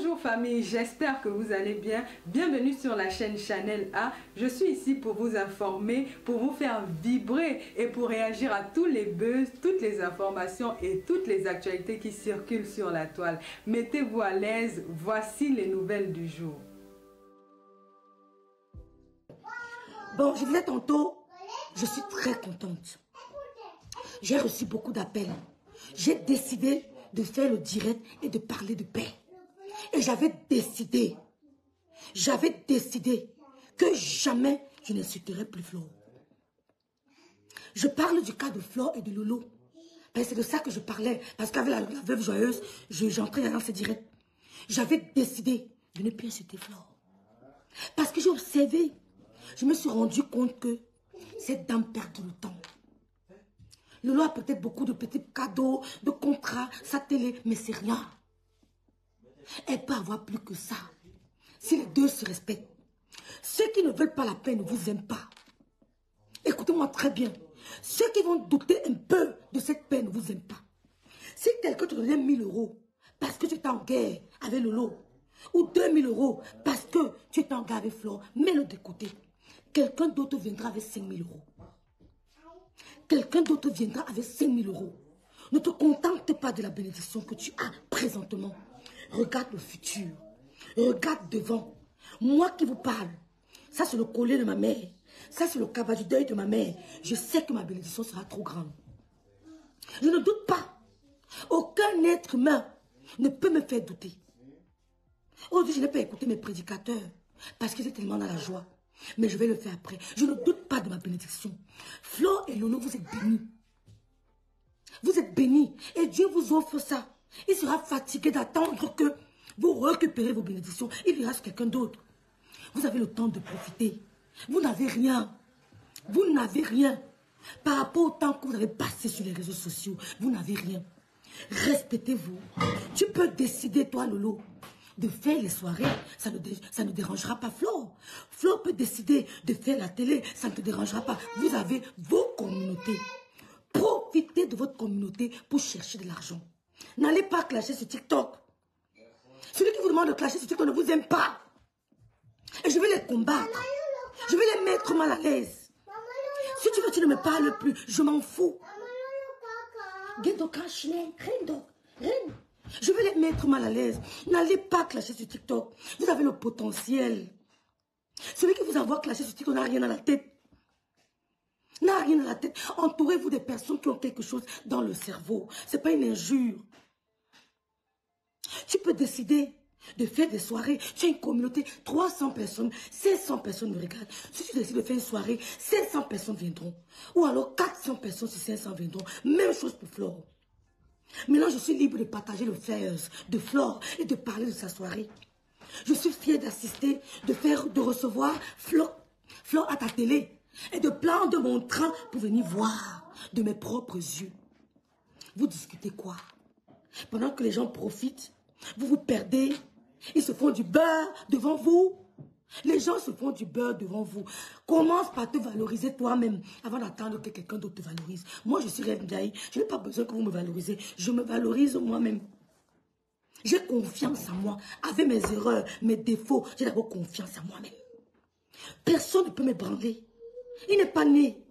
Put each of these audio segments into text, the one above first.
Bonjour famille, j'espère que vous allez bien. Bienvenue sur la chaîne Chanel A. Je suis ici pour vous informer, pour vous faire vibrer et pour réagir à tous les buzz, toutes les informations et toutes les actualités qui circulent sur la toile. Mettez-vous à l'aise, voici les nouvelles du jour. Bon, je disais tantôt, je suis très contente. J'ai reçu beaucoup d'appels. J'ai décidé de faire le direct et de parler de paix. Et j'avais décidé que jamais je n'insulterai plus Flo. Je parle du cas de Flo et de Lolo. C'est de ça que je parlais. Parce qu'avec la veuve joyeuse, j'entrais dans ce direct. J'avais décidé de ne plus insulter Flo. Parce que j'ai observé. Je me suis rendu compte que cette dame perd le temps. Lolo a peut-être beaucoup de petits cadeaux, de contrats, sa télé, mais c'est rien. Elle peut avoir plus que ça. Si les deux se respectent. Ceux qui ne veulent pas la paix ne vous aiment pas. Écoutez-moi très bien. Ceux qui vont douter un peu de cette paix ne vous aiment pas. Si quelqu'un te donnait 1000 € parce que tu étais en guerre avec Lolo, ou 2000 € parce que tu étais en guerre avec Flore, mets-le de côté. Quelqu'un d'autre viendra avec 5000 €. Quelqu'un d'autre viendra avec 5000 €. Ne te contente pas de la bénédiction que tu as présentement. Regarde le futur. Regarde devant. Moi qui vous parle, ça c'est le collier de ma mère. Ça c'est le cabas du deuil de ma mère. Je sais que ma bénédiction sera trop grande. Je ne doute pas. Aucun être humain ne peut me faire douter. Aujourd'hui, je n'ai pas écouté mes prédicateurs parce qu'ils étaient tellement dans la joie. Mais je vais le faire après. Je ne doute pas de ma bénédiction. Flo et Lolo, vous êtes bénis. Vous êtes bénis. Et Dieu vous offre ça. Il sera fatigué d'attendre que vous récupérez vos bénédictions. Il y reste quelqu'un d'autre. Vous avez le temps de profiter. Vous n'avez rien. Vous n'avez rien. Par rapport au temps que vous avez passé sur les réseaux sociaux, vous n'avez rien. Respectez-vous. Tu peux décider, toi, Lolo, de faire les soirées, ça ne dérangera pas Flo. Flo peut décider de faire la télé, ça ne te dérangera pas. Vous avez vos communautés. Profitez de votre communauté pour chercher de l'argent. N'allez pas clasher sur TikTok. Celui qui vous demande de clasher sur TikTok ne vous aime pas. Et je vais les combattre. Je vais les mettre mal à l'aise. Si tu veux, tu ne me parles plus. Je m'en fous. Je vais les mettre mal à l'aise. N'allez pas clasher sur TikTok. Vous avez le potentiel. Celui qui vous envoie clasher sur TikTok n'a rien dans la tête. N'a rien dans la tête. Entourez-vous des personnes qui ont quelque chose dans le cerveau. Ce n'est pas une injure. Tu peux décider de faire des soirées. Tu as une communauté, 300 personnes, 500 personnes me regardent. Si tu décides de faire une soirée, 500 personnes viendront. Ou alors 400 personnes sur 500 viendront. Même chose pour Flore. Maintenant, je suis libre de partager le flyers de Flore et de parler de sa soirée. Je suis fière d'assister, de recevoir Flore à ta télé et de prendre mon train pour venir voir de mes propres yeux. Vous discutez quoi? Pendant que les gens profitent, vous vous perdez. Ils se font du beurre devant vous. Les gens se font du beurre devant vous. Commence par te valoriser toi-même avant d'attendre que quelqu'un d'autre te valorise. Moi, je suis Reine Ndiaye. Je n'ai pas besoin que vous me valorisez. Je me valorise moi-même. J'ai confiance en moi. Avec mes erreurs, mes défauts, j'ai d'abord confiance en moi-même. Personne ne peut m'ébranler. Il n'est pas né.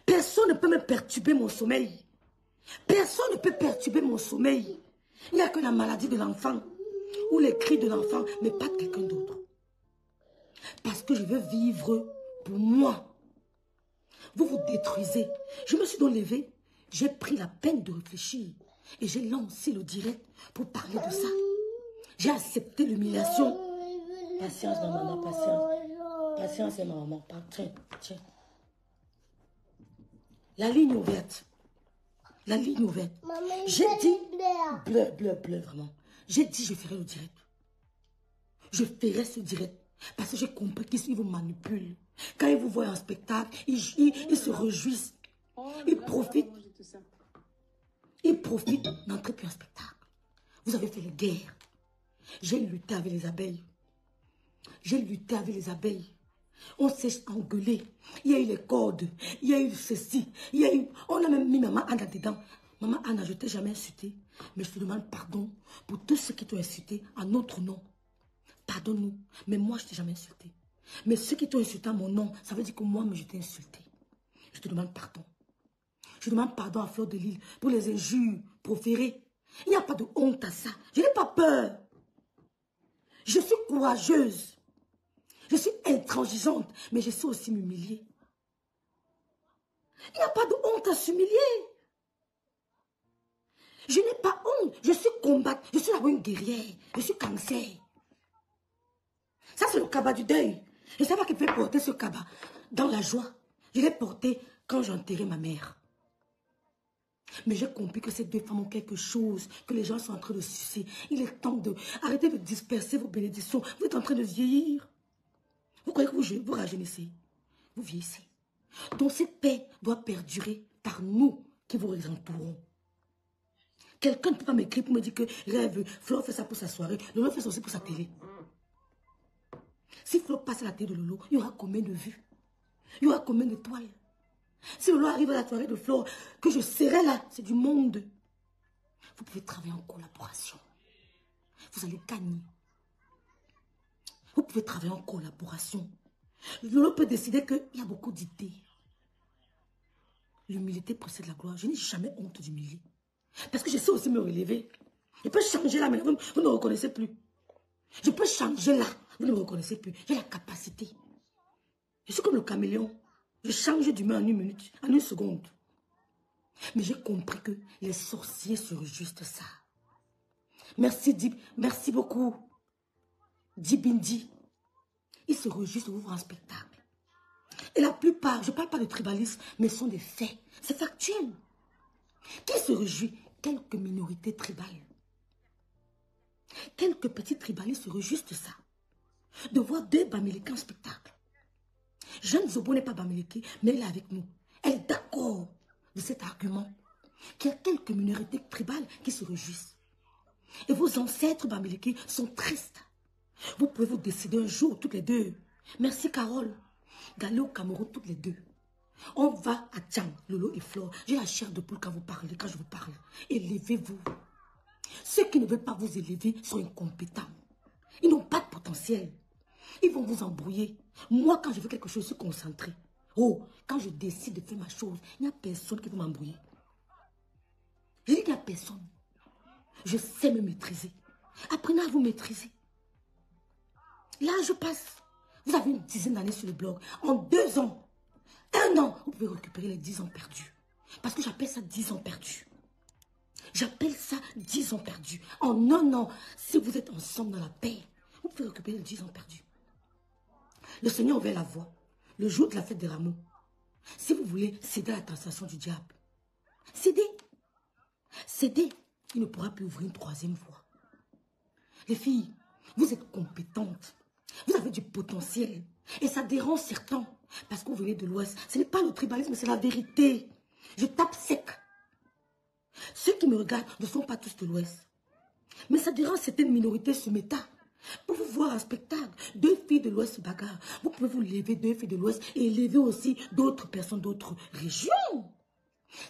Personne ne peut me perturber mon sommeil. Personne ne peut perturber mon sommeil. Il n'y a que la maladie de l'enfant ou les cris de l'enfant, mais pas de quelqu'un d'autre. Parce que je veux vivre pour moi. Vous vous détruisez. Je me suis donc levée, j'ai pris la peine de réfléchir et j'ai lancé le direct pour parler de ça. J'ai accepté l'humiliation. Patience, ma maman, patience. Patience, ma maman. Tiens, tiens. La ligne ouverte. La ligne ouverte. J'ai dit, bleu, vraiment. J'ai dit, je ferai le direct. Je ferai ce direct. Parce que j'ai compris qu'ils vous manipulent. Quand ils vous voient en spectacle, ils se réjouissent. Ils profitent. Ils profitent d'entrer plus en spectacle. Vous avez fait les guerres. J'ai lutté avec les abeilles. J'ai lutté avec les abeilles. On s'est engueulé. Il y a eu les cordes. Il y a eu ceci. Il y a eu... On a même mis maman Anna dedans. Maman Anna, je ne t'ai jamais insulté, mais je te demande pardon pour tous ceux qui t'ont insulté en notre nom. Pardonne-nous, mais moi, je ne t'ai jamais insulté. Mais ceux qui t'ont insulté en mon nom, ça veut dire que moi, je t'ai insulté. Je te demande pardon. Je demande pardon à Fleur de Lys pour les injures proférées. Il n'y a pas de honte à ça. Je n'ai pas peur. Je suis courageuse. Je suis intransigeante, mais je sais aussi m'humilier. Il n'y a pas de honte à s'humilier. Je n'ai pas honte. Je suis combattante. Je suis d'abord une guerrière. Je suis cancer. Ça, c'est le cabas du deuil. Je ne sais pas qui peut porter ce cabas dans la joie. Je l'ai porté quand j'ai enterré ma mère. Mais j'ai compris que ces deux femmes ont quelque chose que les gens sont en train de sucer. Il est temps de arrêter de disperser vos bénédictions. Vous êtes en train de vieillir. Vous croyez que vous rajeunissez? Vous vieillissez. Donc cette paix doit perdurer par nous qui vous entourons. Quelqu'un ne peut pas m'écrire pour me dire que rêve, Flo fait ça pour sa soirée, Lolo fait ça aussi pour sa télé. Si Flo passe à la télé de Lolo, il y aura combien de vues? Il y aura combien d'étoiles? Si Lolo arrive à la soirée de Flo, que je serai là, c'est du monde. Vous pouvez travailler en collaboration. Vous allez gagner. Vous pouvez travailler en collaboration. Lolo peut décider qu'il y a beaucoup d'idées. L'humilité précède la gloire. Je n'ai jamais honte d'humilier. Parce que je sais aussi me relever. Je peux changer là, mais vous ne me reconnaissez plus. Je peux changer là, vous ne me reconnaissez plus. J'ai la capacité. Je suis comme le caméléon. Je change d'humeur en 1 minute, en 1 seconde. Mais j'ai compris que les sorciers seraient juste ça. Merci Dib, merci beaucoup. Dibindi. Ils se réjouissent de vous voir en spectacle. Et la plupart, je ne parle pas de tribalisme, mais ce sont des faits. C'est factuel. Qui se réjouit? Quelques minorités tribales. Quelques petits tribalistes se réjouissent de ça. De voir 2 Bamileke en spectacle. Jeanne Zobo n'est pas Bamileke, mais elle est avec nous. Elle est d'accord de cet argument. Qu'il y a quelques minorités tribales qui se réjouissent. Et vos ancêtres Bamileke sont tristes. Vous pouvez vous décider un jour, toutes les deux. Merci Carole. D'aller au Cameroun, toutes les deux. On va à Tchang, Lolo et Flore. J'ai la chair de poule quand vous parlez, quand je vous parle. Élevez-vous. Ceux qui ne veulent pas vous élever sont incompétents. Ils n'ont pas de potentiel. Ils vont vous embrouiller. Moi, quand je fais quelque chose, je suis concentré. Oh, quand je décide de faire ma chose, il n'y a personne qui peut m'embrouiller. Je dis qu'il n'y a personne. Je sais me maîtriser. Apprenez à vous maîtriser. Là, je passe. Vous avez une dizaine d'années sur le blog. En 2 ans, 1 an, vous pouvez récupérer les 10 ans perdus. Parce que j'appelle ça 10 ans perdus. J'appelle ça 10 ans perdus. En 1 an, si vous êtes ensemble dans la paix, vous pouvez récupérer les 10 ans perdus. Le Seigneur ouvert la voie. Le jour de la fête des rameaux. Si vous voulez céder à la tentation du diable, cédez. Cédez. Il ne pourra plus ouvrir une 3e voie. Les filles, vous êtes compétentes. Vous avez du potentiel. Et ça dérange certains. Parce que vous venez de l'Ouest. Ce n'est pas le tribalisme, c'est la vérité. Je tape sec. Ceux qui me regardent ne sont pas tous de l'Ouest. Mais ça dérange certaines minorités sur Meta. Pour vous voir un spectacle, 2 filles de l'Ouest se bagarrent. Vous pouvez vous lever 2 filles de l'Ouest et élever aussi d'autres personnes d'autres régions.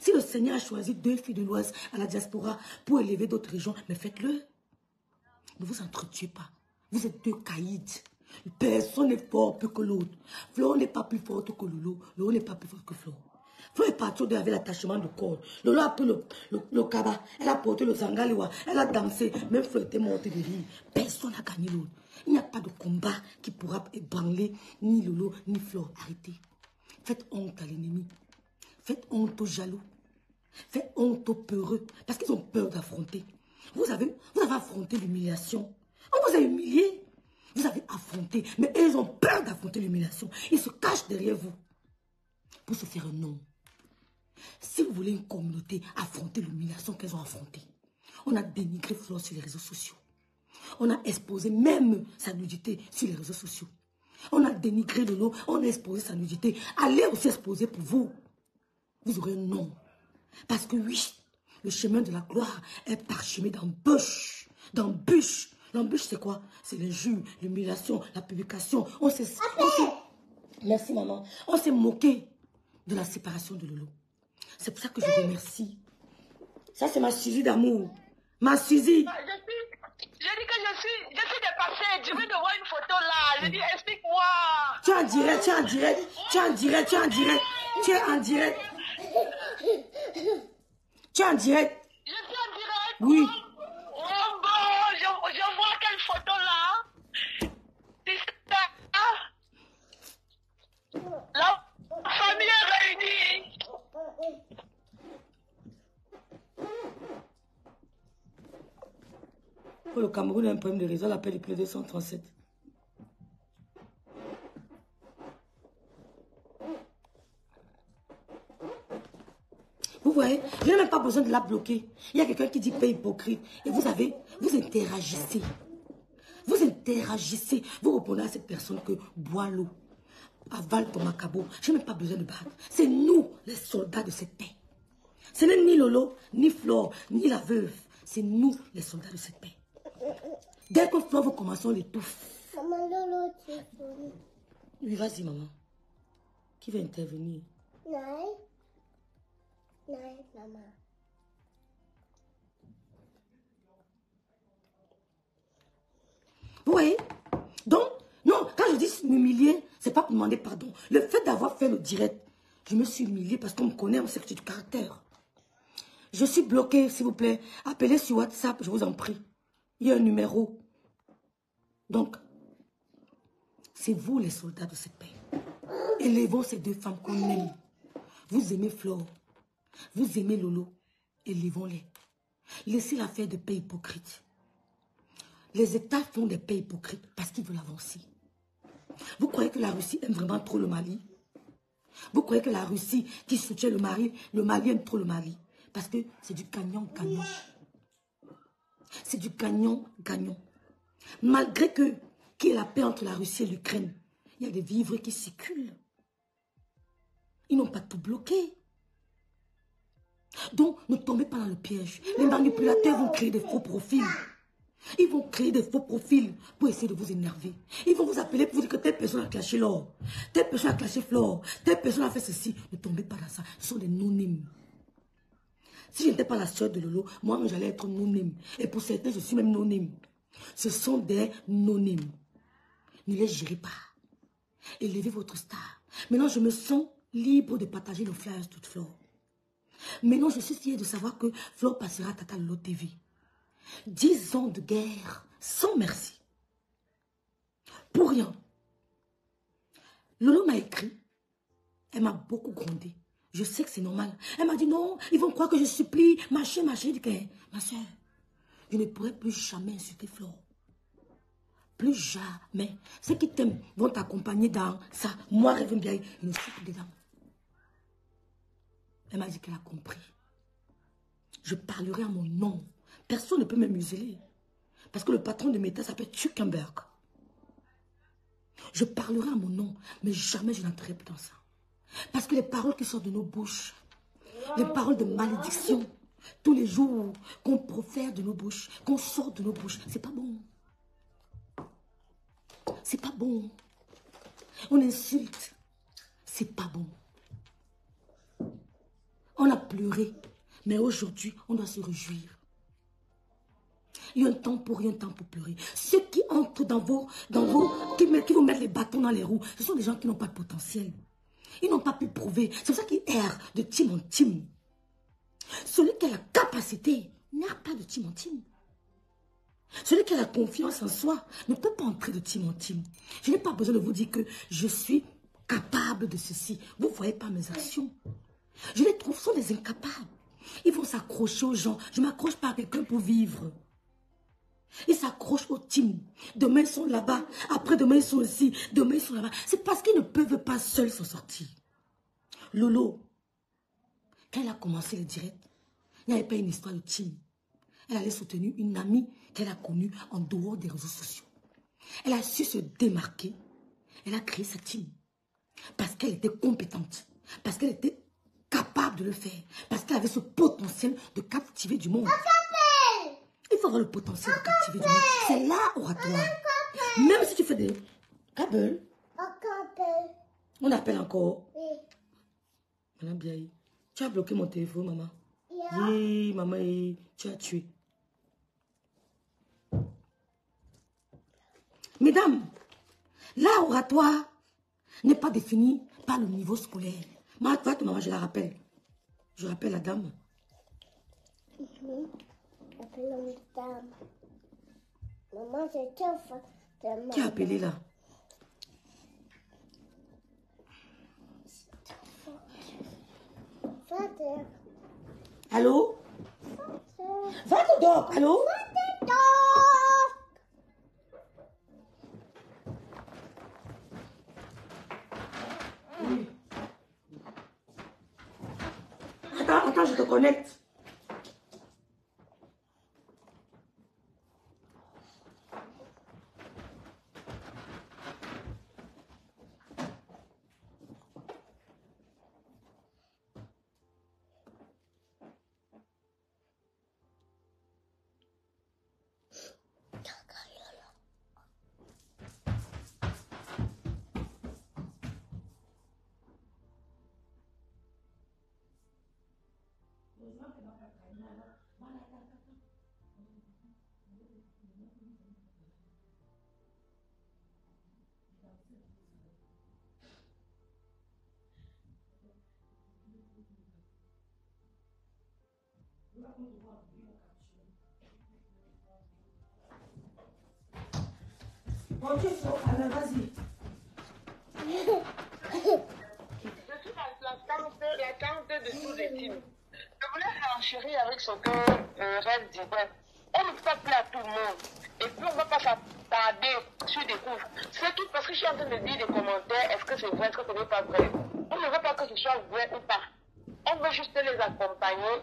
Si le Seigneur a choisi 2 filles de l'Ouest à la diaspora pour élever d'autres régions, mais faites-le. Ne vous entretuez pas. Vous êtes 2 caïds. Personne n'est fort plus que l'autre. Flo n'est pas plus forte que Lolo. Lolo n'est pas plus fort que Flo. Flo est partie avec l'attachement de corps. Lolo a pris le kaba. Elle a porté le zangalewa. Elle a dansé. Même Flo était morte de rire. Personne n'a gagné l'autre. Il n'y a pas de combat qui pourra ébranler ni Lolo ni Flo. Arrêtez. Faites honte à l'ennemi. Faites honte aux jaloux. Faites honte aux peureux. Parce qu'ils ont peur d'affronter. Vous avez affronté l'humiliation. On vous a humilié. Vous avez affronté. Mais eux, ils ont peur d'affronter l'humiliation. Ils se cachent derrière vous. Pour se faire un nom. Si vous voulez une communauté affronter l'humiliation qu'elles ont affrontée, on a dénigré Flore sur les réseaux sociaux. On a exposé même sa nudité sur les réseaux sociaux. On a dénigré Lolo, on a exposé sa nudité. Allez aussi exposer pour vous. Vous aurez un nom. Parce que oui, le chemin de la gloire est parsemé d'embûches. D'embûches. L'embûche, c'est quoi? C'est l'injure, l'humiliation, la publication. Merci, maman. On s'est moqué de la séparation de Lolo. C'est pour ça que je remercie Ça, c'est ma Suzy d'amour. Ma Suzy. J'ai dit que je suis dépassée. Je vais devoir une photo là. J'ai dit, explique-moi. Tu es en direct, tu es en direct, tu es en direct, tu es en direct, tu es en direct. Tu es en direct. Je suis en direct. Oui. Oh bon, je vois quelle photo là. C'est ça. La famille est réunie. Oh, le Cameroun a un problème de réseau, l'appel est plus de 237. Vous voyez, je n'ai même pas besoin de la bloquer. Il y a quelqu'un qui dit pas hypocrite. Et vous interagissez. Vous interagissez. Vous répondez à cette personne que bois l'eau, avale ton macabo. Je n'ai même pas besoin de battre. C'est nous, les soldats de cette paix. Ce n'est ni Lolo, ni Flore, ni la veuve. C'est nous, les soldats de cette paix. Dès que Flore, vous commencez, on l'étouffe. Maman, Lolo, tu es. Oui, vas-y, maman. Qui va intervenir? Non. Non, maman. Vous voyez? Donc, non, quand je dis m'humilier, c'est pas pour demander pardon. Le fait d'avoir fait le direct, je me suis humiliée parce qu'on me connaît, on sait que j'ai du caractère. Je suis bloquée, s'il vous plaît. Appelez sur WhatsApp, je vous en prie. Il y a un numéro. Donc, c'est vous les soldats de cette paix. Élevons ces deux femmes qu'on aime. Vous aimez Flore, vous aimez Lolo, élevons-les. Laissez-la faire de paix hypocrite. Les États font des paix hypocrites parce qu'ils veulent avancer. Vous croyez que la Russie aime vraiment trop le Mali? Vous croyez que la Russie qui soutient le Mali aime trop le Mali? Parce que c'est du gagnant-gagnant. C'est du gagnant-gagnant. Malgré qu'il y ait la paix entre la Russie et l'Ukraine, il y a des vivres qui circulent. Ils n'ont pas tout bloqué. Donc, ne tombez pas dans le piège. Les manipulateurs vont créer des faux profils. Ils vont créer des faux profils pour essayer de vous énerver. Ils vont vous appeler pour vous dire que telle personne a clashé l'or, telle personne a clashé Flore, telle personne a fait ceci. Ne tombez pas dans ça. Ce sont des non-nimes. Si je n'étais pas la soeur de Lolo, moi, j'allais être non-nime. Et pour certains, je suis même non-nime. Ce sont des non-nimes. Ne les gérez pas. Élevez votre star. Maintenant, je me sens libre de partager nos flyers toute Flore. Maintenant, je suis fière de savoir que Flore passera à Tata Lolo TV. 10 ans de guerre sans merci. Pour rien. Lolo m'a écrit. Elle m'a beaucoup grondé. Je sais que c'est normal. Elle m'a dit non, ils vont croire que je supplie. Machin. Je dis que, ma soeur, je ne pourrai plus jamais insulter Flore. Plus jamais. Ceux qui t'aiment vont t'accompagner dans ça. Moi, rêve bien, je ne suis plus dedans. Elle m'a dit qu'elle a compris. Je parlerai à mon nom. Personne ne peut me museler. Parce que le patron de Meta s'appelle Zuckerberg. Je parlerai à mon nom, mais jamais je n'entrerai plus dans ça. Parce que les paroles qui sortent de nos bouches, les paroles de malédiction, tous les jours qu'on profère de nos bouches, qu'on sort de nos bouches, c'est pas bon. C'est pas bon. On insulte. C'est pas bon. On a pleuré, mais aujourd'hui, on doit se réjouir. Il y a un temps pour rien, un temps pour pleurer. Ceux qui entrent qui vous mettent les bâtons dans les roues, ce sont des gens qui n'ont pas de potentiel. Ils n'ont pas pu prouver. C'est pour ça qu'ils errent de team en team. Celui qui a la capacité n'erre pas de team en team. Celui qui a la confiance en soi ne peut pas entrer de team en team. Je n'ai pas besoin de vous dire que je suis capable de ceci. Vous ne voyez pas mes actions. Je les trouve, sont des incapables. Ils vont s'accrocher aux gens. Je ne m'accroche pas à quelqu'un pour vivre. Ils s'accrochent au team. Demain, ils sont là-bas. Après-demain, ils sont ici. Demain, ils sont là-bas. C'est parce qu'ils ne peuvent pas seuls s'en sortir. Lolo, quand elle a commencé le direct, il n'y avait pas une histoire de team. Elle allait soutenir une amie qu'elle a connue en dehors des réseaux sociaux. Elle a su se démarquer. Elle a créé sa team. Parce qu'elle était compétente. Parce qu'elle était capable de le faire. Parce qu'elle avait ce potentiel de captiver du monde. Il faut avoir le potentiel de captiver du monde. C'est là oratoire. Même si tu fais des câbles. On appelle encore. Oui. Madame Biaï, tu as bloqué mon téléphone, maman. Il y Oui, maman, tu as tué. Mesdames, l'art oratoire n'est pas défini par le niveau scolaire. Maman, je la rappelle. Je rappelle la dame. Appelle la dame. Maman, c'est trop fort. Qui a appelé là? Vater. Allô? Vater. Va te dehors, allô? Vater. Attends, je te connecte. Ok, alors vas-y. Je suis la tante de tous les teams. Je voulais renchérir avec ce que rêve disait. On ne peut pas plaire à tout le monde. Et puis on ne va pas s'attarder sur des couches. C'est tout parce que je suis en train de dire des commentaires. Est-ce que c'est vrai, est-ce que ce n'est pas vrai? On ne veut pas que ce soit vrai ou pas. On veut juste les accompagner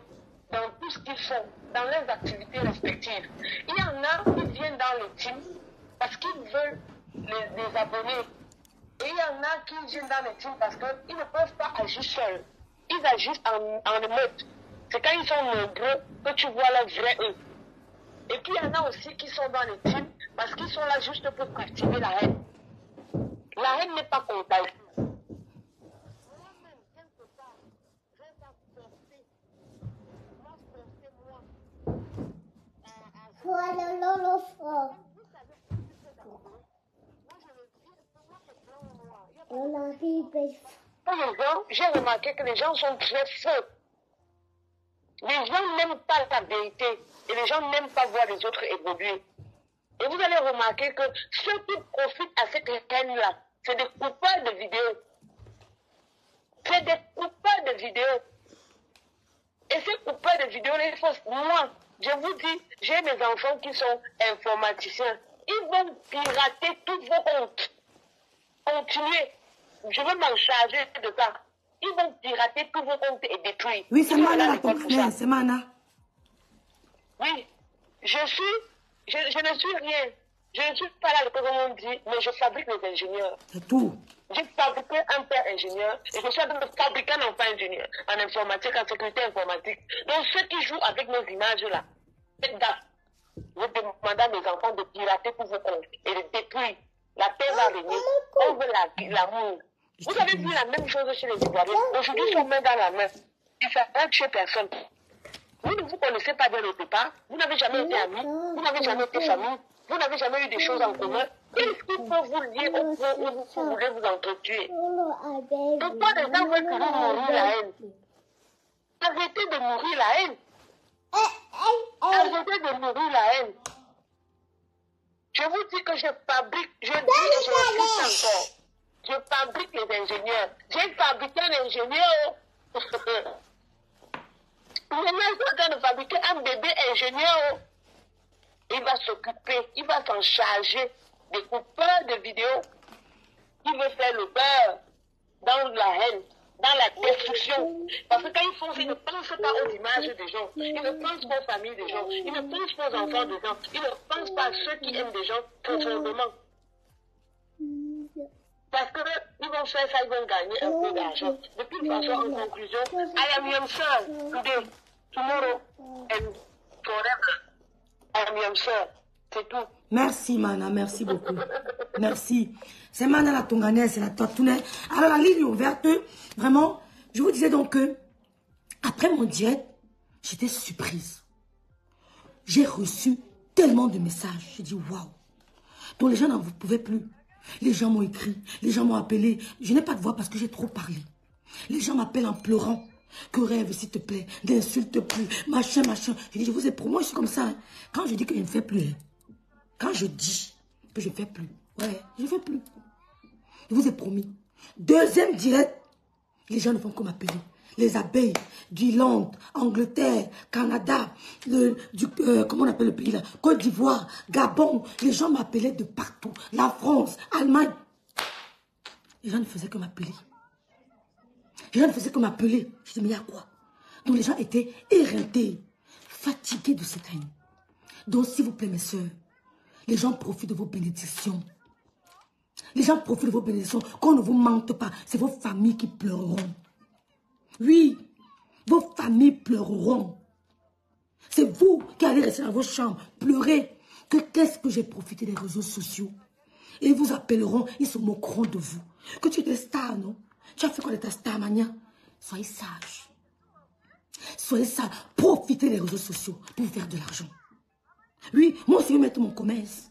dans tout ce qu'ils font, dans leurs activités respectives. Il y en a qui viennent dans les teams parce qu'ils veulent les abonnés. Et il y en a qui viennent dans les teams parce qu'ils ne peuvent pas agir seuls. Ils agissent en meute. C'est quand ils sont nombreux que tu vois leur vrai eux. Et puis il y en a aussi qui sont dans les teams parce qu'ils sont là juste pour cultiver la haine. La haine n'est pas contagieuse. Voilà Lolo fort. On arrive. Pour les gens, j'ai remarqué que les gens sont très faux. Les gens n'aiment pas la vérité et les gens n'aiment pas voir les autres évoluer. Et vous allez remarquer que ceux qui profitent à cette haine-là, c'est des coupables de vidéos. C'est des coupables de vidéos. Et ces coupables de vidéos, les fausses, moi, je vous dis, j'ai mes enfants qui sont informaticiens. Ils vont pirater tous vos comptes. Continuez. Je vais m'en charger de ça. Ils vont pirater tous vos comptes et détruire. Oui, c'est Mana la compagnie, c'est Mana. Oui, je ne suis rien. Je ne suis pas là, comme on dit, mais je fabrique les ingénieurs. C'est tout. J'ai fabriqué un père ingénieur et je suis en train de fabriquer un enfant ingénieur en informatique, en sécurité informatique. Donc ceux qui jouent avec nos images-là, faites gaffe. Vous demandez à mes enfants de pirater tous vos comptes et de détruire. La paix va venir. On veut l'amour. Vous avez vu la même chose chez les Ivoiriens. Aujourd'hui, ils sont main dans la main. Ils ne savent pas tuer personne. Vous ne vous connaissez pas dès le départ. Vous n'avez jamais été amis. Vous n'avez jamais été famille. Vous n'avez jamais eu des choses en commun. Qu'est-ce qu'il faut vous lier au point où vous voulez vous entretuer? Pourquoi les gens veulent toujours mourir la haine? Arrêtez de mourir la haine. Arrêtez de mourir la haine. Je vous dis que je fabrique, je dis et je répète encore. Je fabrique les ingénieurs. J'ai fabriqué un ingénieur. Je suis en train de fabriquer un bébé ingénieur. Il va s'occuper, il va s'en charger des coupeurs de vidéos. Il veut faire le beurre dans la haine, dans la destruction. Parce que quand ils font ça, ils ne pensent pas aux images des gens. Ils ne pensent pas aux familles des gens. Ils ne pensent pas aux enfants des gens. Ils ne pensent pas à ceux qui aiment des gens profondément. Parce qu'ils vont faire ça, ils vont gagner un peu d'argent. De toute façon, en conclusion, I am your son today, tomorrow, and forever. I am your son. C'est tout. Merci, Mana, merci beaucoup. Merci. C'est Mana la Tonganaise, c'est la Totounais. Alors, la ligne est ouverte. Vraiment, je vous disais donc que, après mon direct, J'étais surprise. J'ai reçu tellement de messages. J'ai dit, waouh. Donc les gens n'en pouvaient plus. Les gens m'ont écrit, les gens m'ont appelé. Je n'ai pas de voix parce que j'ai trop parlé. Les gens m'appellent en pleurant. Que rêve, s'il te plaît, n'insulte plus, machin, machin. Je dis, je vous ai promis, moi je suis comme ça. Hein. Quand je dis que je ne fais plus, hein. Quand je dis que je ne fais plus, ouais, je ne fais plus. Je vous ai promis. Deuxième direct, les gens ne font que m'appeler. Les abeilles d'Irlande, Angleterre, Canada, comment on appelle le pays là, Côte d'Ivoire, Gabon. Les gens m'appelaient de partout. La France, Allemagne. Les gens ne faisaient que m'appeler. Les gens ne faisaient que m'appeler. Je dis, mais il y a quoi? Donc les gens étaient éreintés, fatigués de cette haine. Donc s'il vous plaît mes soeurs, les gens profitent de vos bénédictions. Les gens profitent de vos bénédictions. Qu'on ne vous mente pas, c'est vos familles qui pleureront. Oui, vos familles pleureront. C'est vous qui allez rester dans vos chambres, pleurer. Que qu'est-ce que j'ai profité des réseaux sociaux? Et ils vous appelleront, ils se moqueront de vous. Que tu étais star, non? Tu as fait quoi de ta star, Mania? Soyez sages. Soyez sages. Profitez des réseaux sociaux pour faire de l'argent. Oui, moi aussi, je vais mettre mon commerce.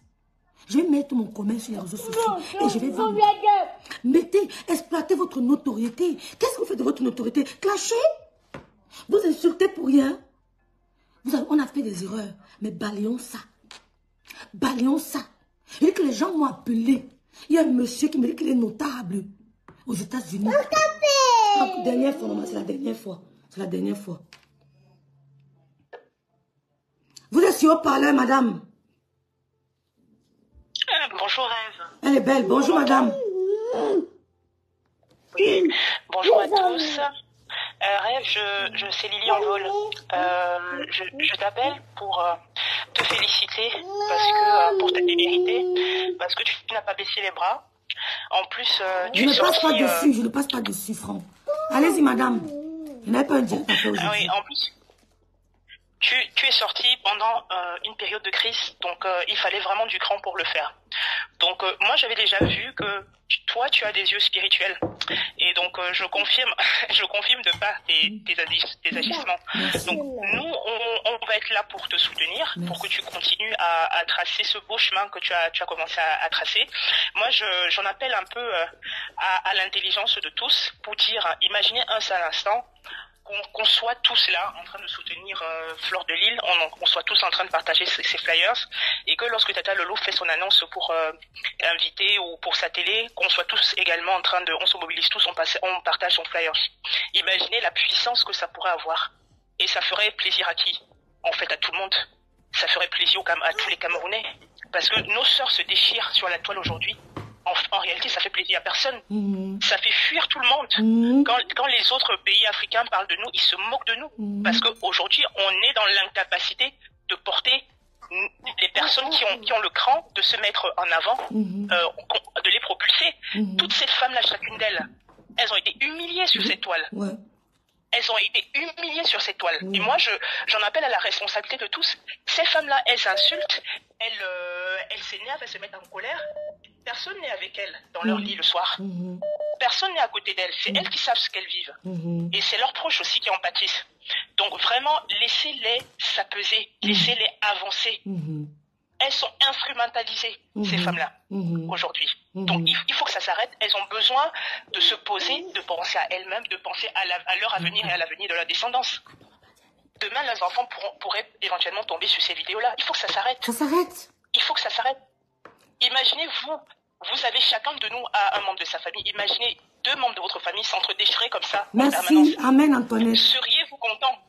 Je vais mettre mon commerce sur les réseaux sociaux et je vais vendre. Mettez, exploitez votre notoriété. Qu'est-ce que vous faites de votre notoriété? Clasher? Vous insultez pour rien. On a fait des erreurs, mais balayons ça. Balayons ça. Et que les gens m'ont appelé. Il y a un monsieur qui me dit qu'il est notable aux États-Unis. Dernière fois, maman, c'est la dernière fois. C'est la dernière fois. Vous êtes sur haut-parleur, madame? Bonjour, Ève. Elle est belle. Bonjour, madame. Oui. Bonjour à tous. Rêve, c'est Lily en vol. Je t'appelle pour te féliciter parce que pour ta vérité, parce que tu n'as pas baissé les bras. En plus, tu es sorti. Je ne passe pas dessus, Franck. Allez-y, madame. Je n'avais pas un direct à faire aujourd'hui. Ah oui, en plus, tu es sorti pendant une période de crise, donc il fallait vraiment du cran pour le faire. Donc moi, j'avais déjà vu que toi, tu as des yeux spirituels. Et donc, je confirme de pas tes agissements. Donc, nous, on va être là pour te soutenir, pour que tu continues à tracer ce beau chemin que tu as commencé à tracer. Moi, j'en appelle un peu à l'intelligence de tous pour dire, imaginez un seul instant, qu'on soit tous là en train de soutenir Fleur de Lille, on soit tous en train de partager ces flyers, et que lorsque Tata Lolo fait son annonce pour inviter ou pour sa télé, qu'on soit tous également en train de, on se mobilise tous, on partage son flyers. Imaginez la puissance que ça pourrait avoir. Et ça ferait plaisir à qui? En fait, à tout le monde. Ça ferait plaisir à tous les Camerounais. Parce que nos sœurs se déchirent sur la toile aujourd'hui. En réalité, ça fait plaisir à personne. Ça fait fuir tout le monde. Quand les autres pays africains parlent de nous, ils se moquent de nous. Parce qu'aujourd'hui, on est dans l'incapacité de porter les personnes qui ont le cran de se mettre en avant, de les propulser. Toutes ces femmes-là, chacune d'elles, elles ont été humiliées sur cette toile. Ouais. Elles ont été humiliées sur cette toile. Et moi, j'en appelle à la responsabilité de tous. Ces femmes-là, elles insultent, elles s'énervent, elles se mettent en colère. Personne n'est avec elles dans leur lit le soir. Personne n'est à côté d'elles. C'est elles qui savent ce qu'elles vivent. Et c'est leurs proches aussi qui en pâtissent. Donc vraiment, laissez-les s'apeser. Laissez-les avancer. Elles sont instrumentalisées, ces femmes-là, aujourd'hui. Donc il faut que ça s'arrête. Elles ont besoin de se poser, de penser à elles-mêmes, de penser à leur avenir et à l'avenir de leur descendance. Demain, leurs enfants pourraient éventuellement tomber sur ces vidéos-là. Il faut que ça s'arrête. Ça s'arrête. Il faut que ça s'arrête. Imaginez, vous avez chacun de nous un membre de sa famille. Imaginez 2 membres de votre famille s'entre-déchirer comme ça. Merci. Amen, Antoinette. Seriez-vous content?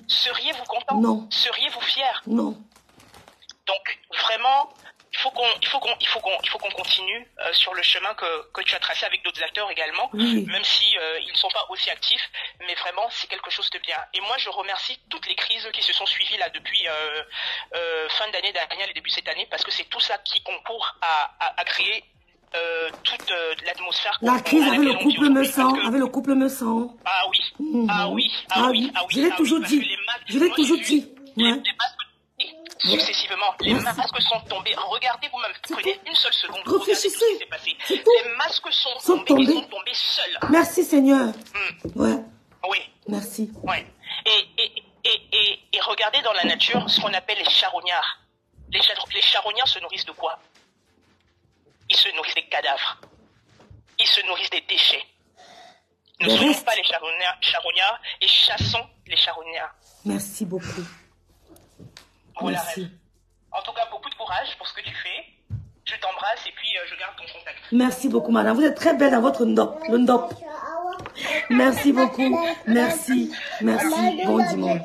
Seriez-vous content? Non. Seriez-vous fier? Non. Donc, vraiment, il faut qu'on continue sur le chemin que tu as tracé avec d'autres acteurs également, même si ils ne sont pas aussi actifs, mais vraiment, c'est quelque chose de bien. Et moi, je remercie toutes les crises qui se sont suivies là depuis fin d'année dernière et début de cette année, parce que c'est tout ça qui concourt à créer toute l'atmosphère. La crise avec le couple me sent, Ah oui. Je l'ai toujours dit. Je l'ai toujours dit. Successivement, les masques sont tombés. Regardez vous-même, prenez une seule seconde. Réfléchissez. Ce qui s'est passé. Les masques sont tombés. Ils sont tombés seuls. Merci Seigneur. Ouais. Oui. Merci. Ouais. Et regardez dans la nature ce qu'on appelle les charognards. Les charognards se nourrissent de quoi? Ils se nourrissent des cadavres. Ils se nourrissent des déchets. Ne soyons pas les charognards et chassons les charognards. Merci beaucoup. Voilà, Merci. Rêve. En tout cas, beaucoup de courage pour ce que tu fais. Je t'embrasse et puis je garde ton contact. Merci beaucoup, madame. Vous êtes très belle dans votre ndop. Le ndop. Merci beaucoup. Merci. Merci. Bon dimanche.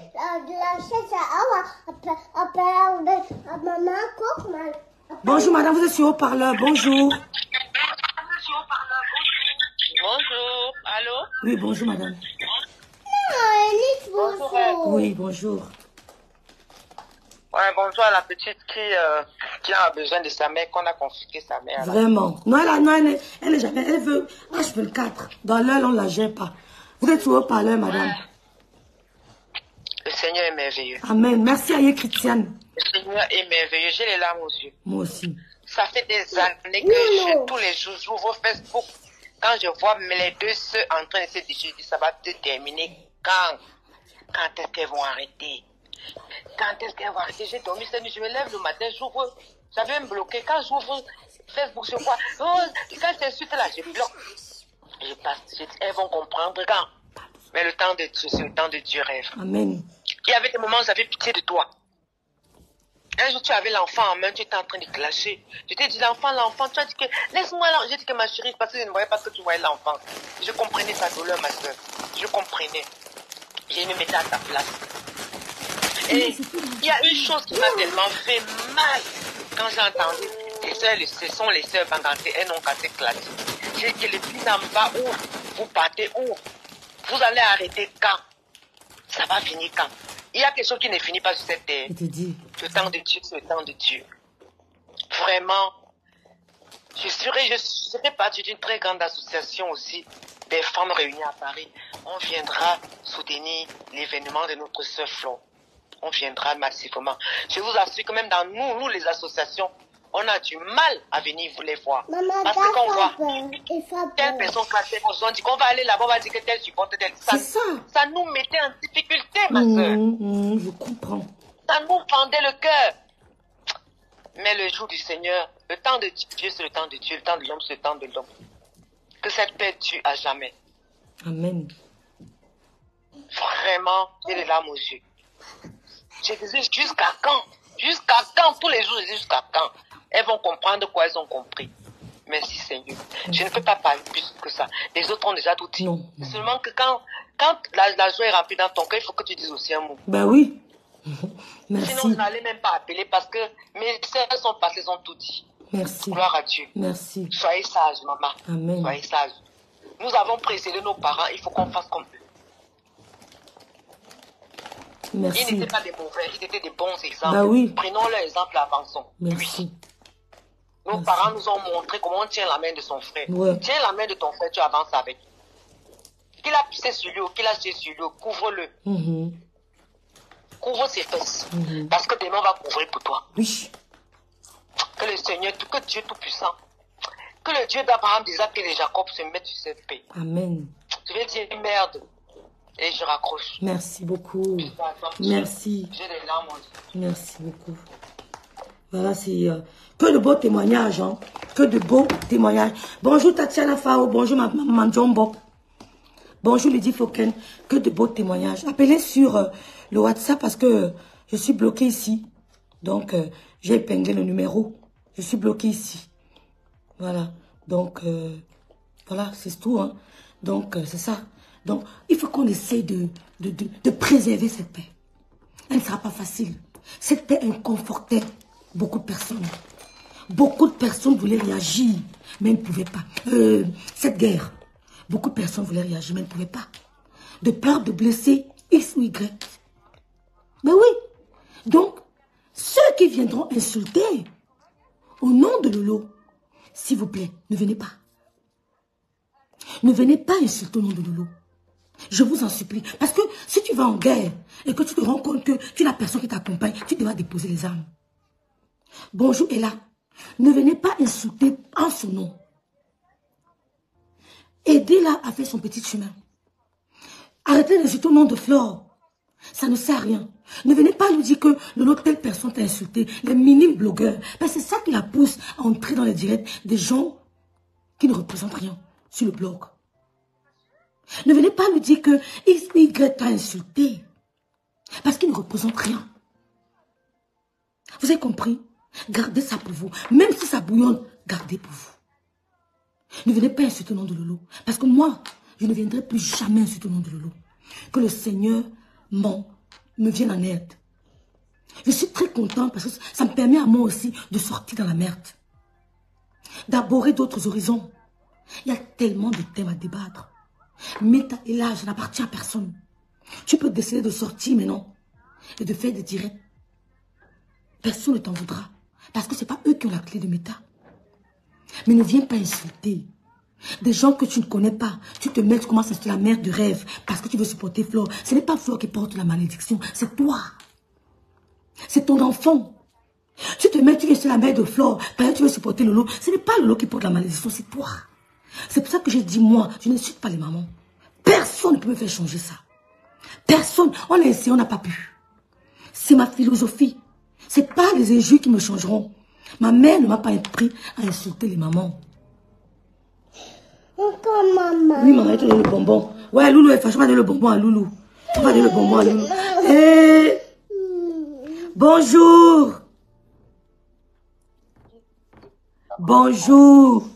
Bonjour, madame. Vous êtes sur haut-parleur. Bonjour. Bonjour. Allô? Oui, bonjour, madame. Bonjour. Oui, bonjour. Ouais, bonjour à la petite qui a besoin de sa mère, qu'on a confisqué sa mère. Là. Vraiment. Non, elle est jamais. Elle veut H24. Dans l'heure, on ne la gère pas. Vous êtes sur haut-parleur, madame. Le Seigneur est merveilleux. Amen. Merci à Christiane. Le Seigneur est merveilleux. J'ai les larmes aux yeux. Moi aussi. Ça fait des années que tous les jours, j'ouvre Facebook. Quand je vois les deux sœurs en train de se dire, je dis, ça va te terminer. Quand est-ce qu'elles vont arrêter? Quand est-ce qu'elles vont arrêter? J'ai dormi cette nuit, je me lève le matin, j'ouvre. J'avais me bloqué. Quand j'ouvre Facebook, je vois, oh, quand c'est suite là, je bloque. Je passe, elles vont comprendre quand. Mais le temps de Dieu, c'est le temps de Dieu, rêve. Amen. Il y avait des moments où j'avais pitié de toi. Un jour, tu avais l'enfant en main, tu étais en train de clasher. Je t'ai dit, l'enfant, tu as dit que, laisse-moi l'enfant. J'ai dit que ma chérie, parce que je ne voyais pas que tu voyais l'enfant. Je comprenais ta douleur, ma soeur. Je comprenais. Je me mettais à ta place. Et il y a une chose qui m'a tellement fait mal quand j'ai entendu les sœurs, ce sont les sœurs Banganté, elles n'ont qu'à s'éclater. J'ai dit que les filles en bas, où vous partez, où vous allez arrêter quand? Ça va finir quand? Il y a quelque chose qui ne finit pas sur cette terre. Je te dis. Le temps de Dieu, c'est le temps de Dieu. Vraiment, je serai partie d'une très grande association aussi des femmes réunies à Paris. On viendra soutenir l'événement de notre sœur Flo. On viendra massivement. Je vous assure que même dans nous les associations, on a du mal à venir vous les voir. Parce que quand on voit telle personne classée, on dit qu'on va aller là-bas, on va dire que tel supporte tel. Ça nous mettait en difficulté, ma soeur. Je comprends. Ça nous fendait le cœur. Mais le jour du Seigneur, le temps de Dieu, c'est le temps de Dieu. Le temps de l'homme, c'est le temps de l'homme. Que cette paix tue à jamais. Amen. Vraiment, j'ai les larmes aux yeux. Je disais, jusqu'à quand? Jusqu'à quand? Tous les jours, je dis jusqu'à quand? Elles vont comprendre quoi elles ont compris. Merci Seigneur. Je ne peux pas parler plus que ça. Les autres ont déjà tout dit. Non. Seulement que quand la joie est remplie dans ton cœur, il faut que tu dises aussi un mot. Ben oui. Merci. Sinon, je n'allais même pas appeler parce que mes sœurs sont passées, elles ont tout dit. Merci. Gloire à Dieu. Merci. Soyez sages, maman. Amen. Soyez sages. Nous avons précédé nos parents, il faut qu'on fasse comme eux. Merci. Ils n'étaient pas des mauvais, ils étaient des bons exemples. Bah oui. Prenons leur exemple et avançons. Merci. Nos Merci. parents nous ont montré comment on tient la main de son frère. Ouais. Tiens la main de ton frère, tu avances avec. Qu'il a pissé sur lui ou qu'il a jeté sur lui, couvre-le. Couvre ses fesses. Parce que demain on va couvrir pour toi. Oui. Que le Seigneur, que Dieu Tout-Puissant, que le Dieu d'Abraham, d'Isaac et de Jacob se mette sur cette paix. Amen. Je vais dire merde. Et je raccroche. Merci beaucoup. Merci. J'ai des larmes aux yeux. Merci beaucoup. Voilà, c'est que de beaux témoignages, hein. Que de beaux témoignages. Bonjour Tatiana Fao, bonjour maman Jombo. Bonjour Lydie Foken, que de beaux témoignages. Appelez sur le WhatsApp parce que je suis bloquée ici. Donc, j'ai épinglé le numéro. Je suis bloquée ici. Voilà. Donc, voilà, c'est tout, hein. Donc, c'est ça. Donc, il faut qu'on essaie de préserver cette paix. Elle ne sera pas facile. Cette paix inconfortait beaucoup de personnes. Beaucoup de personnes voulaient réagir, mais ne pouvaient pas. Cette guerre, beaucoup de personnes voulaient réagir, mais ne pouvaient pas. De peur de blesser X ou Y. Mais oui. Donc, ceux qui viendront insulter, au nom de Lolo, s'il vous plaît, ne venez pas. Ne venez pas insulter au nom de Lolo. Je vous en supplie. Parce que si tu vas en guerre et que tu te rends compte que tu es la personne qui t'accompagne, tu devras déposer les armes. Bonjour Ella. Ne venez pas insulter en son nom. Aidez-la à faire son petit chemin. Arrêtez d'insulter au nom de Flore. Ça ne sert à rien. Ne venez pas nous dire que Lolo, telle personne t'a insulté. Les minimes blogueurs. Ben, c'est ça qui la pousse à entrer dans les directs des gens qui ne représentent rien sur le blog. Ne venez pas nous dire que Y t'a insulté. Parce qu'il ne représente rien. Vous avez compris? Gardez ça pour vous. Même si ça bouillonne, gardez pour vous. Ne venez pas insulter le nom de Lolo. Parce que moi, je ne viendrai plus jamais insulter le nom de Lolo. Que le Seigneur me vienne en aide. Je suis très contente parce que ça me permet à moi aussi de sortir dans la merde. D'aborder d'autres horizons. Il y a tellement de thèmes à débattre. Mais et là, je n'appartiens à personne. Tu peux décider de sortir maintenant et de faire des directs. Personne ne t'en voudra. Parce que ce n'est pas eux qui ont la clé de méta. Mais ne viens pas insulter. Des gens que tu ne connais pas. Tu te mets, tu commences à insulter la mère de rêve parce que tu veux supporter Flore. Ce n'est pas Flore qui porte la malédiction. C'est toi. C'est ton enfant. Tu te mets, tu veux insulter la mère de Flore parce que tu veux supporter Lolo. Ce n'est pas Lolo qui porte la malédiction, c'est toi. C'est pour ça que j'ai dit, moi, je n'insulte pas les mamans. Personne ne peut me faire changer ça. Personne. On a essayé, on n'a pas pu. C'est ma philosophie. Ce n'est pas les injures qui me changeront. Ma mère ne m'a pas appris à insulter les mamans. Encore maman. Oui, maman, elle te donne le bonbon. Ouais, Loulou est fâché. On va donner le bonbon à Loulou. On va donner le bonbon à Loulou. Hey. Bonjour. Bonjour.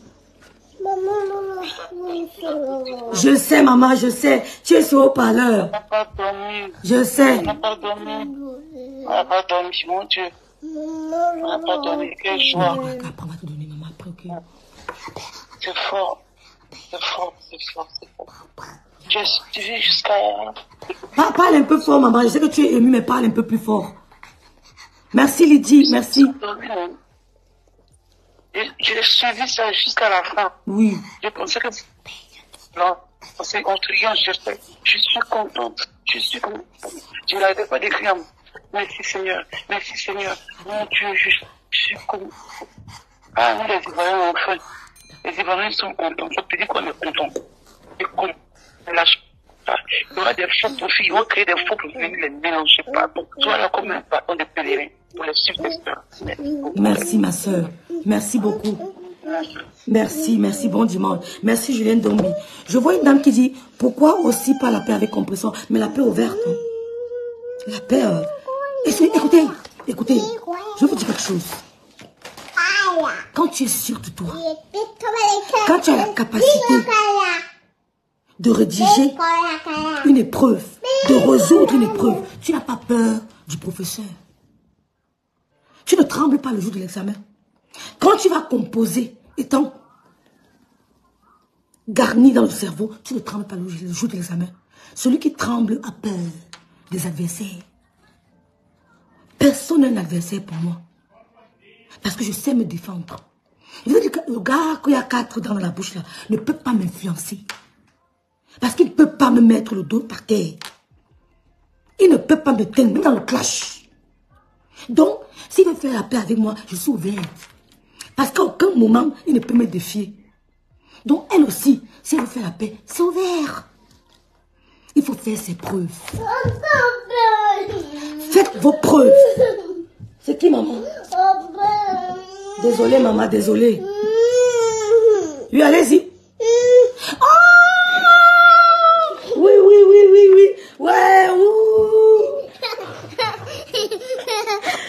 Je sais, maman, je sais. Tu es sur haut-parleur. Je sais. On n'a pas dormi. On n'a pas dormi, mon Dieu. On n'a pas dormi. Quelle joie. Après, on va te donner, maman. Après, ok. C'est fort. C'est fort, c'est fort, c'est fort. J'ai suivi jusqu'à... Parle un peu fort, maman. Je sais que tu es émue, mais parle un peu plus fort. Merci, Lydie. Merci. Je l'ai suivi ça jusqu'à la fin. Oui. Je pensais que... Non, c'est construisant, je suis contente. Je suis contente. Je n'arrêtais pas d'écrire. Merci Seigneur. Merci Seigneur. Mon Dieu, je suis contente. Ah, nous les Ivoiriens, enfin. Les Ivoiriens sont contents. Je te dis qu'on est contents. Et qu'on ne lâche pas. Il y aura des faux profils. Ils vont créer des faux profils. Ils les mélangent pas. Donc, sois là comme un bâton de pèlerin pour les subtesteurs. Merci, ma soeur. Merci beaucoup. Merci, merci, bon dimanche. Merci, Julien Dombi. Je vois une dame qui dit, pourquoi aussi pas la paix avec compression, mais la paix ouverte. Hein? La paix... Écoutez, écoutez, je vous dis quelque chose. Quand tu es sûr de toi, quand tu as la capacité de rédiger une épreuve, de résoudre une épreuve, tu n'as pas peur du professeur. Tu ne trembles pas le jour de l'examen. Quand tu vas composer, étant garni dans le cerveau, tu ne trembles pas le jour de l'examen. Celui qui tremble a peur des adversaires. Personne n'est un adversaire pour moi. Parce que je sais me défendre. Je veux dire que le gars qui a 4 dents dans la bouche là ne peut pas m'influencer. Parce qu'il ne peut pas me mettre le dos par terre. Il ne peut pas me tenir dans le clash. Donc, s'il veut faire la paix avec moi, je suis ouverte. Parce qu'à aucun moment, il ne peut me défier. Donc, elle aussi, si elle veut faire la paix, c'est ouvert. Il faut faire ses preuves. Faites vos preuves. C'est qui, maman? Désolée, maman, désolée. Oui, allez-y. Oh! Oui, oui, oui, oui, oui. Ouais, ouh.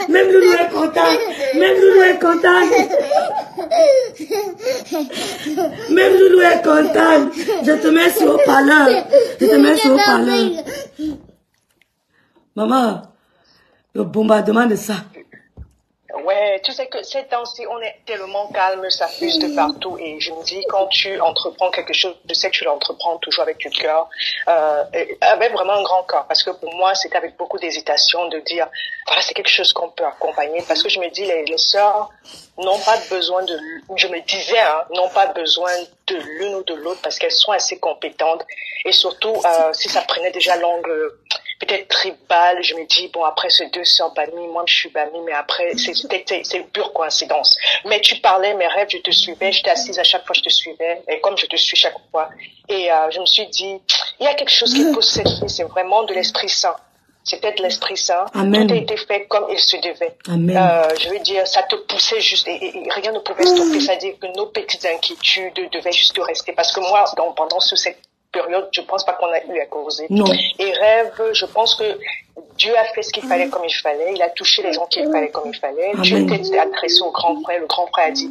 Même Loulou est content. Même Loulou est content. Même Loulou est content. Je te mets sur haut-parleur. Je te mets sur haut-parleur. Maman, le bombardement de ça. Ouais, tu sais que ces temps-ci, on est tellement calme, ça fuse de partout. Et je me dis, quand tu entreprends quelque chose, je sais que tu l'entreprends toujours avec du cœur, avec vraiment un grand cœur. Parce que pour moi, c'était avec beaucoup d'hésitation de dire, voilà, c'est quelque chose qu'on peut accompagner. Parce que je me dis, les sœurs n'ont pas besoin de, je me disais, hein, n'ont pas besoin de l'une ou de l'autre parce qu'elles sont assez compétentes. Et surtout, si ça prenait déjà l'angle peut-être tribal, je me dis, bon, après ces 2 sœurs bannies, moi je suis bannie, mais après, c'est une pure coïncidence. Mais tu parlais, mes rêves, je te suivais, j'étais assise à chaque fois, je te suivais, et comme je te suis chaque fois. Et je me suis dit, il y a quelque chose qui pousse cette fille, c'est vraiment de l'Esprit Saint. C'était de l'Esprit Saint. Amen. Tout a été fait comme il se devait. Amen. Je veux dire, ça te poussait juste et rien ne pouvait stopper. C'est-à-dire que nos petites inquiétudes devaient juste rester. Parce que moi, pendant cette période, je pense pas qu'on a eu à causer. Non. Et rêve, je pense que Dieu a fait ce qu'il fallait comme il fallait. Il a touché les gens qu'il fallait comme il fallait. Amen. Dieu s'est adressé au grand frère. Le grand frère a dit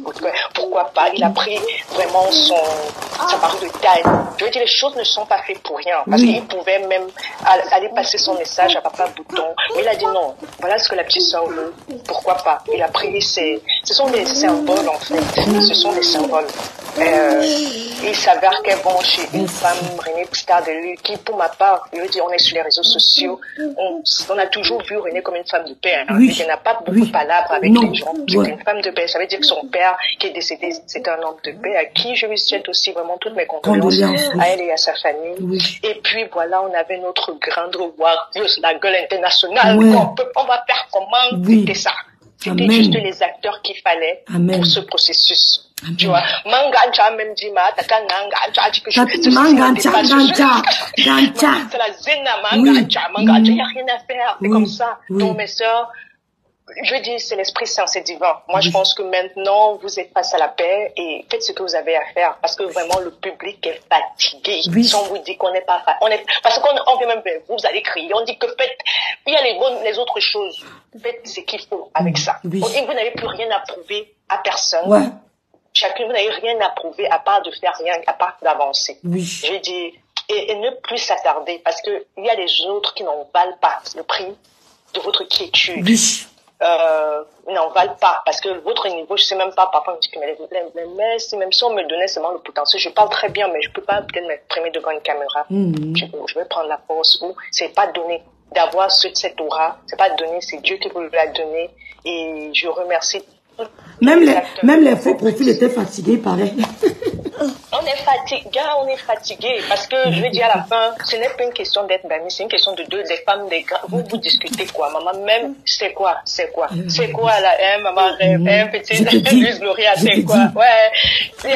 pourquoi pas. Il a pris vraiment sa part de taille. Je veux dire, les choses ne sont pas faites pour rien. Parce qu'il pouvait même aller passer son message à Papa Bouton. Mais il a dit non. Voilà ce que la petite sœur veut. Pourquoi pas. Il a pris ce sont des symboles en fait. Ce sont des symboles. Il s'avère qu'elle est chez une femme, Renée Star de Lille, qui pour ma part, je veux dire, on est sur les réseaux sociaux. On a toujours vu Renée comme une femme de paix. Hein. Oui. Elle n'a pas beaucoup de palabres avec les gens. C'est Ouais. une femme de paix. Ça veut dire que son père, qui est décédé, c'est un homme de paix, à qui je lui souhaite aussi vraiment toutes mes condoléances, à elle et à sa famille. Oui. Et puis voilà, on avait notre grande warrior, la gueule internationale. Ouais. On va faire comment? Oui. C'était ça. C'était Amen. juste les acteurs qu'il fallait Amen. pour ce processus. Amen. Tu vois, Mangacha même dit ma taka Nangacha dit que je Mangacha, Gancha. c'est la zena Mangacha, Mangacha, il n'y a rien à faire, c'est Oui. comme ça. Oui. Donc mes sœurs, je dis c'est l'Esprit Saint, c'est divin. Moi je pense que maintenant vous êtes face à la paix et faites ce que vous avez à faire parce que vraiment le public est fatigué. Oui. Si on vous dit qu'on n'est pas parce qu'on vient même vers vous, vous allez crier, on dit que faites, il y a les autres choses, faites ce qu'il faut avec ça. Oui. On dit que vous n'avez plus rien à prouver à personne. Ouais. Chacun, vous n'avez rien à prouver à part de faire rien, à part d'avancer. Oui. J'ai dit, et ne plus s'attarder parce que il y a les autres qui n'en valent pas le prix de votre quiétude. Oui. N'en valent pas parce que votre niveau, je sais même pas, parfois on me dit que mais si même si on me donnait seulement le potentiel, je parle très bien, mais je peux pas peut-être m'exprimer devant une caméra. Je vais prendre la force ou c'est pas donné d'avoir cette aura, c'est pas donné, c'est Dieu qui vous l'a donné et je remercie. Même les faux profils étaient fatigués, pareil. On est fatigué parce que je veux dire à la fin, ce n'est pas une question d'être d'amis, c'est une question des femmes, des gars. Vous discutez quoi, maman, même, c'est quoi là, maman rêve, petite, Luce Gloria, c'est quoi, ouais, il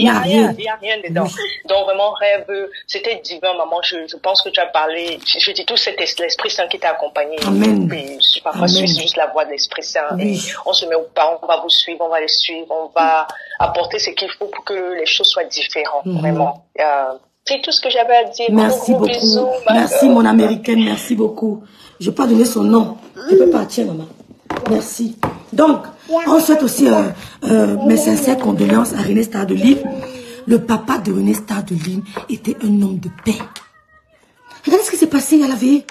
y a rien dedans. Donc vraiment rêve, c'était divin, maman, je pense que tu as parlé, je dis tout c'est l'Esprit Saint qui t'a accompagné. Amen. Et parfois c'est juste la voix de l'Esprit Saint. Oui. Et on se met au pas, on va vous suivre, on va les suivre, on va apporter ce qu'il faut pour que les choses soient différentes, vraiment. C'est tout ce que j'avais à dire. Merci beaucoup. Bisous, merci mon américaine, merci beaucoup. Je vais pas donner son nom. Je peux partir, maman. Merci. Donc, on souhaite aussi mes sincères condoléances à René Star de Lille. Le papa de René Star de Lille était un homme de paix. Regardez ce qui s'est passé à la veille.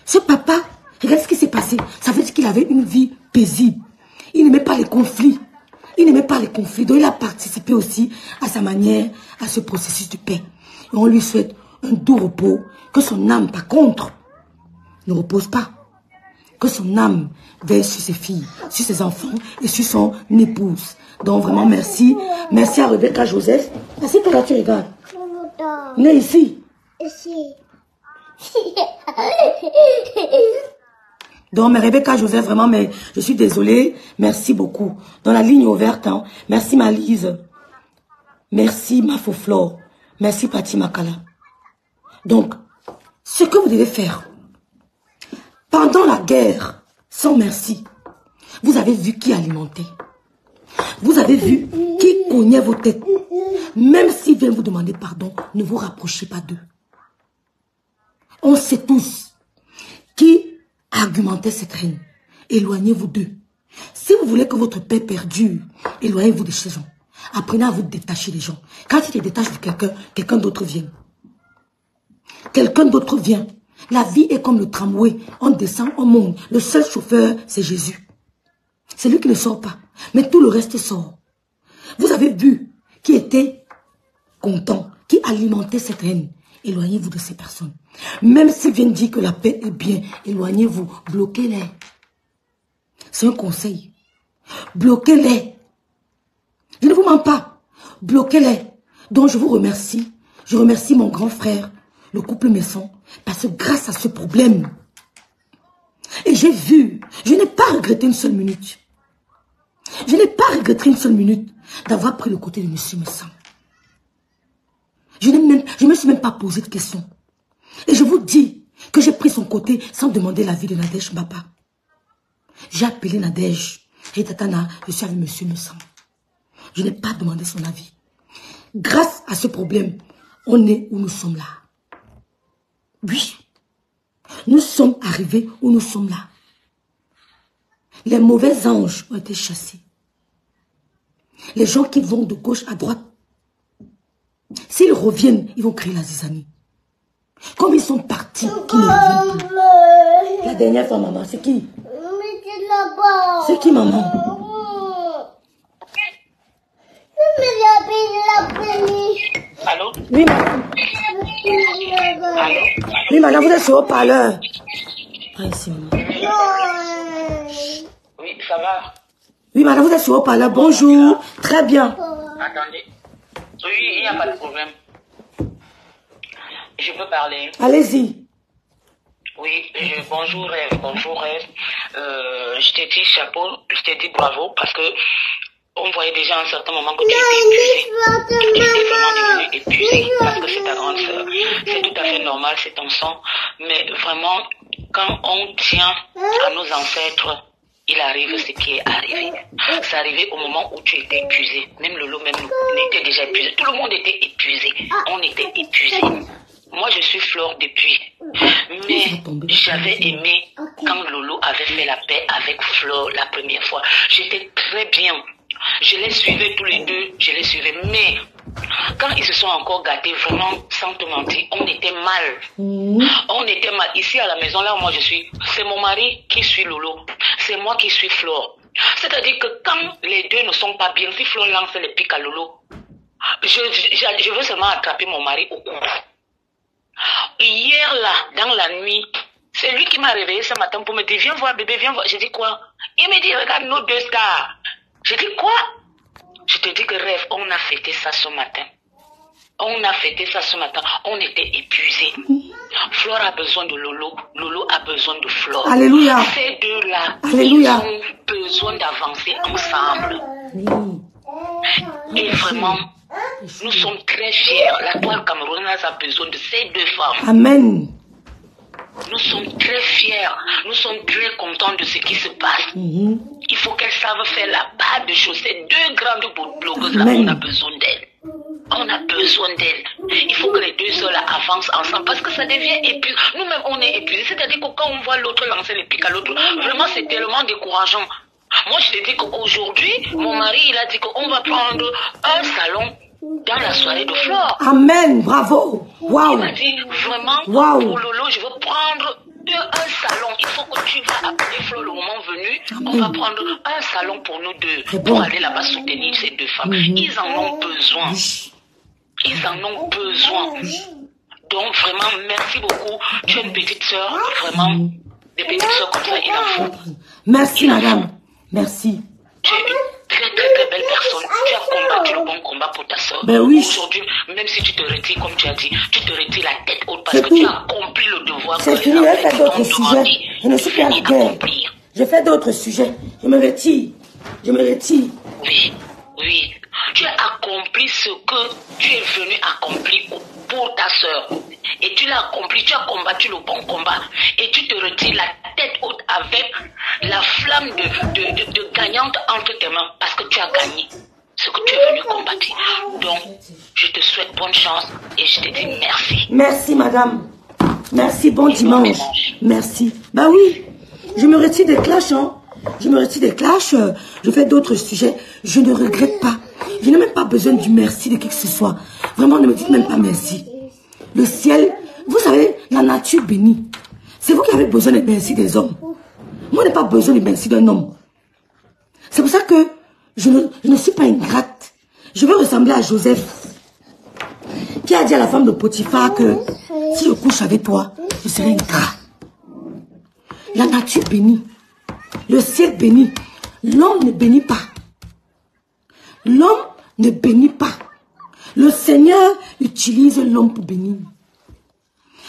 Ce papa, regardez ce qui s'est passé. Ça veut dire qu'il avait une vie paisible. Il n'aimait pas les conflits. Il n'aimait pas les conflits. Donc il a participé aussi à sa manière à ce processus de paix. Et on lui souhaite un doux repos. Que son âme, par contre, ne repose pas. Que son âme veille sur ses filles, sur ses enfants et sur son épouse. Donc vraiment merci. Merci à Rebecca Joseph. Merci que là tu regardes. Venez ici. Ici. Donc, mais Rebecca Joseph, vraiment, mais je suis désolée. Merci beaucoup. Dans la ligne ouverte, hein. Merci Malise. Merci Mafoflore. Merci Pati Makala. Donc, ce que vous devez faire, pendant la guerre, sans merci, vous avez vu qui alimentait. Vous avez vu qui cognait vos têtes. Même s'ils viennent vous demander pardon, ne vous rapprochez pas d'eux. On sait tous qui argumentait cette reine. Éloignez-vous d'eux. Si vous voulez que votre paix perdure, éloignez-vous de ces gens. Apprenez à vous détacher des gens. Quand tu te détaches de quelqu'un, quelqu'un d'autre vient. Quelqu'un d'autre vient. La vie est comme le tramway. On descend, on monte. Le seul chauffeur, c'est Jésus. C'est lui qui ne sort pas. Mais tout le reste sort. Vous avez vu qui était content, qui alimentait cette reine. Éloignez-vous de ces personnes. Même s'ils viennent dire que la paix est bien, éloignez-vous, bloquez-les. C'est un conseil. Bloquez-les. Je ne vous mens pas. Bloquez-les. Donc je vous remercie. Je remercie mon grand frère, le couple Messon, parce que grâce à ce problème, et j'ai vu, je n'ai pas regretté une seule minute. Je n'ai pas regretté une seule minute d'avoir pris le côté de M. Messon. Je ne me suis même pas posé de questions. Et je vous dis, que j'ai pris son côté sans demander l'avis de Nadège Mbapa. J'ai appelé Nadège. Et Tatana, je suis avec monsieur me semble. Je n'ai pas demandé son avis. Grâce à ce problème, on est où nous sommes là. Oui. Nous sommes arrivés où nous sommes là. Les mauvais anges ont été chassés. Les gens qui vont de gauche à droite, s'ils reviennent, ils vont créer la zizanie. Comme ils sont partis, qui ne reviennent plus. La dernière fois, maman, c'est qui? C'est qui, maman? Allô? Oui, madame. Allô? Oui, madame, vous êtes sur haut-parleur. Ah, ici, maman. Oui, ça va? Oui, madame, vous êtes sur haut-parleur. Bonjour. Très bien. Attendez. Oui, il n'y a pas de problème. Je peux parler. Allez-y. Oui, bonjour Rêve, bonjour Rêve. Je t'ai dit chapeau, je t'ai dit bravo parce que on voyait déjà à un certain moment que tu étais épuisé. Tu étais vraiment devenu épuisé parce que c'est ta grande sœur. C'est tout à fait normal, c'est ton sang. Mais vraiment, quand on tient à nos ancêtres, il arrive ce qui est arrivé. C'est arrivé au moment où tu étais épuisé. Même Lolo, même nous, on était déjà épuisé. Tout le monde était épuisé. On était épuisé. Moi, je suis Flore depuis. Mais j'avais aimé quand Lolo avait fait la paix avec Flore la première fois. J'étais très bien. Je les suivais tous les deux. Je les suivais. Mais quand ils se sont encore gâtés, vraiment, sans te mentir, on était mal. On était mal. Ici à la maison, là où moi je suis, c'est mon mari qui suit Lolo. C'est moi qui suis Flore. C'est-à-dire que quand les deux ne sont pas bien, si Flore lance les pics à Lolo, je veux seulement attraper mon mari au cou. Hier là, dans la nuit, c'est lui qui m'a réveillé ce matin pour me dire, viens voir bébé, viens voir. J'ai dit quoi? Il me dit, regarde nos deux stars. J'ai dit quoi? Je te dis que Rêve, on a fêté ça ce matin. On a fêté ça ce matin. On était épuisés. Flore a besoin de Lolo. Lolo a besoin de Flore. Alléluia. Ces deux-là, Alléluia. ils ont besoin d'avancer ensemble. Et vraiment, nous sommes très fiers. La toile camerounaise a besoin de ces deux femmes. Amen. Nous sommes très fiers. Nous sommes très contents de ce qui se passe. Il faut qu'elles savent faire la part de choses. Ces deux grandes blogueuses là, on a besoin d'elles. On a besoin d'elles. Il faut que les deux sœurs là avancent ensemble parce que ça devient épuisant. Nous-mêmes, on est épuisés. C'est-à-dire que quand on voit l'autre lancer les pics à l'autre, vraiment, c'est tellement décourageant. Moi, je te dis qu'aujourd'hui, mon mari, il a dit qu'on va prendre un salon dans la soirée de Flore. Amen. Bravo. Waouh. Il m'a dit, vraiment, Wow. pour Lolo, je veux prendre un salon. Il faut que tu vas appeler Flore le moment venu. On va prendre un salon pour nous deux. Bon. Pour aller là-bas soutenir ces deux femmes. Ils en ont besoin. Ils en ont besoin. Donc, vraiment, merci beaucoup. Tu es une petite sœur. Vraiment, des petites sœurs comme ça, il en faut. Merci, madame. Merci. Tu es une très, très, très belle personne. Tu as combattu le bon combat pour ta soeur. Ben oui. Aujourd'hui, même si tu te retires, comme tu as dit, tu te retires la tête haute parce C'est que tout. tu as accompli le devoir. C'est que fini, les je vais faire ancêtres d'autres t'ont sujets. demandé Je ne suis plus à la guerre. d'accomplir. Je fais d'autres sujets. Je me retire. Je me retire. Oui, oui. Tu as accompli ce que tu es venu accomplir pour ta soeur. Et tu l'as accompli, tu as combattu le bon combat. Et tu te retires la tête haute avec la flamme de gagnante entre tes mains. Parce que tu as gagné ce que tu es venu combattre. Donc, je te souhaite bonne chance et je te dis merci. Merci, madame. Merci, bon Et bon dimanche. dimanche. Merci. Bah oui, je me retire des clashs, hein. Je me retire des clashs, je fais d'autres sujets. Je ne regrette pas. Je n'ai même pas besoin du merci de qui que ce soit. Vraiment, ne me dites même pas merci. Le ciel, vous savez, la nature bénie. C'est vous qui avez besoin des merci des hommes. Moi, je n'ai pas besoin des merci d'un homme. C'est pour ça que je ne suis pas ingrate. Je veux ressembler à Joseph, qui a dit à la femme de Potiphar que si je couche avec toi, je serai ingrat. La nature bénit. Le ciel bénit. L'homme ne bénit pas. L'homme ne bénit pas. Le Seigneur utilise l'homme pour bénir.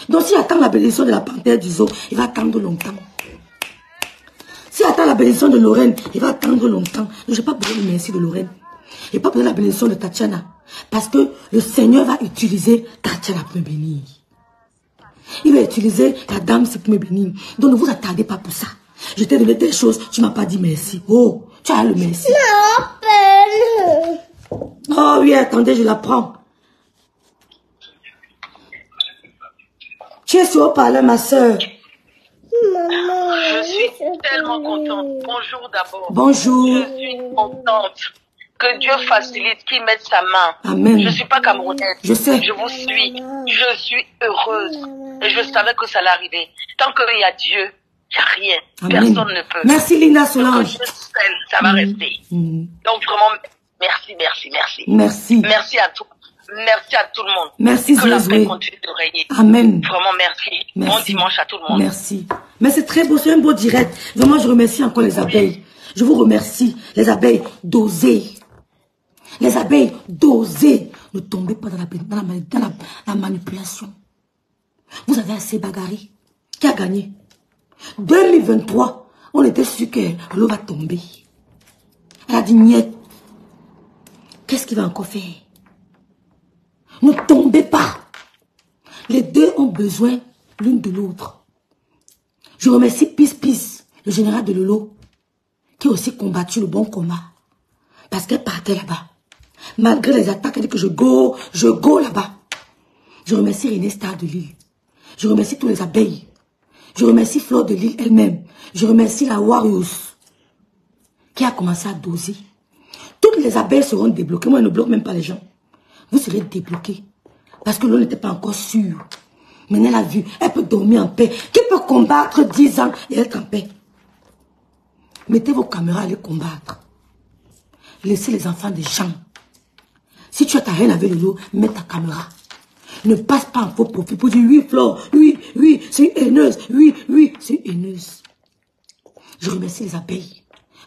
Donc s'il attend la bénédiction de la panthère du zoo, il va attendre longtemps. S'il attend la bénédiction de Lorraine, il va attendre longtemps. Je n'ai pas besoin de merci de Lorraine. Je n'ai pas besoin de la bénédiction de Tatiana. Parce que le Seigneur va utiliser Tatiana pour me bénir. Il va utiliser la dame, c'est pour me bénir. Donc ne vous attardez pas pour ça. Je t'ai donné telle chose, tu ne m'as pas dit merci. Oh, tu as le merci. Oh oui, attendez, je la prends. Tu es sur haut-parleur, ma soeur. Je suis tellement contente. Bonjour d'abord. Bonjour. Je suis contente. Que Dieu facilite, qu'il mette sa main. Amen. Je ne suis pas camerounaise. Je sais. Je vous suis. Je suis heureuse. Et je savais que ça allait arriver. Tant qu'il y a Dieu, il n'y a rien. Amen. Personne ne peut. Merci Linda Solange. Que Dieu seul, ça va rester. Donc vraiment, merci, merci, merci. Merci. Merci à tout. Merci à tout le monde. Merci que la paix Zoé. continue de régner. Amen. Vraiment merci. Bon dimanche à tout le monde. Merci. Mais c'est très beau, c'est un beau direct. Vraiment, je remercie encore les abeilles. Je vous remercie, les abeilles, d'oser. Les abeilles, d'oser. Ne tombez pas dans la manipulation. Vous avez assez bagarré. Qui a gagné? 2023, on était sûr que l'eau va tomber. Elle a dit, niet. Qu'est-ce qu'il va encore faire? Ne tombez pas. Les deux ont besoin l'une de l'autre. Je remercie Peace, le général de Lolo, qui a aussi combattu le bon combat. Parce qu'elle partait là-bas. Malgré les attaques, elle dit que je go là-bas. Je remercie René Star de Lille. Je remercie tous les abeilles. Je remercie Flore de Lille elle-même. Je remercie la Warriors, qui a commencé à doser. Toutes les abeilles seront débloquées. Moi, je ne bloque même pas les gens. Vous serez débloqués. Parce que l'on n'était pas encore sûr. Maintenant, elle a vu. Elle peut dormir en paix. Qui peut combattre 10 ans et être en paix? Mettez vos caméras à les combattre. Laissez les enfants des gens. Si tu as ta reine avec le lot, mets ta caméra. Ne passe pas en faux profil pour dire oui, Flore, oui, c'est une haineuse, oui, c'est une haineuse. Je remercie les abeilles.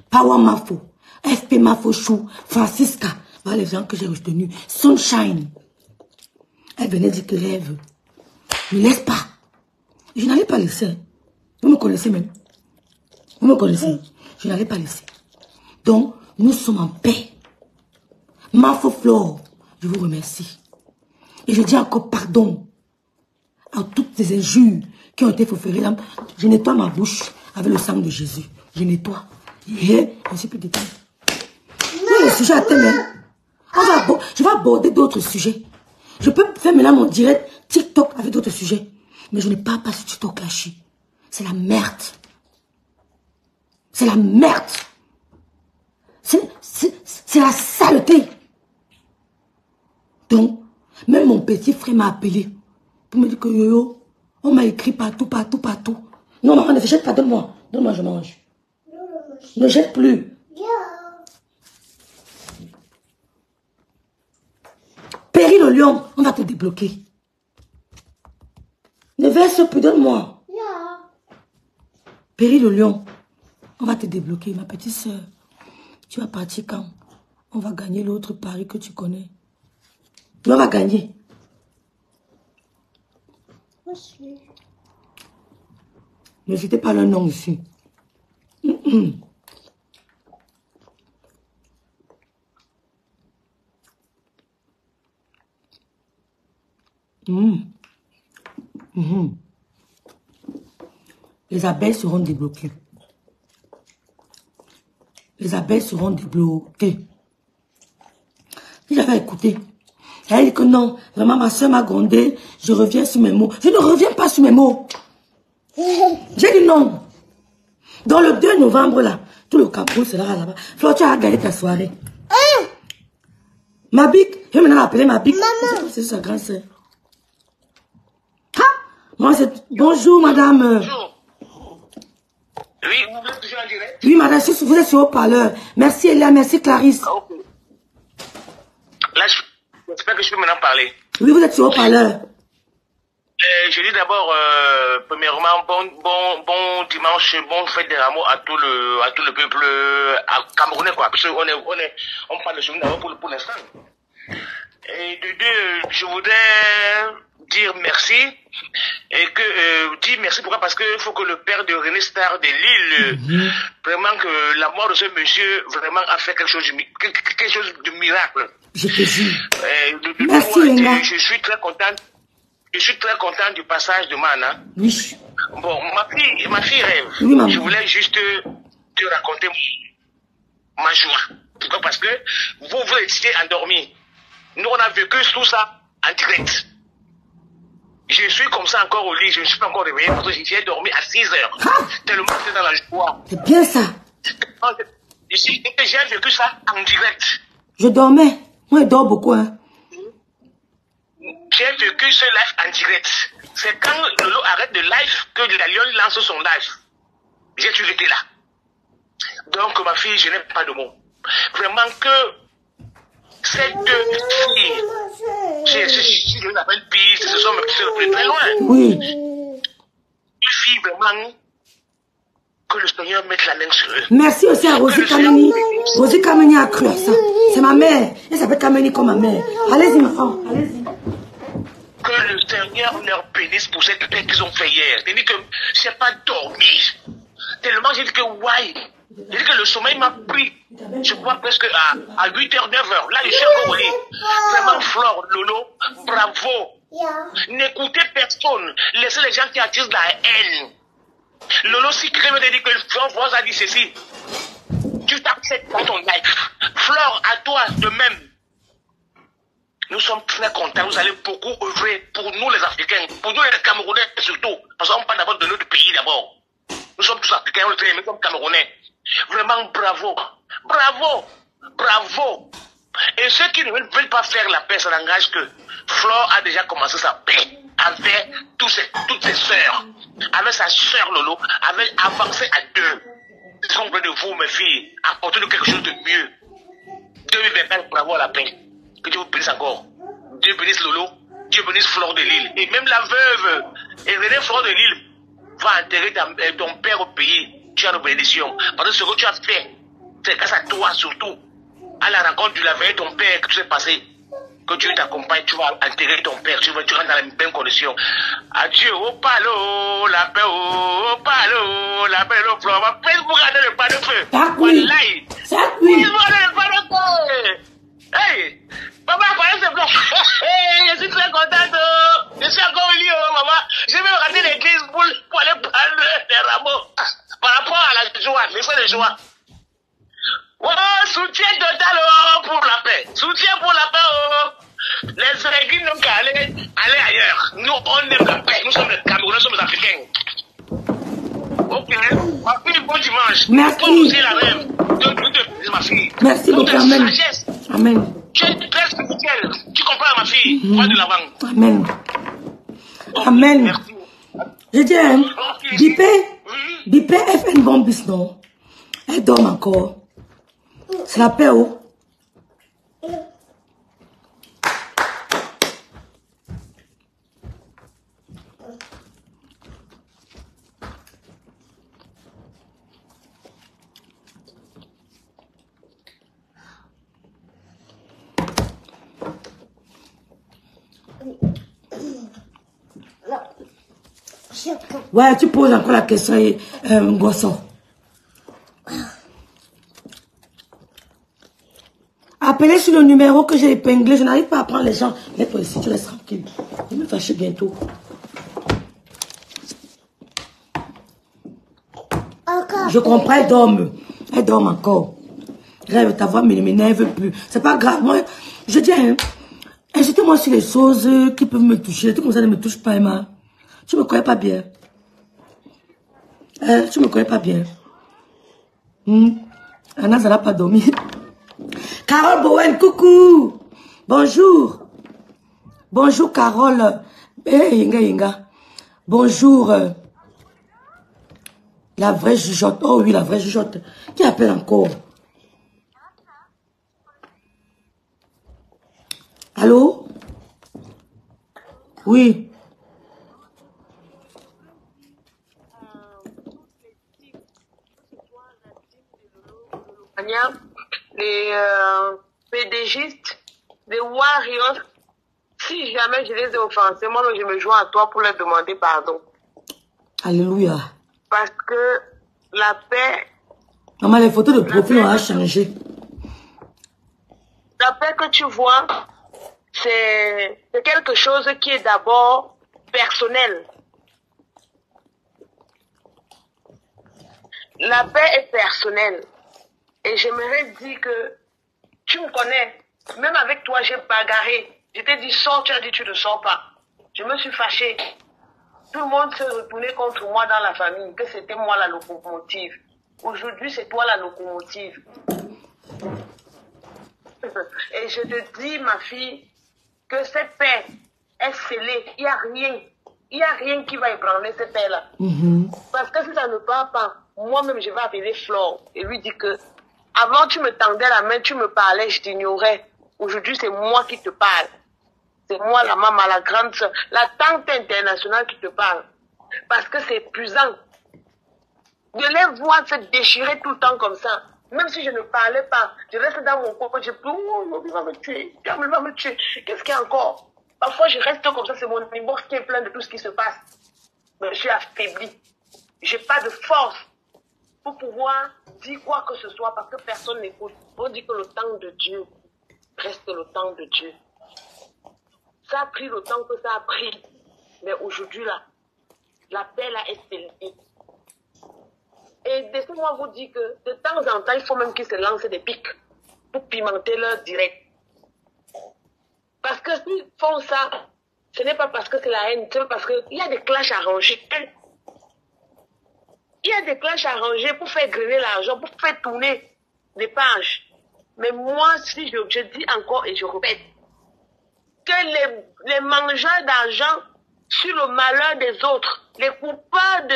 Power Mafo, FP Mafo Chou, Francisca, voilà les gens que j'ai retenus. Sunshine. Elle venait dire que rêve. Ne laisse pas. Je n'allais pas laisser. Vous me connaissez même. Vous me connaissez. Je n'allais pas laisser. Donc, nous sommes en paix. Mafo Flore, je vous remercie. Et je dis encore pardon à toutes ces injures qui ont été faufferées. Je nettoie ma bouche avec le sang de Jésus. Je nettoie. Et je ne suis plus détaillé. Mais le sujet a tellement. Je vais aborder d'autres sujets. Je peux faire maintenant mon direct TikTok avec d'autres sujets. Mais je ne parle pas sur TikTok lâché. C'est la merde. C'est la merde. C'est la saleté. Donc, même mon petit frère m'a appelé pour me dire que yo, on m'a écrit partout. Non, maman, ne jette pas, donne-moi. Donne-moi, je mange. Ne jette plus. Péri le lion, on va te débloquer. Ne verse plus, donne-moi. Péri le lion, on va te débloquer, ma petite soeur. Tu vas partir quand? On va gagner l'autre pari que tu connais. On va gagner. Ne citez pas le nom ici. Les abeilles seront débloquées. Les abeilles seront débloquées. Si j'avais écouté, elle dit que non, vraiment ma soeur m'a grondé, je reviens sur mes mots. Je ne reviens pas sur mes mots. J'ai dit non. Dans le 2 novembre, là, tout le Cameroun sera là-bas. Flore, tu as gagné ta soirée. Mabik, je vais maintenant appeler Mabik. C'est sa grande soeur. Moi, c'est... Bonjour, madame. Bonjour. Oui, vous êtes toujours en direct? Oui, madame, vous êtes sur haut-parleur. Merci, Elia, merci, Clarisse. Ok. Là, j'espère que je peux maintenant parler. Oui, vous êtes sur haut-parleur. Je dis d'abord, premièrement, bon dimanche, bon fête des rameaux à tout le peuple camerounais, quoi. Parce qu'on parle de chemin d'abord pour l'instant. Et de deux, je voudrais dire merci. Et que, dire merci pourquoi? Parce qu'il faut que le père de René Star de Lille, vraiment que la mort de ce monsieur, vraiment a fait quelque chose de miracle. Je te jure. Merci, Léna. Je suis très contente. je suis très content du passage de Mana. Oui. Bon, ma fille rêve. Oui, maman. Je voulais juste te raconter ma joie. Pourquoi? Parce que vous étiez endormis. Nous, on a vécu tout ça en direct. Je suis comme ça encore au lit, je ne suis pas encore réveillé parce que j'ai dormi à 6 heures. Tellement j'étais dans la joie. C'est bien ça. J'ai vécu ça en direct. Je dormais. Moi, je dors beaucoup, hein. J'ai vécu ce live en direct. C'est quand Lolo arrête de live que la Lyon lance son live. J'ai toujours été là. Donc, ma fille, je n'ai pas de mots. Vraiment que ces deux filles, je les appelle filles, ce sont mes petits très loin. Oui. Deux filles, vraiment, que le Seigneur mette la main sur eux. Merci aussi à Rosie Kameni. Rosie Kameni a cru à ça. C'est ma mère. Elle s'appelle Kameni comme ma mère. Allez-y, ma femme. Allez-y. Que le Seigneur leur bénisse pour cette paix qu'ils ont fait hier. C'est-à-dire que je n'ai pas dormi. Tellement j'ai dit que, ouais. J'ai dit que le sommeil m'a pris. Je crois presque à 8h, 9h. Là, je suis encore au lit. Vraiment, Flore, Lolo, bravo. N'écoutez personne. Laissez les gens qui attisent la haine. Lolo, si quelqu'un me dit que Flore a dit ceci, tu t'acceptes dans ton life. Flore, à toi de même. Nous sommes très contents. Vous allez beaucoup œuvrer pour nous les Africains, pour nous les Camerounais surtout. Parce qu'on parle d'abord de notre pays d'abord. Nous sommes tous Africains, on le fait, mais nous sommes Camerounais. Vraiment bravo. Bravo. Bravo. Et ceux qui ne veulent pas faire la paix, ça n'engage que Flore a déjà commencé sa paix avec toutes ses sœurs. Avec sa sœur Lolo, avec avancé à deux. Ils sont près de vous, mes filles. Apportez-nous quelque chose de mieux. Dieu vous bravo à la paix. Que Dieu vous bénisse encore. Dieu bénisse Lolo. Dieu bénisse Flore de Lille. Et même la veuve, et René Flore de Lille, va enterrer ton père au pays. Tu as nos bénédictions. Parce que ce que tu as fait, c'est grâce à toi surtout. À la rencontre du veille ton père que tu sais passer. Que Dieu t'accompagne, tu vas enterrer ton père. Tu rentres dans les mêmes conditions. Adieu, au palo, la paix, au palo, la paix, au fleur. Pour garder le pas de feu. Ça oui. Ça oui. Il va le pas de feu. Hey, papa, c'est blanc. Je suis très contente. Je suis encore au lit, maman. Je vais regarder l'église pour aller prendre des rameaux. Par rapport à la joie, les feux de joie. Oh, soutien total pour la paix. Soutien pour la paix. Les Églises n'ont qu'à aller ailleurs. Nous, on aime la paix. Nous sommes les Camerounais, nous sommes les Africains. Ok. Ma fille, bon dimanche. Merci. Toi aussi la même. Ma fille. Merci beaucoup. Amen. Amen. Tu es très spirituelle. Tu comprends, ma fille? Va de l'avant. Amen. Amen. Merci. Je dis, hein, Bipé est fait une bonne business, non? Elle dort encore. C'est la paix, oh. Ouais, tu poses encore la question, Gosson. Appelez sur le numéro que j'ai épinglé. Je n'arrive pas à prendre les gens. Mais toi ici, tu restes tranquille. Je vais me fâcher bientôt. Je comprends, elle dorme. Elle dorme encore. Rêve, ta voix ne m'énerve plus. C'est pas grave. Moi, je dis, hein, insultez-moi sur les choses qui peuvent me toucher. Tout comme ça ne me touche pas, Emma. Tu me connais pas bien. Tu me connais pas bien. Anna, ça n'a pas dormi. Carole Bowen, coucou. Bonjour. Bonjour, Carole. Yinga. Bonjour. La vraie jugeote. Oh oui, la vraie jugeote. Qui appelle encore? Allô? Oui. Les PDgistes, les warriors, si jamais je les ai offensés, moi je me joins à toi pour leur demander pardon. Alléluia. Parce que la paix... Maman, les photos de profil ont changé. La paix que tu vois, c'est quelque chose qui est d'abord personnelle. La paix est personnelle. Et j'aimerais dire que tu me connais. Même avec toi, j'ai bagarré. Je t'ai dit sors, tu as dit tu ne sors pas. Je me suis fâchée. Tout le monde s'est retourné contre moi dans la famille, que c'était moi la locomotive. Aujourd'hui, c'est toi la locomotive. Et je te dis, ma fille, que cette paix est scellée. Il n'y a rien. Il n'y a rien qui va ébranler cette paix-là. Parce que si ça ne part pas, moi-même, je vais appeler Flore et lui dire que avant, tu me tendais la main, tu me parlais, je t'ignorais. Aujourd'hui, c'est moi qui te parle. C'est moi, la maman, la grande soeur, la tante internationale qui te parle. Parce que c'est épuisant. De les voir se déchirer tout le temps comme ça. Même si je ne parlais pas, je reste dans mon coin, je peux, oh, il va me tuer, il va me tuer. Qu'est-ce qu'il y a encore? Parfois, je reste comme ça, c'est mon inbox qui est plein de tout ce qui se passe. Mais je suis affaiblie. Je n'ai pas de force pour pouvoir dire quoi que ce soit parce que personne n'écoute. On dit que le temps de Dieu reste le temps de Dieu. Ça a pris le temps que ça a pris. Mais aujourd'hui, là, la paix là est scellée. Et laissez-moi vous dire que de temps en temps, il faut même qu'ils se lancent des pics pour pimenter leur direct. Parce que s'ils font ça, ce n'est pas parce que c'est la haine, c'est parce qu'il y a des clashs arrangés. Il y a des clashs arrangés pour faire grainer l'argent, pour faire tourner les pages. Mais moi, si je dis encore et je répète, que les mangeurs d'argent sur le malheur des autres, les coupeurs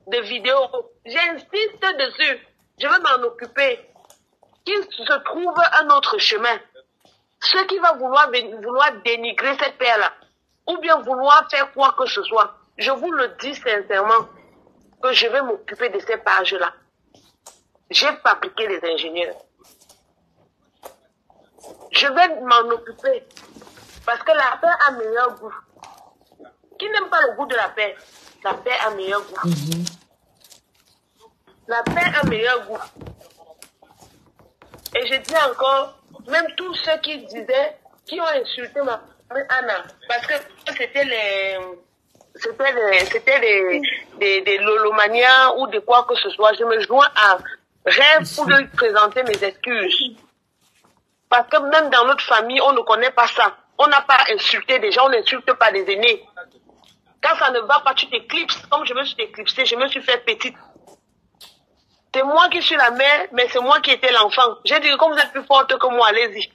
de vidéos, j'insiste dessus, je vais m'en occuper. Qu'il se trouve un autre chemin. Ceux qui vont vouloir dénigrer cette paix-là, ou bien vouloir faire quoi que ce soit, je vous le dis sincèrement, que je vais m'occuper de ces pages-là. J'ai fabriqué les ingénieurs. Je vais m'en occuper. Parce que la paix a meilleur goût. Qui n'aime pas le goût de la paix? La paix a meilleur goût. La paix a meilleur goût. Et je dis encore, même tous ceux qui disaient, qui ont insulté ma mère Anna, parce que c'était des lolomanias ou de quoi que ce soit, je me joins à Rêve pour lui présenter mes excuses. Parce que même dans notre famille, on ne connaît pas ça. On n'a pas insulté des gens, on n'insulte pas des aînés. Quand ça ne va pas, tu t'éclipses. Comme je me suis éclipsée, je me suis fait petite. C'est moi qui suis la mère, mais c'est moi qui étais l'enfant. J'ai dit, comme vous êtes plus forte que moi, allez-y.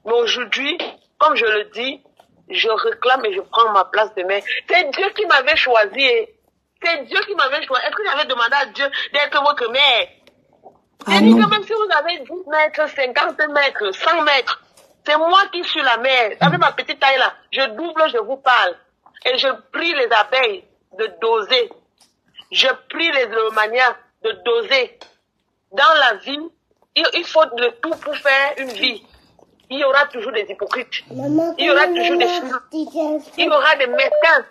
Mais aujourd'hui, comme je le dis, je réclame et je prends ma place de mère. C'est Dieu qui m'avait choisi. C'est Dieu qui m'avait choisi. Est-ce que j'avais demandé à Dieu d'être votre mère? J'ai dit que même si vous avez 10 mètres, 50 mètres, 100 mètres, c'est moi qui suis la mère. Avec ma petite taille là, je double, je vous parle. Et je prie les abeilles de doser. Je prie les lomanias de doser. Dans la vie, il faut de tout pour faire une vie. Il y aura toujours des hypocrites. Il y aura toujours des fous. Il y aura des mesquins.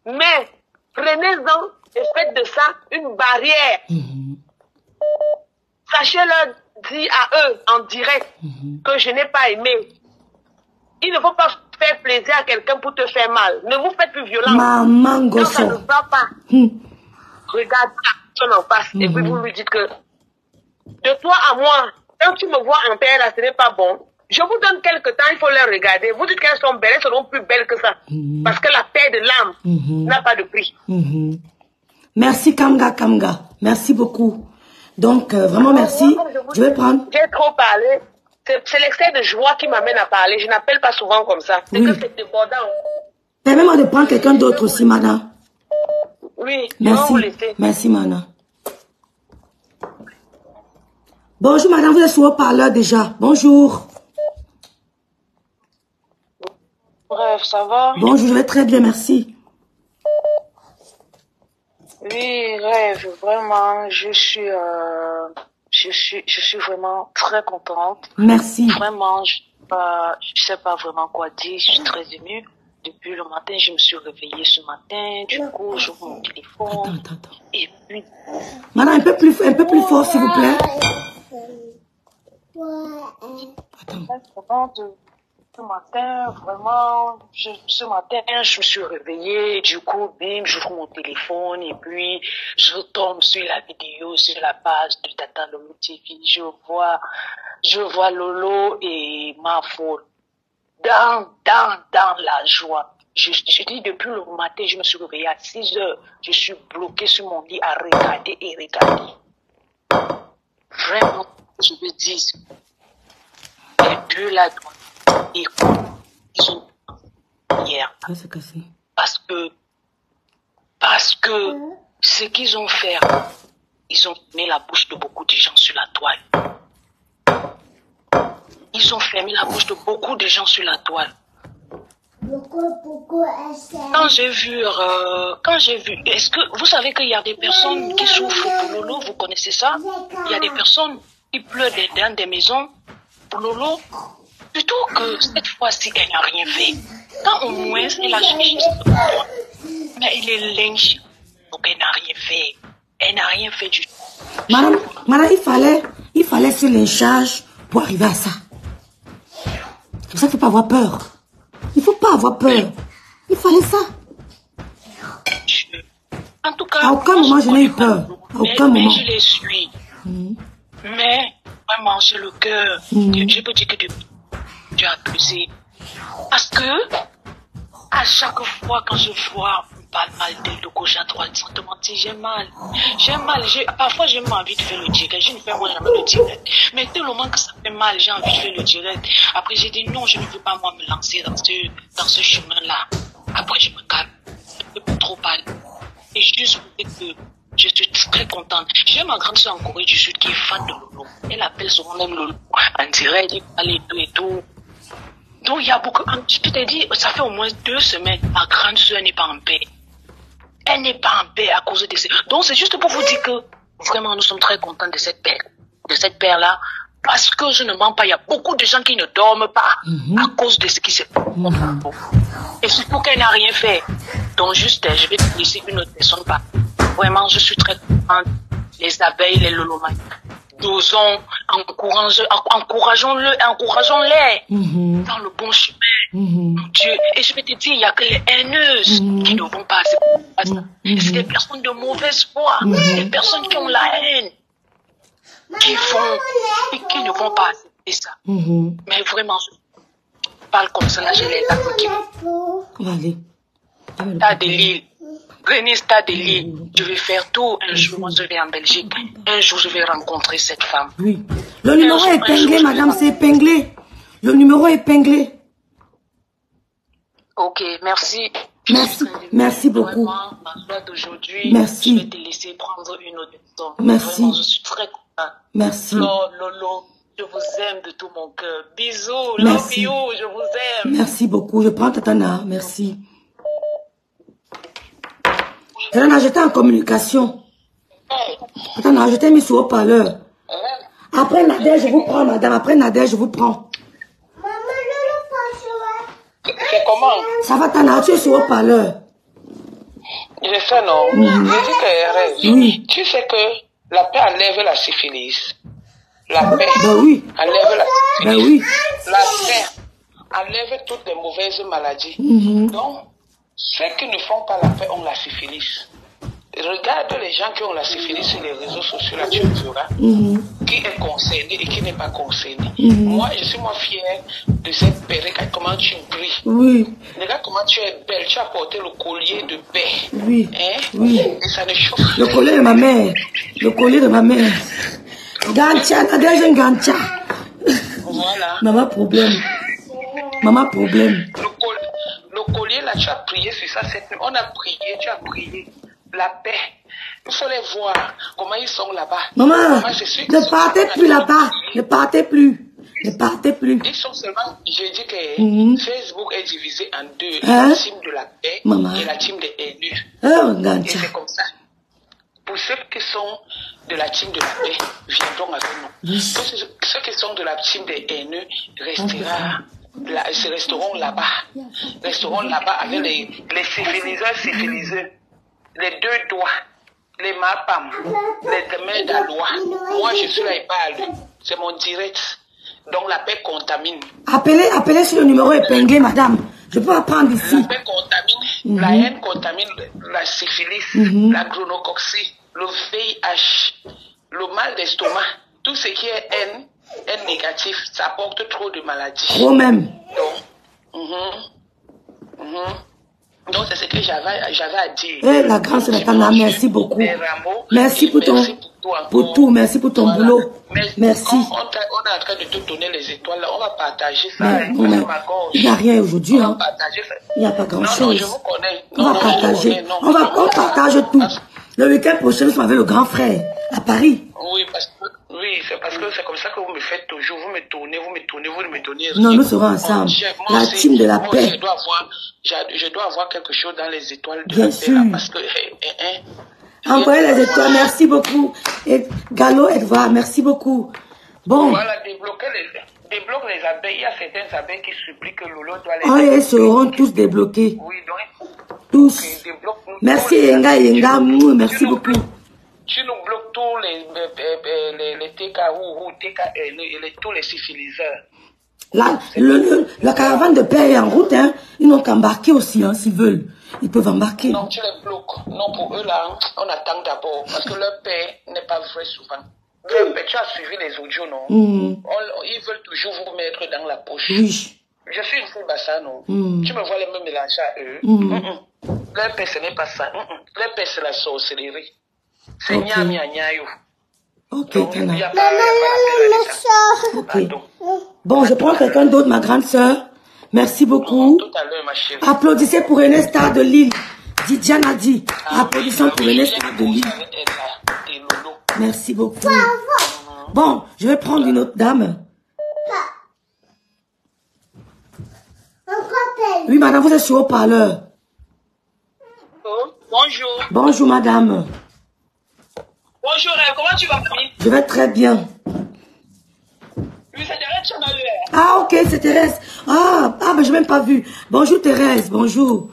Mais prenez-en et faites de ça une barrière. Sachez-leur dire à eux en direct que je n'ai pas aimé. Il ne faut pas faire plaisir à quelqu'un pour te faire mal. Ne vous faites plus violence. Maman Quand ça ne va pas, regarde la personne en face et puis vous lui dites que de toi à moi, quand tu me vois en paix là, ce n'est pas bon. Je vous donne quelques temps, il faut les regarder. Vous dites qu'elles sont belles, elles seront plus belles que ça. Parce que la paix de l'âme n'a pas de prix. Merci Kamga. Merci beaucoup. Donc, vraiment merci. Je vais prendre... J'ai trop parlé. C'est l'excès de joie qui m'amène à parler. Je n'appelle pas souvent comme ça. C'est que c'est débordant. Permets-moi de prendre quelqu'un d'autre aussi, madame. Oui, merci. Merci, madame. Bonjour, madame. Vous êtes sur haut-parleur déjà. Bonjour. Bref, ça va? Bonjour, je vais très bien, merci. Oui, Rêve, vraiment, je suis vraiment très contente. Merci. Vraiment, je sais pas vraiment quoi dire, je suis très émue. Depuis le matin, je me suis réveillée ce matin, du coup, j'ouvre mon téléphone. Attends. Et puis... Madame, un peu plus fort, s'il vous plaît. Attends. ce matin, vraiment, ce matin, je me suis réveillée, du coup, bim, j'ouvre mon téléphone et puis je tombe sur la vidéo, sur la page de Tata Lolo TV. Je vois Lolo et ma folle dans la joie. Je dis depuis le matin, je me suis réveillée à 6 heures. Je suis bloquée sur mon lit à regarder et regarder. Vraiment, je me dis, les deux là, ils ont hier. Ah, c'est cassé. Parce que ce qu'ils ont fait, ils ont mis la bouche de beaucoup de gens sur la toile. Ils ont fermé la bouche de beaucoup de gens sur la toile. Quand j'ai vu, est-ce que vous savez qu'il y a des personnes qui souffrent pour Lolo, vous connaissez ça? Il y a des personnes qui pleurent dans des maisons pour Lolo, plutôt que cette fois-ci, elle n'a rien fait. Quand au moins, elle a cherché ce pourquoi. Mais il est lynché, donc elle n'a rien fait. Elle n'a rien fait du tout. Madame, il fallait ce lynchage pour arriver à ça. C'est pour ça qu'il ne faut pas avoir peur. Il ne faut pas avoir peur. Il fallait ça. En tout cas, à aucun moment, je n'ai eu peur. À aucun moment. Mais je les suis. Mais vraiment, j'ai le cœur. Je peux dire que tu as abusé. Parce que, à chaque fois quand je vois, on parle mal de gauche à droite, sans te mentir, j'ai mal. Parfois, j'ai même envie de faire le direct. Je ne fais moi jamais le direct. Mais tellement que ça fait mal, j'ai envie de faire le direct. Après, j'ai dit non, je ne veux pas moi me lancer dans ce chemin-là. Après, je me calme. Je ne peux plus trop parler. Et juste pour dire que je suis très contente. J'ai ma grande soeur en Corée du Sud qui est fan de Lolo. Elle appelle souvent même Lolo en direct, elle parle et tout et tout. Donc il y a beaucoup. Je t'ai dit, ça fait au moins 2 semaines, ma grande soeur n'est pas en paix. Elle n'est pas en paix à cause de ces. Donc c'est juste pour vous dire que vraiment nous sommes très contents de cette paire-là. Parce que je ne mens pas, il y a beaucoup de gens qui ne dorment pas à cause de ce qui se passe. Et surtout qu'elle n'a rien fait. Donc juste, je vais te laisser une autre personne pas. Vraiment, je suis très contente. Les abeilles, les lolomanes. Dosons, encourageons-les dans le bon chemin. Mon Dieu. Et je vais te dire, il n'y a que les haineuses qui ne vont pas. C'est des personnes de mauvaise foi, des personnes qui ont la haine, qui font et qui ne vont pas accepter ça. Mais vraiment, je parle comme ça, là, j'ai les larmes qui vont. Allez. Stade de Lille. Venez Stade de Lille. Je vais faire tout. Un jour, moi, je vais en Belgique. Un jour, je vais rencontrer cette femme. Oui. Le numéro est épinglé, madame, c'est épinglé. Le numéro est épinglé. Ok, merci. Merci beaucoup. Vraiment, ma joie d'aujourd'hui. Merci. Je vais te laisser prendre une autre temps. Merci. Vraiment, je suis très contente. Merci. Flore, Lolo, je vous aime de tout mon cœur. Bisous, Merci. love you, je vous aime. Merci beaucoup. Je prends Tatana. Merci. Tatana, j'étais en communication. Tatana, je t'ai mis sur haut-parleur. Après Nadège, je vous prends, madame. Après Nadège, je vous prends. C'est comment? Ça va, Tana, tu es sur haut-parleur. Je sais, non. Je dis que Oui. tu sais que la paix enlève la syphilis. La paix Ben oui. enlève la syphilis. Ben oui. La paix enlève toutes les mauvaises maladies. Donc, ceux qui ne font pas la paix ont la syphilis. Regarde les gens qui ont la syphilis sur les réseaux sociaux, là, tu verras qui est concerné et qui n'est pas concerné. Moi, je suis fière de cette paix. Regarde comment tu brilles. Oui. Regarde comment tu es belle. Tu as porté le collier de paix. Oui. Hein? Oui. Et ça ne chauffe. Le collier de ma mère. Le collier de ma mère. Gantia, Nadège, un gantia. Voilà. Maman problème. Maman problème. Le collier, là, tu as prié sur ça cette nuit. On a prié, tu as prié. La paix. Il faut les voir. Comment ils sont là-bas. Maman, ne partez plus là-bas. Ne partez plus. Ne partez plus. Ils sont seulement, je dis que Facebook est divisé en deux. Hein? La team de la paix et la team des haineux. Oh, et c'est comme ça. Pour ceux qui sont de la team de la paix, viendront avec nous. Ceux qui sont de la team des haineux resteront là-bas. Resteront là-bas avec les syphiliseurs. Les 2 doigts, les mapam, les mains d'Alois. Moi, je suis là et parle. C'est mon direct. Donc la paix contamine. Appelez sur le numéro épinglé, madame. Je peux pas prendre ici. La paix contamine, la haine contamine la syphilis, la gonorrhée, le VIH, le mal d'estomac. Tout ce qui est haine négatif, ça apporte trop de maladies. Trop même. Donc c'est ce que j'avais à dire. Eh, la grâce de Natana, merci beaucoup. Merci pour ton, pour tout, merci pour ton boulot. Merci. On est en train de te donner les étoiles, on va partager ça. Mais, il n'y a rien aujourd'hui. Hein. Il n'y a pas grand-chose. Non, je vous connais. On va partager. On partage tout. Le week-end prochain, nous sommes avec le grand frère à Paris. Oui, c'est parce que c'est comme ça que vous me faites toujours. Vous me tournez. Non, nous serons ensemble. La team de la paix. Je dois avoir quelque chose dans les étoiles de Bien la sûr. paix. Là, parce que, envoyez les étoiles, merci beaucoup. Et Gallo, Edouard, merci beaucoup. Bon. Voilà, débloque les abeilles. Il y a certaines abeilles qui supplient que Lolo doit les... Oh, ils seront tous débloqués. Oui, donc... Tous. Merci Yenga, merci beaucoup. Tu nous bloques tous les TKU, tous les syphiliseurs. Là, la caravane de paix est en route, hein. Ils n'ont qu'embarquer aussi, hein, s'ils veulent. Ils peuvent embarquer. Non, tu les bloques. Non, pour eux, là, on attend d'abord. Parce que leur paix n'est pas vrai souvent. Leur paix, tu as suivi les audios, non? Ils veulent toujours vous mettre dans la poche. Oui. Je suis une fille bassa, non? Tu me vois les mêmes mélanger à eux. Leur paix, ce n'est pas ça. Leur paix, c'est la sorcellerie. C'est nya-nya-nya-yo. Ok, Kana. Ok. Bon, je prends quelqu'un d'autre, ma grande sœur. Merci beaucoup. Tout à l'heure, ma chérie. Applaudissez pour René Star de Lille. Didiane a dit. Applaudissons pour René Star de Lille. Merci beaucoup. Bon, je vais prendre une autre dame. Oui, madame, vous êtes sur haut-parleur. Bonjour. Bonjour, madame. Bonjour, comment tu vas, mamie? Je vais très bien. Oui, c'est Thérèse Chamaluer. Ah, ok, c'est Thérèse. Ah, mais je n'ai même pas vu. Bonjour, Thérèse, bonjour.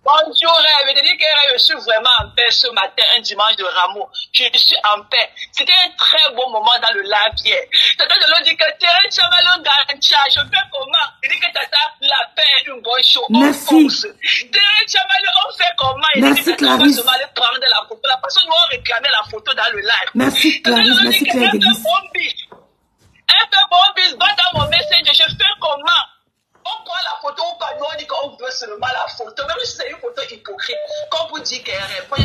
Bonjour, je te dis que je suis vraiment en paix ce matin, un dimanche de Rameau. Je suis en paix. C'était un très beau moment dans le lac hier. Tata de l'eau dit que Thérèse Chamaluer Gantia, je fais comment? Il dit que Tata, la paix est une bonne chose. Merci. Thérèse Chamaluer, on fait comment? Il Merci, dit que Tata va se aller prendre la photo. La personne va réclamer la photo dans le live. Merci, Clarisse. Merci, Claire Delis. Un peu bon bis, va dans mon message, je fais comment? On prend la photo, on dit qu'on veut seulement la photo, même si c'est une photo hypocrite. Quand vous dites que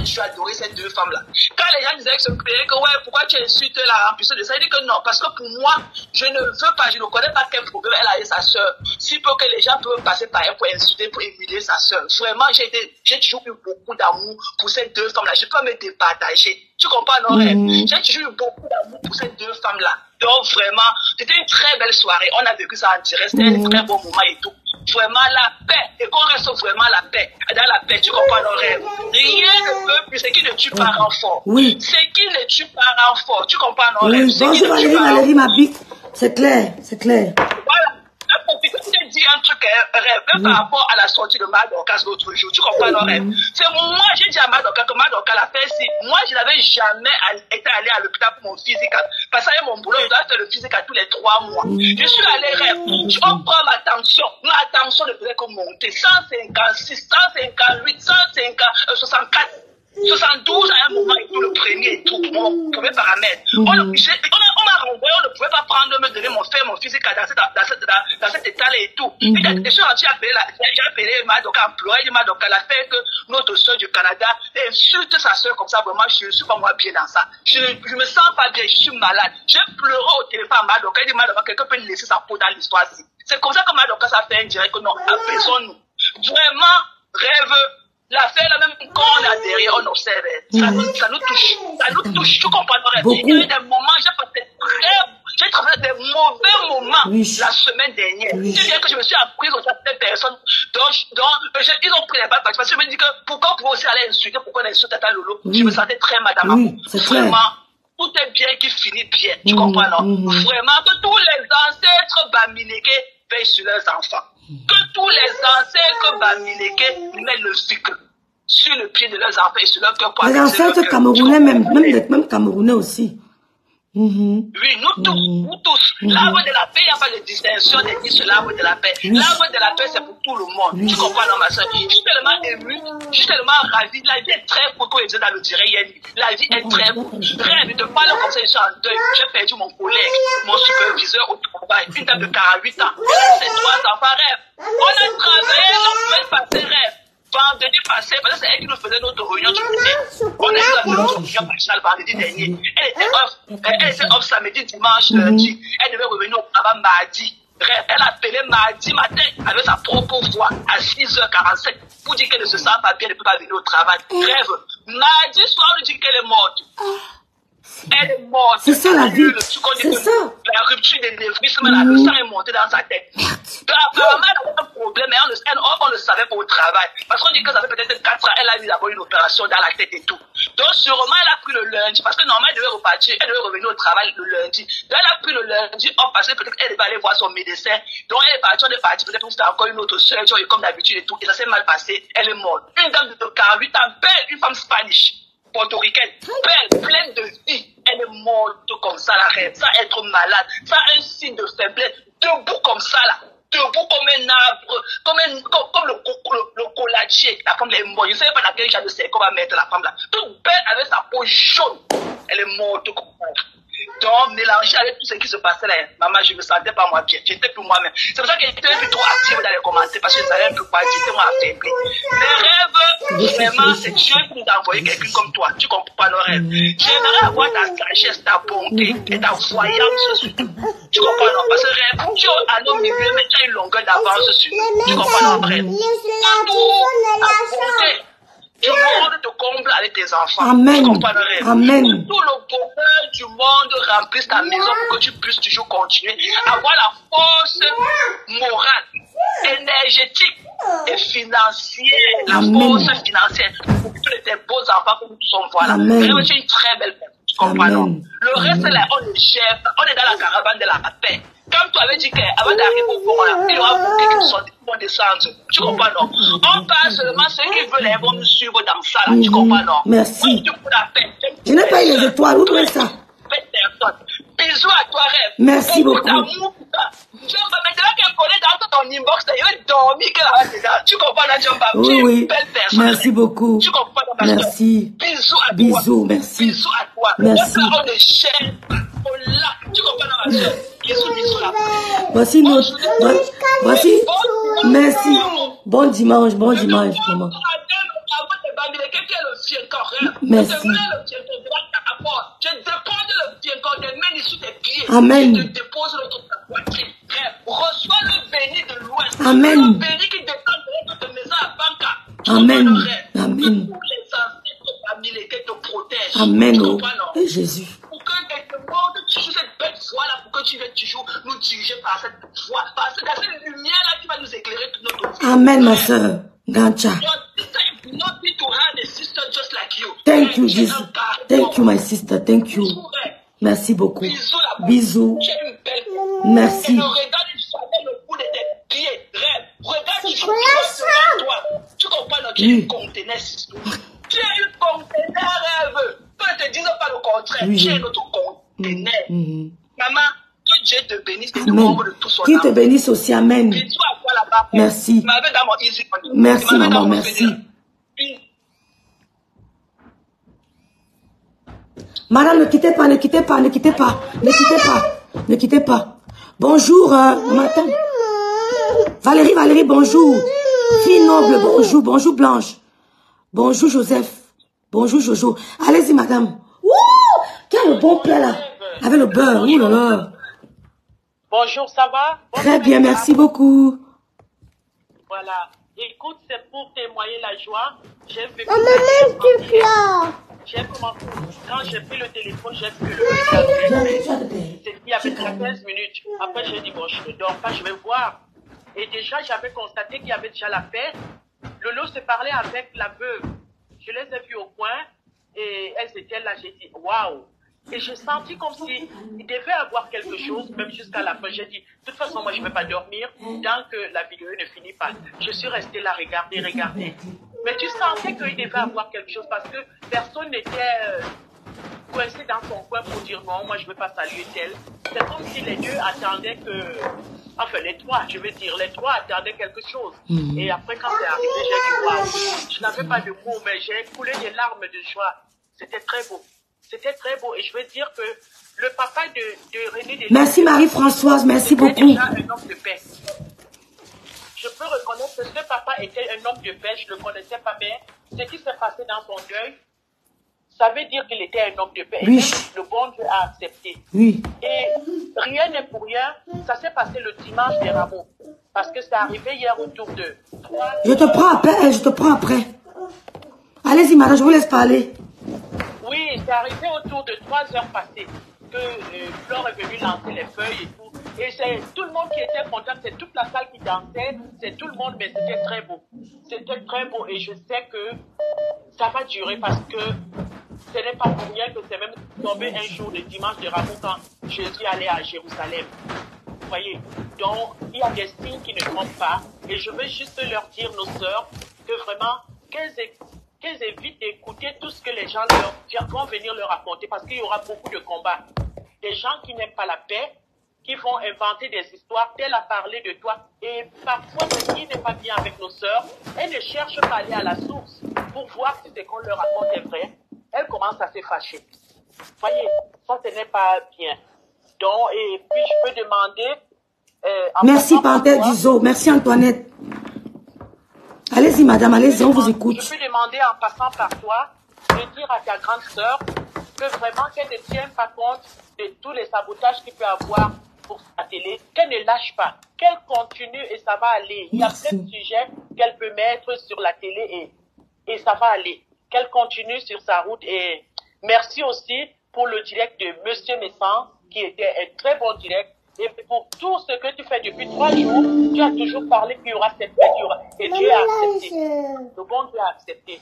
tu as adoré ces deux femmes-là. Quand les gens disaient que ouais, pourquoi tu insultes la remplissée de ça, il dit que non, parce que pour moi, je ne veux pas, je ne connais pas quel problème elle a et sa soeur. Si peu que les gens peuvent passer par elle pour insulter, pour humilier sa soeur. Vraiment, j'ai toujours eu beaucoup d'amour pour ces deux femmes-là. Je peux me départager. Tu comprends, non? J'ai toujours eu beaucoup d'amour pour ces deux femmes-là. Donc vraiment, c'était une très belle soirée. On a vécu ça en direct. C'était un très bon moment et tout. Vraiment la paix. Et qu'on reste vraiment la paix. Dans la paix, tu comprends nos rêves. Rien ne peut plus. Ce qui ne tue pas rend fort. Oui. Ce qui ne tue pas rend fort. Tu comprends nos rêves. Oui, bonjour Valérie, ma bite. C'est clair, c'est clair. Voilà. Je te dis un truc, rêve, par rapport à la sortie de Madoka l'autre jour. Tu comprends nos rêves. C'est moi, j'ai dit à Madoka que Madoka l'a fait si. Moi, je n'avais jamais été allé à l'hôpital pour mon physique. Parce que mon boulot, je dois faire le physique à tous les 3 mois. Je suis allé rêve. On prend ma tension ne faisait que monter. 156, 158, 64. 72 à un moment et tout, le premier et tout, mon premier paramètre. On m'a renvoyé, on ne pouvait pas prendre, me donner mon physique dans cet état-là et tout. Je suis rentré j'ai appelé Madoka employé, Madoka l'a fait que notre soeur du Canada insulte sa soeur comme ça, vraiment, je ne suis pas moi bien dans ça. Je me sens pas bien, je suis malade. J'ai pleuré au téléphone à Madoka, il dit Madoka, quelqu'un peut laisser sa peau dans l'histoire-ci. C'est comme ça que Madoka ça fait un direct que non, apaisons-nous. Vraiment, rêve. L'affaire, là, même quand on est derrière, on observe. Ça nous touche. Ça nous touche. Tu comprends? Il y a eu des moments, j'ai traversé des mauvais moments la semaine dernière. C'est bien que je me suis apprise aux certaines personnes dont ils ont pris les balles parce que je me dis que pourquoi on pouvait aussi aller insulter, pourquoi on insulte Tata Lolo? Je me sentais très madame. Vraiment, tout est bien qui finit bien. Tu comprends, non? Vraiment, que tous les ancêtres bamileke veillent sur leurs enfants. Que tous les ancêtres bamileke mettent le cycle sur le pied de leurs enfants et sur leur cœur. Les ancêtres camerounais, même Camerounais aussi. Oui, nous tous. L'arbre de la paix, il n'y a pas de distinction de qui c'est l'arbre de la paix. L'arbre de la paix, c'est pour tout le monde. Tu comprends, non, ma soeur? Je suis tellement émue, je suis tellement ravie. La vie est très courte, comme je disais dans le direct hier. La vie est très courte. Rêve, je te parle comme ça, je suis en deuil. J'ai perdu mon collègue, mon superviseur au travail, une dame de 48 ans. Elle a ses 3 enfants, rêve. On a travaillé, on pouvait passer rêve. Vendredi passé, parce que c'est elle qui nous faisait notre réunion du week-end. On a eu la réunion nationale vendredi dernier. Elle était off samedi, dimanche, lundi. Elle devait revenir au travail mardi. Elle a appelé mardi matin avec sa propre voix à 6h47 pour dire qu'elle ne se sent pas bien, elle ne peut pas venir au travail. Bref, mardi soir, on lui dit qu'elle est morte. Elle est morte. C'est ça la vie. C'est ça. La rupture des névrismes, le sang est monté dans sa tête. Donc, apparemment, elle avait un problème, mais on le savait pas au travail. Parce qu'on dit que ça fait peut-être 4 ans, elle a eu d'abord une opération dans la tête et tout. Donc, sûrement, elle a pris le lundi, parce que normalement, elle devait repartir, elle devait revenir au travail le lundi. Donc, elle a pris le lundi, parce que peut-être qu'elle devait aller voir son médecin. Donc, elle est partie, peut-être que c'était encore une autre soeur, comme d'habitude et tout. Et ça s'est mal passé, elle est morte. Une dame de 48 ans, belle, une femme spanish, portoricaine, belle, pleine de vie. Elle est morte comme ça, la reine, sans être malade, sans un signe de faiblesse, debout comme ça, là, debout comme un arbre, comme le collagier. La femme est morte. Je ne sais pas dans quel genre de cercle on va mettre la femme là. Toute belle avec sa peau jaune. Elle est morte comme ça. Donc, mélangé avec tout ce qui se passait là, maman, je ne me sentais pas moi bien. J'étais plus moi-même. C'est pour ça que j'étais plus trop active dans les commentaires parce que je ne savais plus quoi dire. J'étais moi affaiblie. Mes rêves, vraiment, c'est Dieu qui nous a envoyé quelqu'un comme toi. Tu comprends nos rêves. J'aimerais avoir ta sagesse, ta bonté et ta voyance sur tout. Tu comprends, non? Parce que rêve, tu es à nos milieux, mais tu as une longueur d'avance sur nous. Tu comprends, non, rêve? Tout ta bonté. Le monde te comble avec tes enfants. Amen. Tu comprends le rêve? Amen. Tout le bonheur du monde remplisse ta maison pour que tu puisses toujours continuer à avoir la force morale, énergétique et financière. La force financière pour tous tes beaux enfants que nous sommes. Voilà. Vraiment, tu es une très belle personne. Tu comprends, non? Le reste, là, on le gère. On est dans la caravane de la paix. Comme tu avais dit qu'avant d'arriver au pont, il y aura beaucoup qui sont descendre. Tu comprends, non? On parle seulement ceux qui veulent, ils vont nous suivre dans ça, là. Tu comprends, non? Merci. Moi, la paix. Je n'ai pas eu les étoiles. Où trouvez ça? Bisous à toi, rêve. Merci beaucoup. D'amour. Tu vois, maintenant qu'elle connaît dans ton inbox, il va dormir qu'elle a dedans. Tu comprends, là, John Baptiste? Tu es une belle personne. Merci beaucoup. Tu comprends, merci. Bisous à toi. Bisous, merci. Bisous à toi. Merci. On est chaîne. On l'a. Tu comprends, ma soeur? Bisous, bisous là. Voici notre. Voici. Merci. Bon dimanche, maman. Merci. Amen. Reçois le béni de l'Ouest. Amen. Le béni qui descend de notre maison à Banca. Amen. Amen. Pour les ancêtres familles qui te protègent. Amen. Et Jésus. Pour que tu montres toujours cette belle foi-là, pour que tu viennes toujours nous diriger par cette foi, par cette lumière-là qui va nous éclairer toute notre vie. Amen, ma soeur. Gancha. Thank you, Jesus. Thank you, my sister. Thank you. Merci beaucoup. Bisous. Merci. Tu comprends, tu es une conteneur. Tu es une conteneur, rêve. Ne te disons pas le contraire. Tu es notre conteneur. Maman, que Dieu te bénisse et nous membre de tout son âme. Qui te bénisse aussi, amen. Merci. Merci, maman, merci. Madame, ne quittez pas, ne quittez pas, ne quittez pas, ne quittez pas, ne quittez pas. Bonjour, matin. Valérie, bonjour. Fille noble, bonjour, bonjour Blanche. Bonjour Joseph. Bonjour Jojo. Allez-y, madame. Ouh, quel bon plat là. Avec le beurre, ouh là là. Bonjour, ça va? Très bien, merci beaucoup. Voilà. Écoute, c'est pour témoigner la joie. J'ai vécu. J'ai commencé, quand j'ai pris le téléphone, j'ai vu le il y avait 15 minutes. Après, j'ai dit, bon, je ne dors pas, je vais voir. Et déjà, j'avais constaté qu'il y avait déjà la fête. Lolo se parlait avec la veuve. Je les ai vues au coin et elles étaient là. J'ai dit, waouh! Et j'ai senti comme si il devait avoir quelque chose, même jusqu'à la fin. J'ai dit, de toute façon, moi, je ne vais pas dormir tant que la vidéo ne finit pas. Je suis restée là, regarder. Mais tu sentais qu'il devait avoir quelque chose parce que personne n'était coincé dans son coin pour dire non, moi je ne veux pas saluer tel. C'est comme si les deux attendaient que... Enfin, les trois, je veux dire, les trois attendaient quelque chose. Et après, quand c'est arrivé, j'ai dit, waouh, je n'avais pas de mots, mais j'ai coulé des larmes de joie. C'était très beau. C'était très beau. Et je veux dire que le papa de René Deslandes... Merci Marie-Françoise, merci beaucoup. Déjà un homme de paix. Je peux reconnaître que ce papa était un homme de paix, je ne le connaissais pas, mais ce qui s'est passé dans son deuil, ça veut dire qu'il était un homme de paix. Oui. Et le bon Dieu a accepté. Oui. Et rien n'est pour rien, ça s'est passé le dimanche des Rameaux. Parce que c'est arrivé hier autour de 3 heures. Je te prends après, je te prends après. Allez-y, madame, je vous laisse parler. Oui, c'est arrivé autour de 3 heures passées que Flore est venue lancer les feuilles et tout. Et c'est tout le monde qui était content, c'est toute la salle qui dansait, c'est tout le monde, mais c'était très beau. C'était très beau et je sais que ça va durer parce que ce n'est pas pour rien que c'est même tombé un jour de dimanche de Rameaux quand Jésus allait à Jérusalem. Vous voyez? Donc, il y a des signes qui ne trompent pas. Et je veux juste leur dire, nos sœurs, que vraiment, qu'elles évitent d'écouter tout ce que les gens vont venir leur raconter parce qu'il y aura beaucoup de combats. Des gens qui n'aiment pas la paix, qui vont inventer des histoires, tel a parlé de toi. Et parfois, ce qui n'est pas bien avec nos sœurs, elles ne cherchent pas à aller à la source pour voir si ce qu'on leur raconte est vrai. Elles commencent à se fâcher. Voyez, ça, ce n'est pas bien. Donc, et puis, je peux demander... merci, Panthère Dizo. Merci, Antoinette. Allez-y, madame, allez-y, on vous écoute. Je peux demander, en passant par toi, de dire à ta grande sœur que vraiment, qu'elle ne tienne pas compte de tous les sabotages qu'il peut avoir pour sa télé, qu'elle ne lâche pas, qu'elle continue et ça va aller. Il y a plein de sujets qu'elle peut mettre sur la télé et ça va aller. Qu'elle continue sur sa route et merci aussi pour le direct de Monsieur Messan qui était un très bon direct et pour tout ce que tu fais depuis 3 jours, tu as toujours parlé qu'il y aura cette fête et Dieu a accepté. Le bon Dieu a accepté.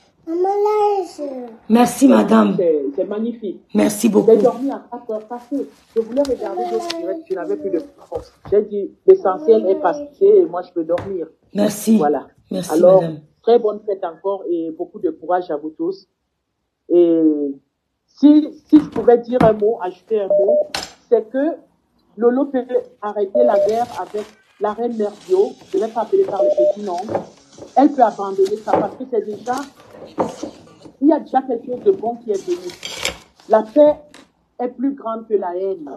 Merci madame. C'est magnifique. Merci beaucoup. J'ai dormi à 4h passées. Je voulais regarder d'autres directs, je n'avais plus de force. J'ai dit, l'essentiel est passé et moi je peux dormir. Merci. Voilà. Merci alors, madame. Très bonne fête encore et beaucoup de courage à vous tous. Et si je pouvais dire un mot, ajouter un mot, c'est que Lolo peut arrêter la guerre avec la reine Merdio, je ne vais pas appeler par le petit nom. Elle peut abandonner ça parce que c'est déjà, il y a déjà quelque chose de bon qui est venu. La paix est plus grande que la haine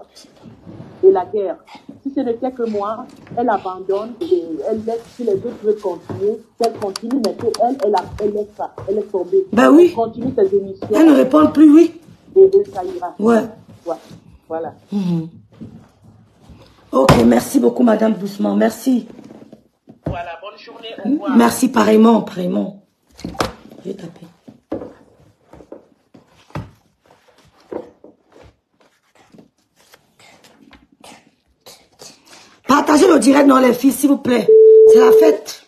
et la guerre. Si ce n'était que moi, elle abandonne et elle laisse, si les autres veulent continuer, qu'elle continue, mais elle laisse ça, elle est tombée. Ben oui. Elle continue ses émissions. Elle ne répond plus, oui. Et ça ira. Ouais. Voilà. Ok, merci beaucoup, madame Doucement. Merci. Voilà, bonne journée. Au revoir. Merci, pareillement, pareillement. Je vais taper. Partagez le direct dans les filles, s'il vous plaît. C'est la fête.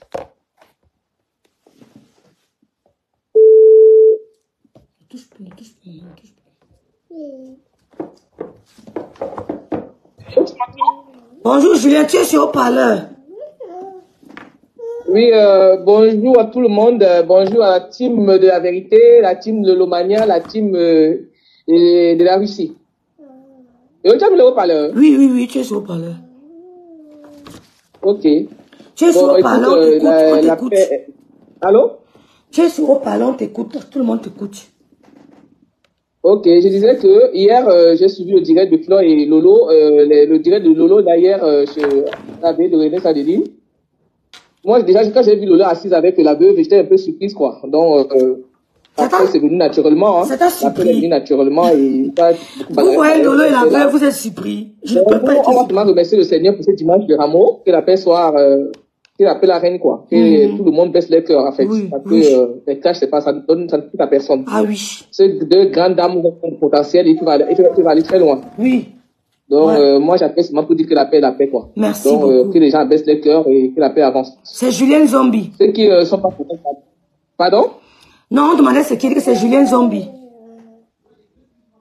Bonjour Julien, tu es sur haut-parleur. Oui, bonjour à tout le monde. Bonjour à la team de la vérité, la team de l'Omania, la team de la Russie. Et tu es sur le haut-parleur? Oui, tu es sur haut-parleur. Ok. Tu es sur haut-parleur, on t'écoute. Allô? Tu es sur haut-parleur, on t'écoute, tout le monde t'écoute. Ok, je disais que hier, j'ai suivi le direct de Flore et Lolo, le direct de Lolo d'ailleurs chez l'abbé de René Sadeli. Moi, déjà, quand j'ai vu Lolo assise avec la veuve, j'étais un peu surprise, quoi. Donc, après, c'est venu naturellement. C'est un surpris. C'est venu naturellement. Et ça, vous voyez Lolo et la veuve, vous êtes surpris. Je ne peux pas être on va vraiment remercier le Seigneur pour ce dimanche de Rameaux, que la paix soit, que la paix la reine, quoi. Que tout le monde baisse les cœurs, en fait. Oui, parce que les clashs, c'est pas, ça ne donne ça ne coûte à personne. Ah oui. Ces deux grandes dames ont un potentiel et tu vas aller très loin. Oui. Donc, moi, j'appelle seulement pour dire que la paix est la paix, quoi. Merci donc, beaucoup. Que les gens baissent les cœurs et que la paix avance. C'est Julien Zombie. Ceux qui sont pas contents. Pardon? Non, on demandait ce qu'il dit que c'est Julien Zombie.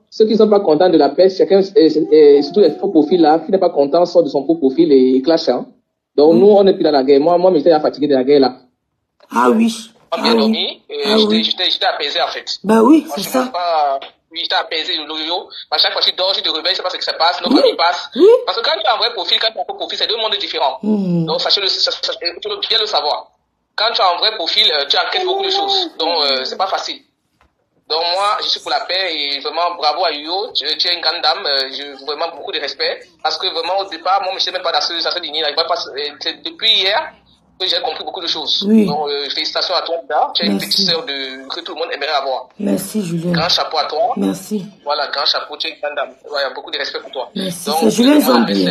Ceux qui sont pas contents de la paix, chacun, surtout les faux profils là, qui n'est pas content sort de son faux profil et clash, hein. Donc, nous, on n'est plus dans la guerre. Moi, j'étais fatigué de la guerre, là. Ah oui. Bien dormi, j'étais apaisé, en fait. Bah oui, c'est ça. Oui, je t'ai apaisé, Lolo. À chaque fois que tu dors, tu te réveilles, je sais pas ce qui se passe, nos familles passent. Parce que quand tu as un vrai profil, quand tu as un faux profil, c'est deux mondes différents. Donc, sachez-le, tu dois bien le savoir. Quand tu as un vrai profil, tu enquêtes beaucoup de choses. Donc, c'est pas facile. Donc, moi, je suis pour la paix et vraiment, bravo à Yo. Tu es une grande dame. J'ai vraiment beaucoup de respect. Parce que vraiment, au départ, moi, je ne sais même pas dans ce lignée-là. Depuis hier, que j'ai compris beaucoup de choses. Oui. Donc, félicitations à toi, là. Tu es une petite sœur que tout le monde aimerait avoir. Merci, Julien. Grand chapeau à toi. Merci. Voilà, grand chapeau. Tu es une grande dame. Ouais, beaucoup de respect pour toi. Merci. Donc, c'est Julien Zombie.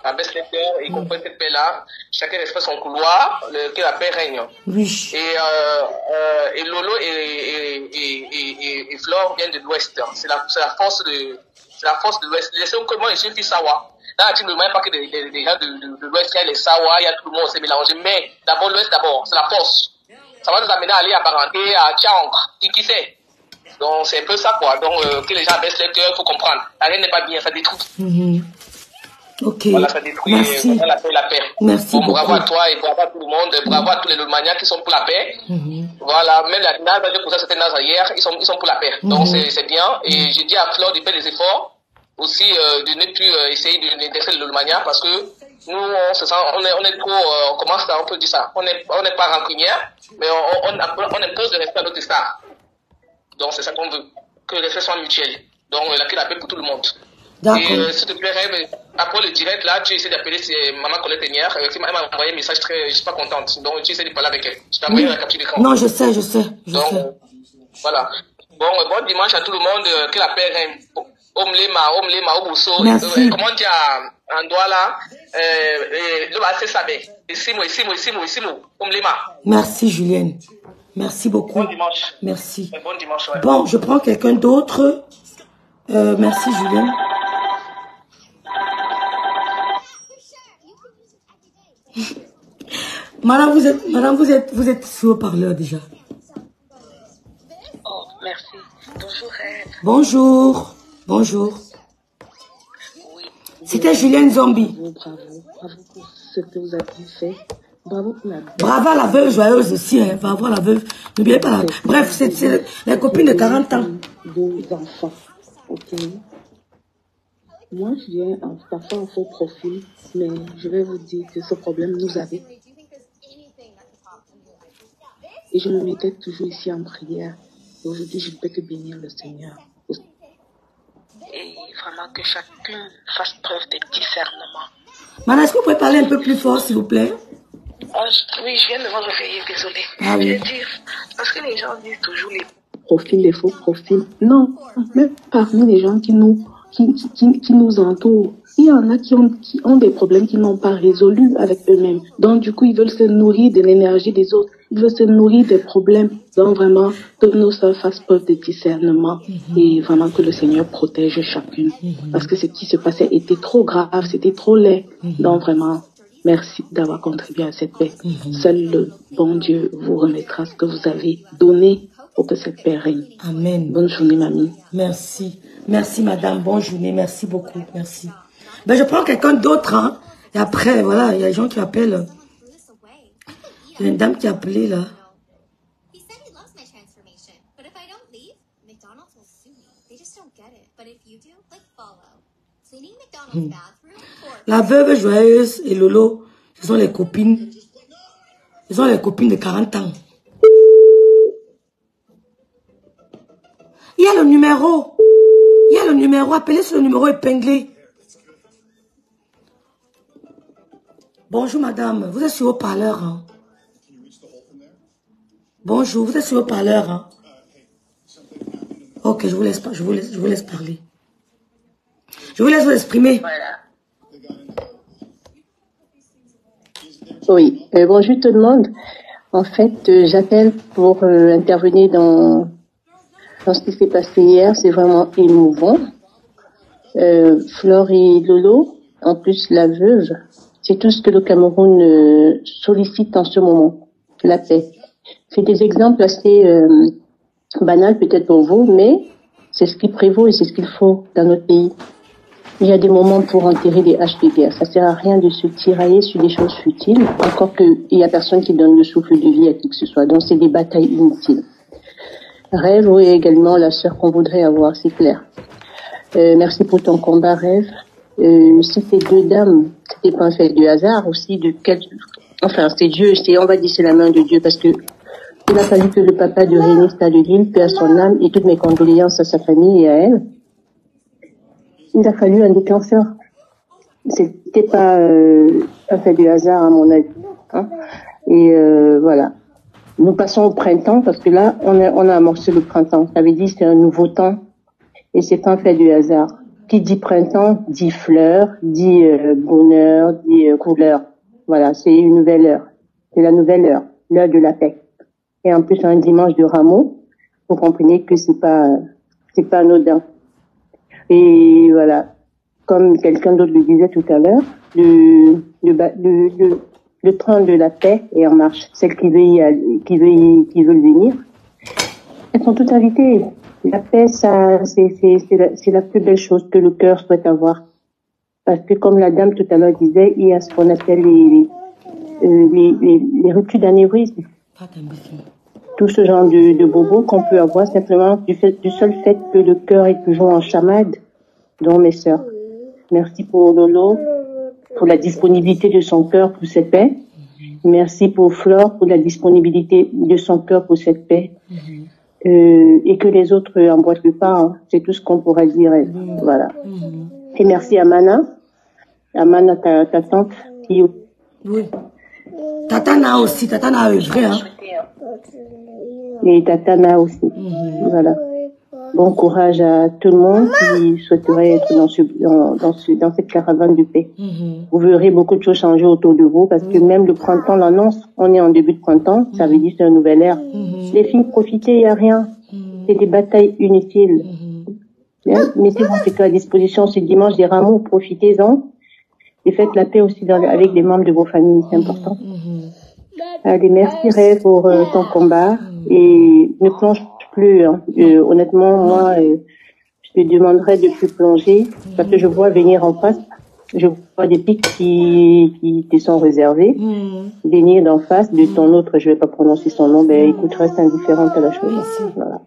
La best-setter, y compris cette paix-là, chacun respecte son couloir, que la paix règne. Oui. Et Lolo et Flore viennent de l'Ouest. C'est la force de l'Ouest. Laissez-moi comment je suis Sawa. Dans la team, il n'y a pas que des gens de l'Ouest, il y a les Sawa, il y a tout le monde, c'est mélangé. Mais d'abord, l'Ouest, c'est la force. Ça va nous amener à aller apparenter à Tchang. Qui sait? Donc, c'est un peu ça, quoi. Donc, que les gens baissent les cœurs, il faut comprendre. La reine n'est pas bien, ça détruit. Ok. Voilà, ça détruit. Merci. La paix. Merci bon, beaucoup. Bravo à toi et bravo à tout le monde. Bravo à tous les Lomaniens qui sont pour la paix. Voilà, même la NASA, j'ai posé certaines NASA hier, ils sont pour la paix. Donc, c'est bien. Et j'ai dit à Flore de faire des efforts aussi, de ne plus essayer d'intéresser les Lomaniens parce que nous, on se sent, on est trop, comment ça, on peut dire ça? On n'est pas rancunière, mais on impose le respect à notre star. Donc, c'est ça qu'on veut. Que le respect soit mutuel. Donc, que la paix pour tout le monde. Et s'il te plaît, après le direct, là, tu essaies d'appeler Maman Colette hier. Elle m'a envoyé un message je suis pas contente. Donc, tu essaies de parler avec elle. Je t'ai envoyé la capture d'écran. Non, je sais. Donc, voilà. Bon dimanche à tout le monde. Que la paix règne. Omlema, Obuso. Comment dire en doigt là? Le bas, c'est ça, Isimo. Omlema. Merci, Julienne. Merci beaucoup. Bon dimanche. Merci. Bon dimanche, ouais. Bon, je prends quelqu'un d'autre. Merci, Julienne. Madame, vous êtes sur haut-parleur déjà. Oh, merci. Bonjour, Reine. Bonjour. Oui. C'était Julienne Zombie. Bravo pour ce que vous avez fait. Bravo pour la... Bravo à la veuve joyeuse aussi, hein. Bravo à la veuve. N'oubliez pas la... Bref, c'est les copines de 40 ans. Deux enfants, ok. Moi, je viens parfois en faux profil, mais je vais vous dire que ce problème nous avait. Et je me mettais toujours ici en prière. Et aujourd'hui, je ne peux que bénir le Seigneur. Et vraiment que chacun fasse preuve de discernement. Madame, est-ce que vous pouvez parler un peu plus fort, s'il vous plaît? Oui, je viens de me réveiller, désolée. Ah oui. Je veux dire, parce que les gens disent toujours les profils, les faux profils. Non, même parmi les gens qui nous entourent, il y en a qui ont des problèmes qu'ils n'ont pas résolus avec eux-mêmes. Donc, du coup, ils veulent se nourrir de l'énergie des autres. Ils veulent se nourrir des problèmes. Donc, vraiment, que nos sœurs fassent preuve de discernement et vraiment que le Seigneur protège chacune. Parce que ce qui se passait était trop grave, c'était trop laid. Donc, vraiment, merci d'avoir contribué à cette paix. Seul le bon Dieu vous remettra ce que vous avez donné pour que cette paix règne. Amen. Bonne journée, mamie. Merci. Merci, madame. Bonne journée. Merci beaucoup. Merci. Ben, je prends quelqu'un d'autre, hein. Et après, voilà, il y a des gens qui appellent. Il y a une dame qui a appelé, là. La veuve joyeuse et Lolo, ce sont les copines. Ce sont les copines de 40 ans. Il y a le numéro. Appelez sur le numéro épinglé. Bonjour, madame. Vous êtes sur haut-parleur, hein? Bonjour, vous êtes sur haut-parleur, hein? Ok, je vous laisse parler. Je vous laisse vous exprimer. Voilà. Oui, bonjour tout le monde. En fait, j'appelle pour intervenir dans ce qui s'est passé hier. C'est vraiment émouvant. Flore et Lolo, en plus la veuve, c'est tout ce que le Cameroun sollicite en ce moment, la paix. C'est des exemples assez banals peut-être pour vous, mais c'est ce qui prévaut et c'est ce qu'il faut dans notre pays. Il y a des moments pour enterrer les haches de guerre. Ça sert à rien de se tirailler sur des choses futiles, encore qu'il y a personne qui donne le souffle de vie à qui que ce soit. Donc c'est des batailles inutiles. Rêve, oui, également la sœur qu'on voudrait avoir, c'est clair. Merci pour ton combat, Rêve. Si ces deux dames, c'était pas un fait du hasard aussi, enfin, c'est Dieu, on va dire c'est la main de Dieu, parce que il a fallu que le papa de René Stadeline, paix à son âme, et toutes mes condoléances à sa famille et à elle, il a fallu un déclencheur. C'était pas un fait du hasard, à mon avis. Hein. Et voilà. Nous passons au printemps, parce que là, on a amorcé le printemps. Ça veut dire c'est un nouveau temps, et c'est pas un fait du hasard. Qui dit printemps, dit fleurs, dit bonheur, dit couleur. Voilà, c'est une nouvelle heure. C'est la nouvelle heure, l'heure de la paix. Et en plus, un dimanche de Rameau, vous comprenez que c'est pas anodin. Et voilà, comme quelqu'un d'autre le disait tout à l'heure, le train de la paix est en marche. Celles qui veulent venir, elles sont toutes invitées. La paix, ça, c'est la plus belle chose que le cœur souhaite avoir. Parce que comme la dame tout à l'heure disait, il y a ce qu'on appelle les ruptures d'anévrisme. Tout ce genre de bobos qu'on peut avoir simplement du seul fait que le cœur est toujours en chamade. Donc, mes sœurs, merci pour Lolo, pour la disponibilité de son cœur pour cette paix. Merci pour Flore, pour la disponibilité de son cœur pour cette paix. Et que les autres emboîtent le pas, hein. C'est tout ce qu'on pourrait dire. Voilà. Et merci à Mana. À Mana, ta tante. Qui... Oui. Tatana aussi, Tatana a œuvré, hein. Et Tatana aussi. Voilà. Bon courage à tout le monde qui souhaiterait être dans cette caravane de paix. Vous verrez beaucoup de choses changer autour de vous parce que même le printemps l'annonce, on est en début de printemps, ça veut dire que c'est un nouvel ère. Les filles, profitez, il n'y a rien. C'est des batailles inutiles. Mettez vos séquelles à disposition ce dimanche des Rameaux, profitez-en. Et faites la paix aussi avec les membres de vos familles, c'est important. Allez, merci Rêve pour ton combat et ne plonge plus. Hein. Honnêtement, moi, je te demanderais de plus plonger parce que je vois venir en face, je vois des pics qui te sont réservés. Venir d'en face de ton autre, je vais pas prononcer son nom, ben écoute, reste indifférente à la chose. Voilà.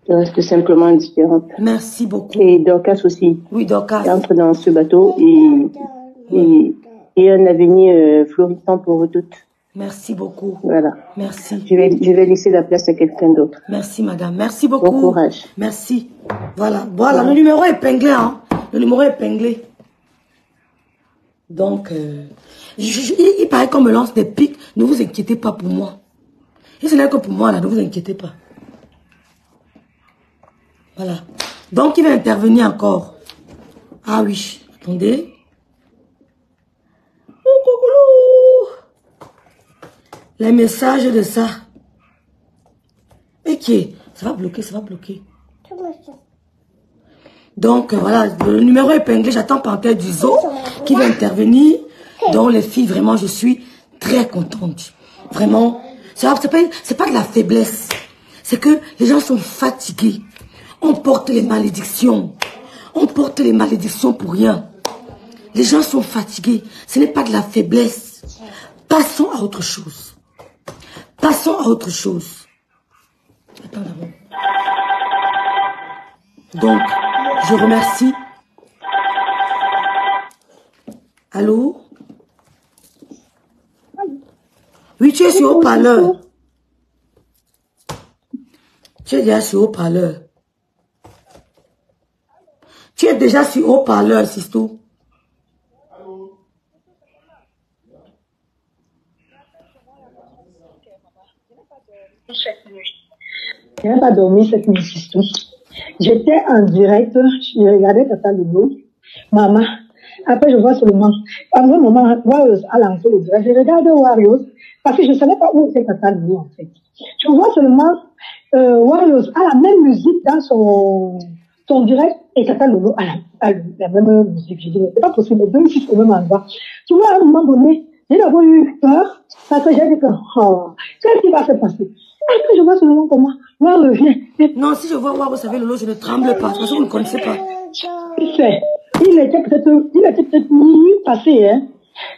Je reste simplement indifférente. Merci beaucoup. Et Dorcas aussi. Oui, Dorcas. Entre dans ce bateau et un avenir florissant pour vous toutes. Merci beaucoup. Voilà. Merci. Je vais laisser la place à quelqu'un d'autre. Merci, madame. Merci beaucoup. Bon courage. Merci. Voilà. Voilà, le numéro est épinglé, hein. Le numéro est épinglé. Donc, il paraît qu'on me lance des pics. Ne vous inquiétez pas pour moi. Et ce n'est que pour moi, là. Ne vous inquiétez pas. Voilà. Donc, il va intervenir encore. Ah oui. Attendez. Les messages de ça. Ok. Ça va bloquer, ça va bloquer. Donc, voilà. Le numéro épinglé. J'attends Panthère du Zoo qui va intervenir. Donc, les filles, vraiment, je suis très contente. Vraiment. C'est pas de la faiblesse. C'est que les gens sont fatigués. On porte les malédictions. On porte les malédictions pour rien. Les gens sont fatigués. Ce n'est pas de la faiblesse. Passons à autre chose. Passons à autre chose. Attends d'abord. Donc, je remercie. Allô? Oui, tu es sur haut-parleur. Tu es déjà sur haut-parleur. Tu es déjà sur haut-parleur, Sisto. Je n'ai pas dormi cette nuit, Sisto. J'étais en direct, je regardais Tata Lolo, maman. Après, je vois seulement, à un moment, Warriors a lancé le direct. Je regarde Warriors parce que je ne savais pas où était Tata Lolo, en fait. Je vois seulement Warriors a la même musique dans son direct et Tata Lolo a la même musique. Je dis, mais c'est pas possible, les deux musiques au même endroit. Tu vois, à un moment donné, j'ai d'abord eu peur parce que j'ai dit que, qu'est-ce qui va se passer? Après, je vois seulement comment War revient. Non, si je vois War, vous savez, Lolo, je ne tremble pas, parce que vous ne connaissez pas. Il était peut-être minuit passé, hein.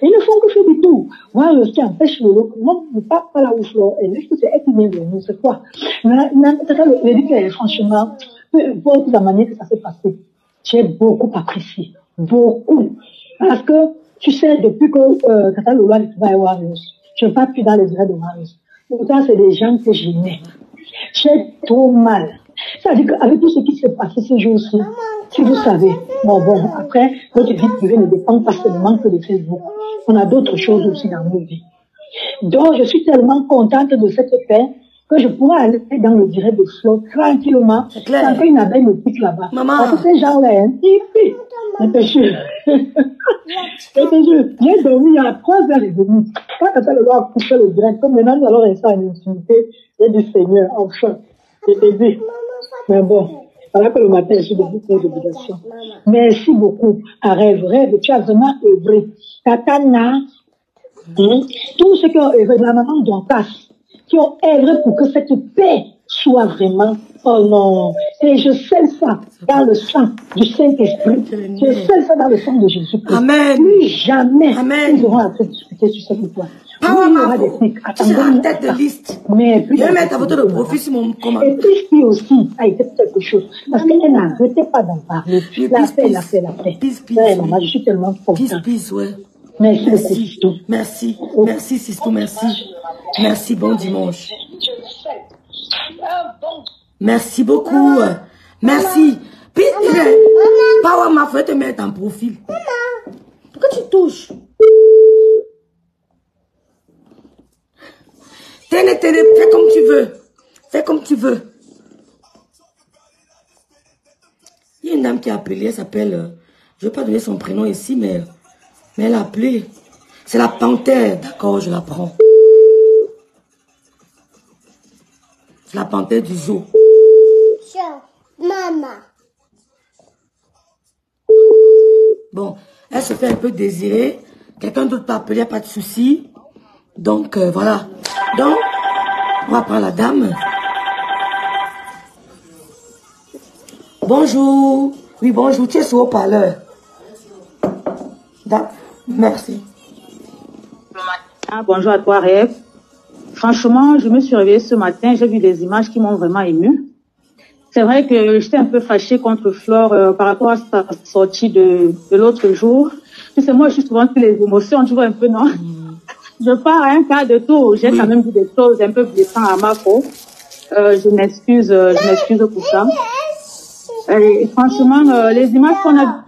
Ils ne font que faire du tout. Moi, ce qui empêche Lolo, non, ne pas là où Flore est. Est-ce que c'est elle qui vient venir, c'est quoi? Je dis que franchement, peu importe la manière que ça s'est passé, j'ai beaucoup apprécié. Beaucoup. Parce que, tu sais, depuis que Tata Lolo a trouvé Warriors, je ne vais pas plus dans les directs de Warriors. Pourtant, c'est des gens que j'aimais. J'ai trop mal. C'est-à-dire qu'avec tout ce qui s'est passé ce jour-ci, si vous savez, bon, après, notre vie privée ne dépend pas seulement que de Facebook. On a d'autres choses aussi dans nos vies. Donc, je suis tellement contente de cette paix que je pourrais aller dans le direct de Flo tranquillement, sans qu'une abeille me pique là-bas. Maman. Parce que ces gens-là, je te jure. J'ai dormi il y a 3h30. Quand Tata Lolo a couché le direct, comme maintenant nous allons rester à une intimité, j'ai du Seigneur, enfin. Je te dis. Mais bon, voilà que le matin, je suis debout pour les obligations. Merci beaucoup. À Rêve, tu as vraiment œuvré. Tatana, tous ceux qui ont œuvré de la maman d'Oncas, qui ont œuvré pour que cette paix soit vraiment, oh non. Et je scelle ça dans le sang du Saint-Esprit. Je scelle ça dans le sang de Jésus-Christ. Amen. Plus jamais, Amen. nous aurons à discuter sur cette histoire. Power Mafou, c'est la tête de liste. Mais je vais mettre ta photo de profil sur mon commande. Et Pispi aussi a été quelque chose. Parce qu'elle n'arrêtait pas d'en parler. La paix. Ouais, maman, je suis tellement contente. Ouais. Merci, Sistou. Merci, Sistou, merci. Merci, bon dimanche. Merci beaucoup. Merci. Power Mafou, je vais te mettre en profil. Pourquoi tu touches? Tenez, fais comme tu veux. Fais comme tu veux. Il y a une dame qui a appelé, elle s'appelle, je ne vais pas donner son prénom ici, mais elle a appelé. C'est la panthère, d'accord, je la prends. C'est la panthère du zoo. Maman. Bon, elle se fait un peu désirer. Quelqu'un d'autre peut appeler, il n'y a pas de souci. Donc, voilà. Donc, on va prendre la dame. Bonjour. Oui, bonjour. Tu es sur haut-parleur. Merci. Bonjour à toi, Rêve. Franchement, je me suis réveillée ce matin. J'ai vu des images qui m'ont vraiment émue. C'est vrai que j'étais un peu fâchée contre Flore par rapport à sa sortie de l'autre jour. Tu sais, moi, je suis souvent sur les émotions, tu vois un peu, non? Je pars à un quart de tour. J'ai quand même dit des choses un peu blessantes à ma faute. Je m'excuse pour ça. Et franchement, les images qu'on a...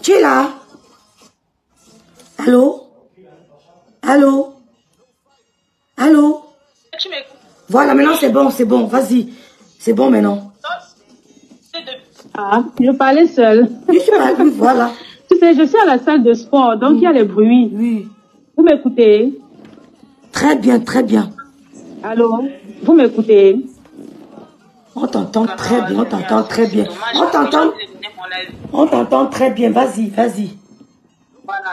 Tu es là? Allô? Allô? Allô? Tu m'écoutes? Voilà, maintenant c'est bon, vas-y. C'est bon maintenant. Ah, je parlais seule. Oui, voilà. Tu sais, je suis à la salle de sport, donc il y a les bruits. Oui. Vous m'écoutez? Très bien, très bien. Allô? Vous m'écoutez? On t'entend très bien, on t'entend très bien. On t'entend très bien, vas-y. Voilà.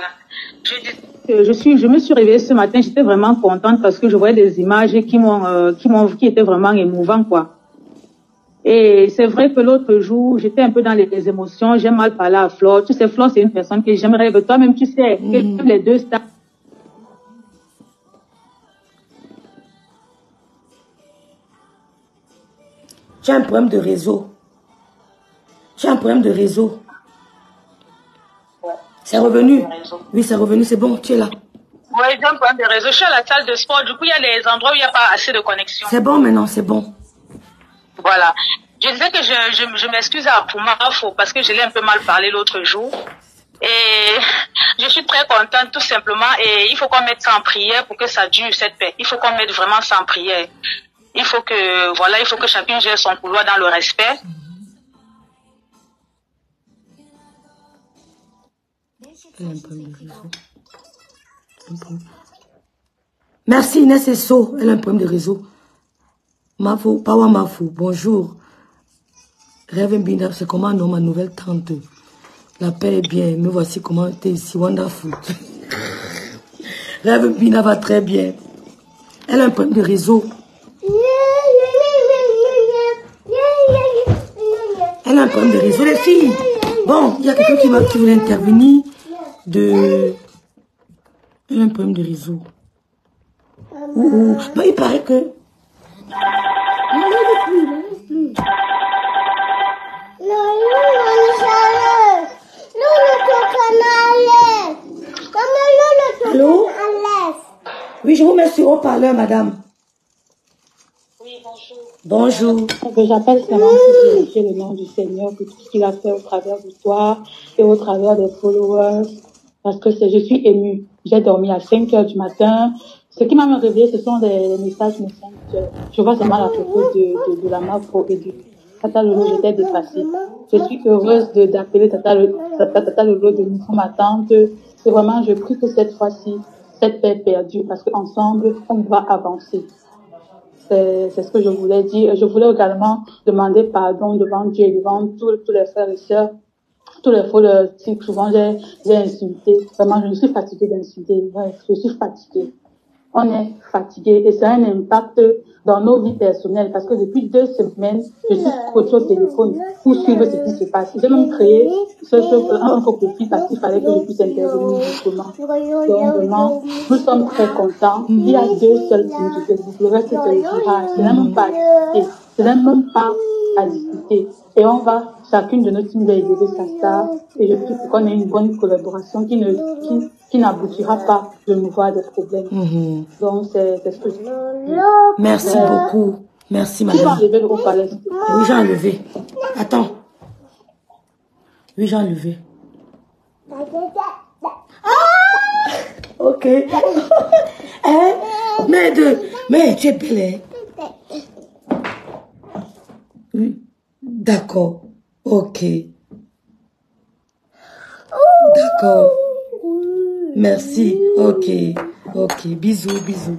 Je me suis réveillée ce matin, j'étais vraiment contente parce que je voyais des images qui étaient vraiment émouvantes, quoi. Et c'est vrai que l'autre jour, j'étais un peu dans les émotions, j'ai mal parlé à Flore. Tu sais, Flore, c'est une personne que j'aimerais que toi-même, tu sais, que les deux stars. Tu as un problème de réseau. Ouais. C'est revenu. Oui, c'est revenu, c'est bon, tu es là. Oui, j'ai un problème de réseau. Je suis à la salle de sport. Du coup, il y a des endroits où il n'y a pas assez de connexion. C'est bon maintenant, c'est bon. Voilà. Je disais que je m'excuse pour ma faute parce que je l'ai un peu mal parlé l'autre jour. Et je suis très contente tout simplement. Et il faut qu'on mette ça en prière pour que ça dure cette paix. Il faut qu'on mette vraiment ça en prière. Il faut que chacun gère son couloir dans le respect. Merci Inès Esso, elle a un problème de réseau. Mafou, Power Mafou, bonjour. Rêve Mbina, c'est comment non, ma nouvelle tante. La paix est bien, me voici comment tu es ici, wonderful. Rêve Mbina va très bien. Elle a un problème de réseau. Elle a un problème de réseau, les filles. Bon, il y a quelqu'un qui voulait intervenir. Elle a un problème de réseau. Bon, il paraît que... Allô? Oui, je vous mets sur haut-parleur, madame. Oui, bonjour. Bonjour. J'appelle seulement pour glorifier le nom du Seigneur pour tout ce qu'il a fait au travers de toi et au travers des followers. Parce que je suis émue. J'ai dormi à 5 heures du matin. Ce qui m'a réveillé, ce sont des messages Messenger. Je vois seulement la photo de la Mafro et du Tata Lolo. J'étais dépassée. Je suis heureuse d'appeler Tata Lolo de nouveau ma tante. C'est vraiment, je prie que cette fois-ci, cette paix est perdue parce qu'ensemble, on va avancer. C'est ce que je voulais dire. Je voulais également demander pardon devant Dieu et devant tous les frères et sœurs, tous les followers. Souvent, j'ai insulté. Vraiment, je suis fatiguée d'insulter. Je suis fatiguée. On est fatigué et ça a un impact dans nos vies personnelles parce que depuis 2 semaines, je suis scotchée au téléphone pour suivre ce qui se passe. J'ai même créé un profil parce qu'il fallait que je puisse intervenir justement. Donc vraiment, nous sommes très contents. Il y a 2 seuls signes. Le reste, c'est le virage. Ce n'est même pas à discuter. Ce n'est même pas à discuter. Et on va, chacune de nos teams va élever sa star. Et je prie qu'on ait une bonne collaboration qui n'aboutira pas de nous voir des problèmes. Donc, c'est ce que je dis. Merci beaucoup. Merci, madame. Tu vas enlever le haut-parleur. Oui, j'ai enlevé. Attends. Oui, j'ai enlevé. Ok. Mais tu es belle. Oui. D'accord. Ok. D'accord. Merci. Ok. Ok. Bisous, bisous.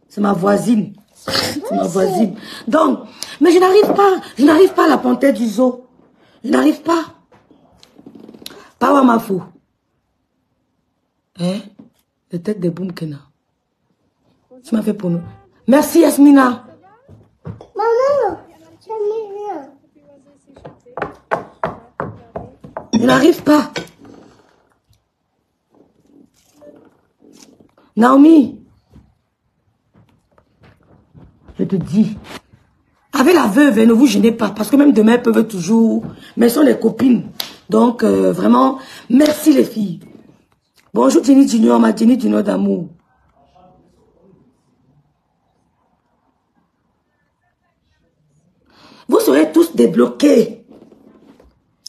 C'est ma voisine. C'est ma voisine. Donc, mais je n'arrive pas à la panthère du zoo. Je n'arrive pas. Pas à ma fou. Hein? Le tête de Boumkena. Tu m'as fait pour nous. Merci, Yasmina. Maman, je n'arrive pas. Naomi. Je te dis. Avec la veuve, ne vous gênez pas. Parce que même demain, elles peuvent toujours. Mais elles sont les copines. Donc, vraiment, merci les filles. Bonjour Jenny Junior, ma Jenny Junior d'amour. Vous serez tous débloqués.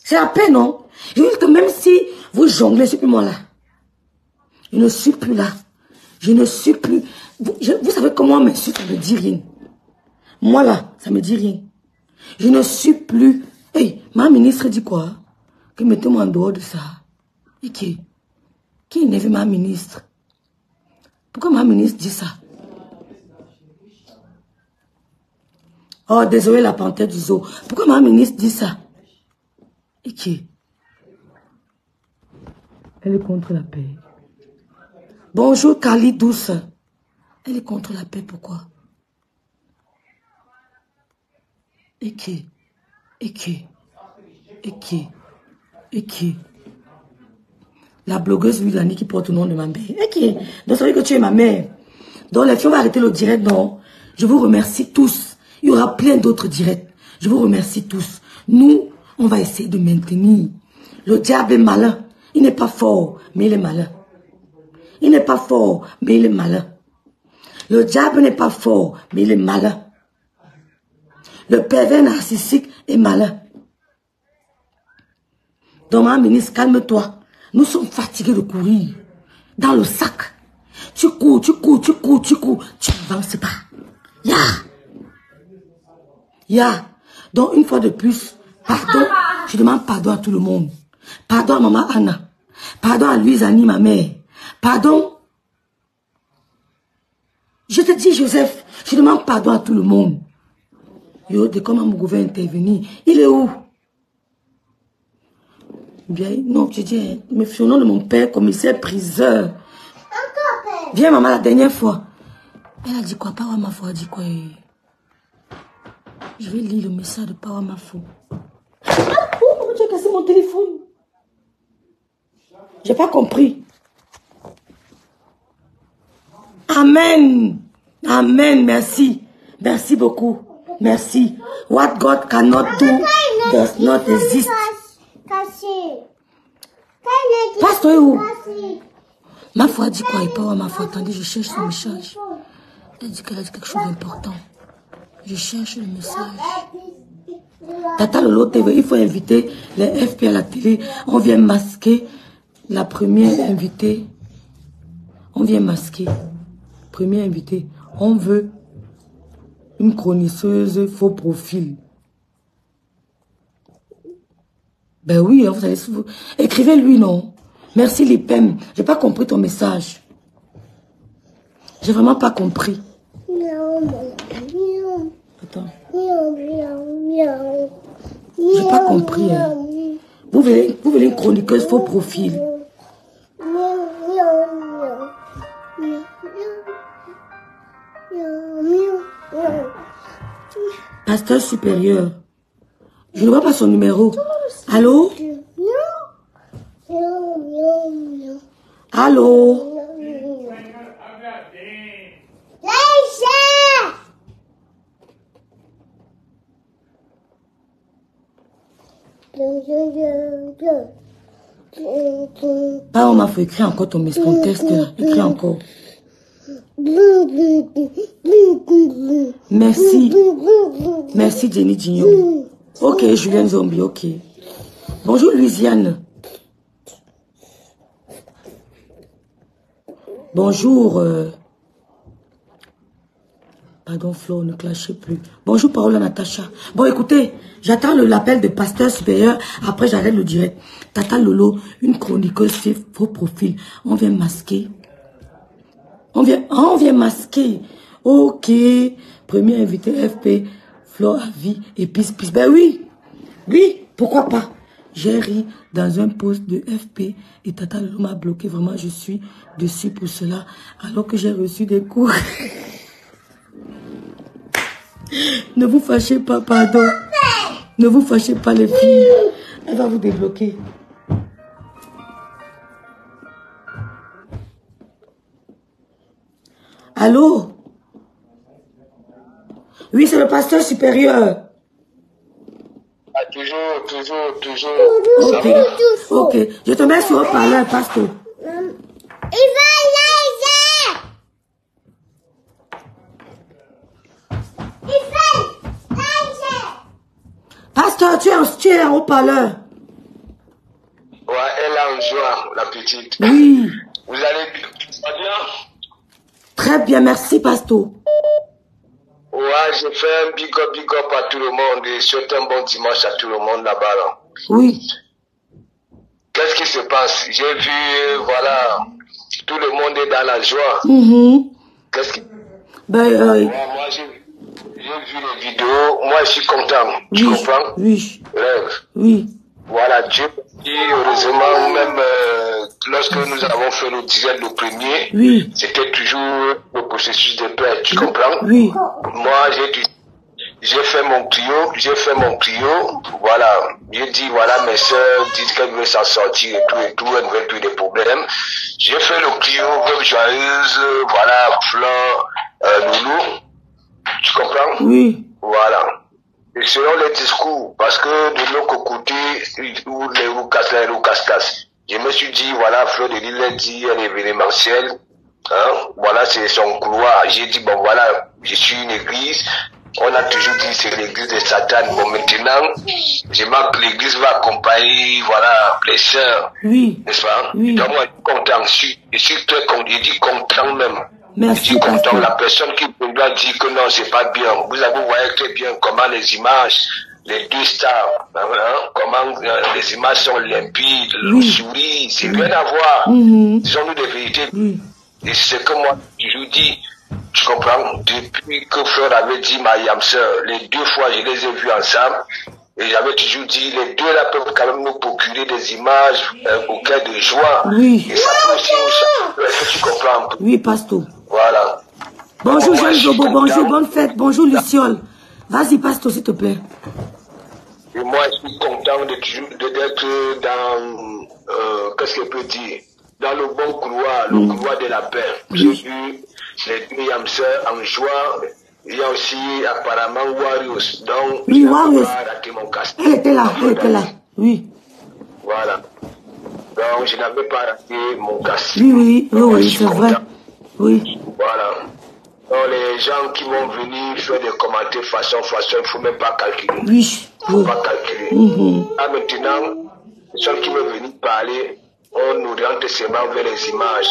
C'est la paix, non? Je dis que même si vous jonglez, je ne suis plus moi là. Je ne suis plus là. Je ne suis plus... Vous savez comment on m'insulte, ça ne me dit rien. Moi là, ça ne me dit rien. Je ne suis plus... Hey, ma ministre dit quoi? Que mettez-moi en dehors de ça. Et qui énerve ma ministre? Pourquoi ma ministre dit ça? Oh, désolé la panthère du zoo. Pourquoi ma ministre dit ça? Et qui? Elle est contre la paix. Bonjour Kali Douce. Elle est contre la paix, pourquoi? Et qui? La blogueuse Wilani qui porte le nom de ma mère. Et qui? Donc ça veut dire que tu es ma mère. Donc les filles, on va arrêter le direct, non? Je vous remercie tous. Il y aura plein d'autres directs. Je vous remercie tous. Nous, on va essayer de maintenir. Le diable est malin. Il n'est pas fort, mais il est malin. Il n'est pas fort, mais il est malin. Le diable n'est pas fort, mais il est malin. Le pervers narcissique est malin. Donc, ma ministre, calme-toi. Nous sommes fatigués de courir. Dans le sac. Tu cours. Tu n'avances pas. Ya. Donc, une fois de plus, pardon. Je demande pardon à tout le monde. Pardon à maman Anna. Pardon à Louise Annie, ma mère. Pardon. Je te dis, Joseph, je demande pardon à tout le monde. Yo, de comment mon gouvernement intervenir. Il est où? Bien, non, je dis, mais au nom de mon père, commissaire priseur. Viens, maman, la dernière fois. Elle a dit quoi? Pas ma foi, elle a dit quoi? Je vais lire le message de Power Mafo. Oh, tu as cassé mon téléphone. J'ai pas compris. Amen. Amen, merci. Merci beaucoup. Merci. What God cannot do does not exist. Pasteur est où? Ma foi dit quoi? Et pas ma foi. Attendez, je cherche son message. Elle dit qu'elle a dit quelque chose d'important. Je cherche le message. Tata Lolo TV, il faut inviter les FP à la télé. On vient masquer la première invitée. On vient masquer. Premier invité. On veut une chroniqueuse faux profil. Ben oui, vous allez... Écrivez-lui, non? Merci, Lipem. J'ai pas compris ton message. J'ai vraiment pas compris. Attends. J'ai pas compris. Hein. Vous voulez une chroniqueuse faux profil. Pasteur supérieur. Je ne vois pas son numéro. Allô? Allô? Pas, on m'a fait écrire encore ton texte là. Écris encore. Merci. Merci Jenny Dignon. Ok, Julien Zombie, ok. Bonjour Louisiane. Bonjour. Pardon Flo, ne clashez plus. Bonjour Paola Natacha. Bon écoutez, j'attends l'appel de pasteur supérieur. Après j'arrête le direct. Tata Lolo, une chroniqueuse faux profil. On vient masquer. On vient masquer. Ok. Premier invité FP, Flo à vie, épice, pisse. Ben oui. Oui, pourquoi pas. J'ai ri dans un post de FP et Tata Lolo m'a bloqué. Vraiment, je suis dessus pour cela. Alors que j'ai reçu des cours. Ne vous fâchez pas, pardon. Ne vous fâchez pas, les filles. Elle va vous débloquer. Allô? Oui, c'est le pasteur supérieur. Ah, toujours. Ok, ok. Je te mets sur haut-parleur, pasteur. Il va léger. Pasteur, tu es en haut-parleur. Ouais, elle est en joie, la petite. Oui. Vous allez bien? Très bien, merci, pasteur. Ouais, je fais un big up à tout le monde et souhaite un bon dimanche à tout le monde là-bas. Là. Oui. Qu'est-ce qui se passe? J'ai vu, voilà, tout le monde est dans la joie. Qu'est-ce qui... Ben, moi, j'ai vu les vidéos. Moi, je suis content. Oui, tu comprends? Oui. Rêve. Oui. Voilà, Dieu dit, heureusement, même lorsque nous avons fait le direct le premier, oui. C'était toujours le processus de paix, tu comprends? Oui. Moi, j'ai fait mon trio, voilà. J'ai dit, voilà, mes soeurs disent qu'elles veulent s'en sortir et tout, elles ne veulent plus de problèmes. J'ai fait le trio, Veuve Joyeuse, voilà, Flan, Loulou, tu comprends? Oui. Voilà. Et selon les discours, parce que de l'autre côté, où les Roucastas, je me suis dit, voilà, Fleur de Lille a dit, elle est événementielle, hein, voilà, c'est son couloir. J'ai dit, bon, voilà, je suis une église, on a toujours dit, c'est l'église de Satan. Bon, maintenant, je marque que l'église va accompagner, voilà, les sœurs, n'est-ce pas? Oui. Donc, moi, content, je suis très content, je dis content même. Merci, je dis content, la personne qui doit dire que non, c'est pas bien. Vous voyez très bien comment les images, les deux stars, hein, comment les images sont limpides, le souris, c'est rien à voir. Disons-nous des vérités. Et c'est ce que moi, je dis, tu comprends, depuis que Fleur avait dit ma yamseur, les deux fois, je les ai vus ensemble. Et j'avais toujours dit, les deux là peuvent quand même nous procurer des images au cœur de joie. Oui. Et ça peut aussi nous... Est-ce que tu comprends un peu? Oui, pasteur. Voilà. Bonjour Jean Jobo, bonjour, bonne fête, bonjour Luciole. Vas-y, Pasteur, s'il te plaît. Et moi, je suis content d'être dans, qu'est-ce que je peux dire, dans le bon couloir, le couloir de la paix. J'ai vu les deux Yamseurs en joie. Il y a aussi apparemment Warriors. Donc, oui, je Warriors. n'ai pas raté mon casque. Elle était là, oui. Voilà. Donc, je n'avais pas raté mon casque. Oui, c'est vrai. Oui. Voilà. Donc, les gens qui vont venir faire des commentaires façon, il ne faut même pas calculer. Oui. Il ne faut pas calculer. Là, maintenant, les gens qui veulent venir parler, on nous oriente seulement vers les images.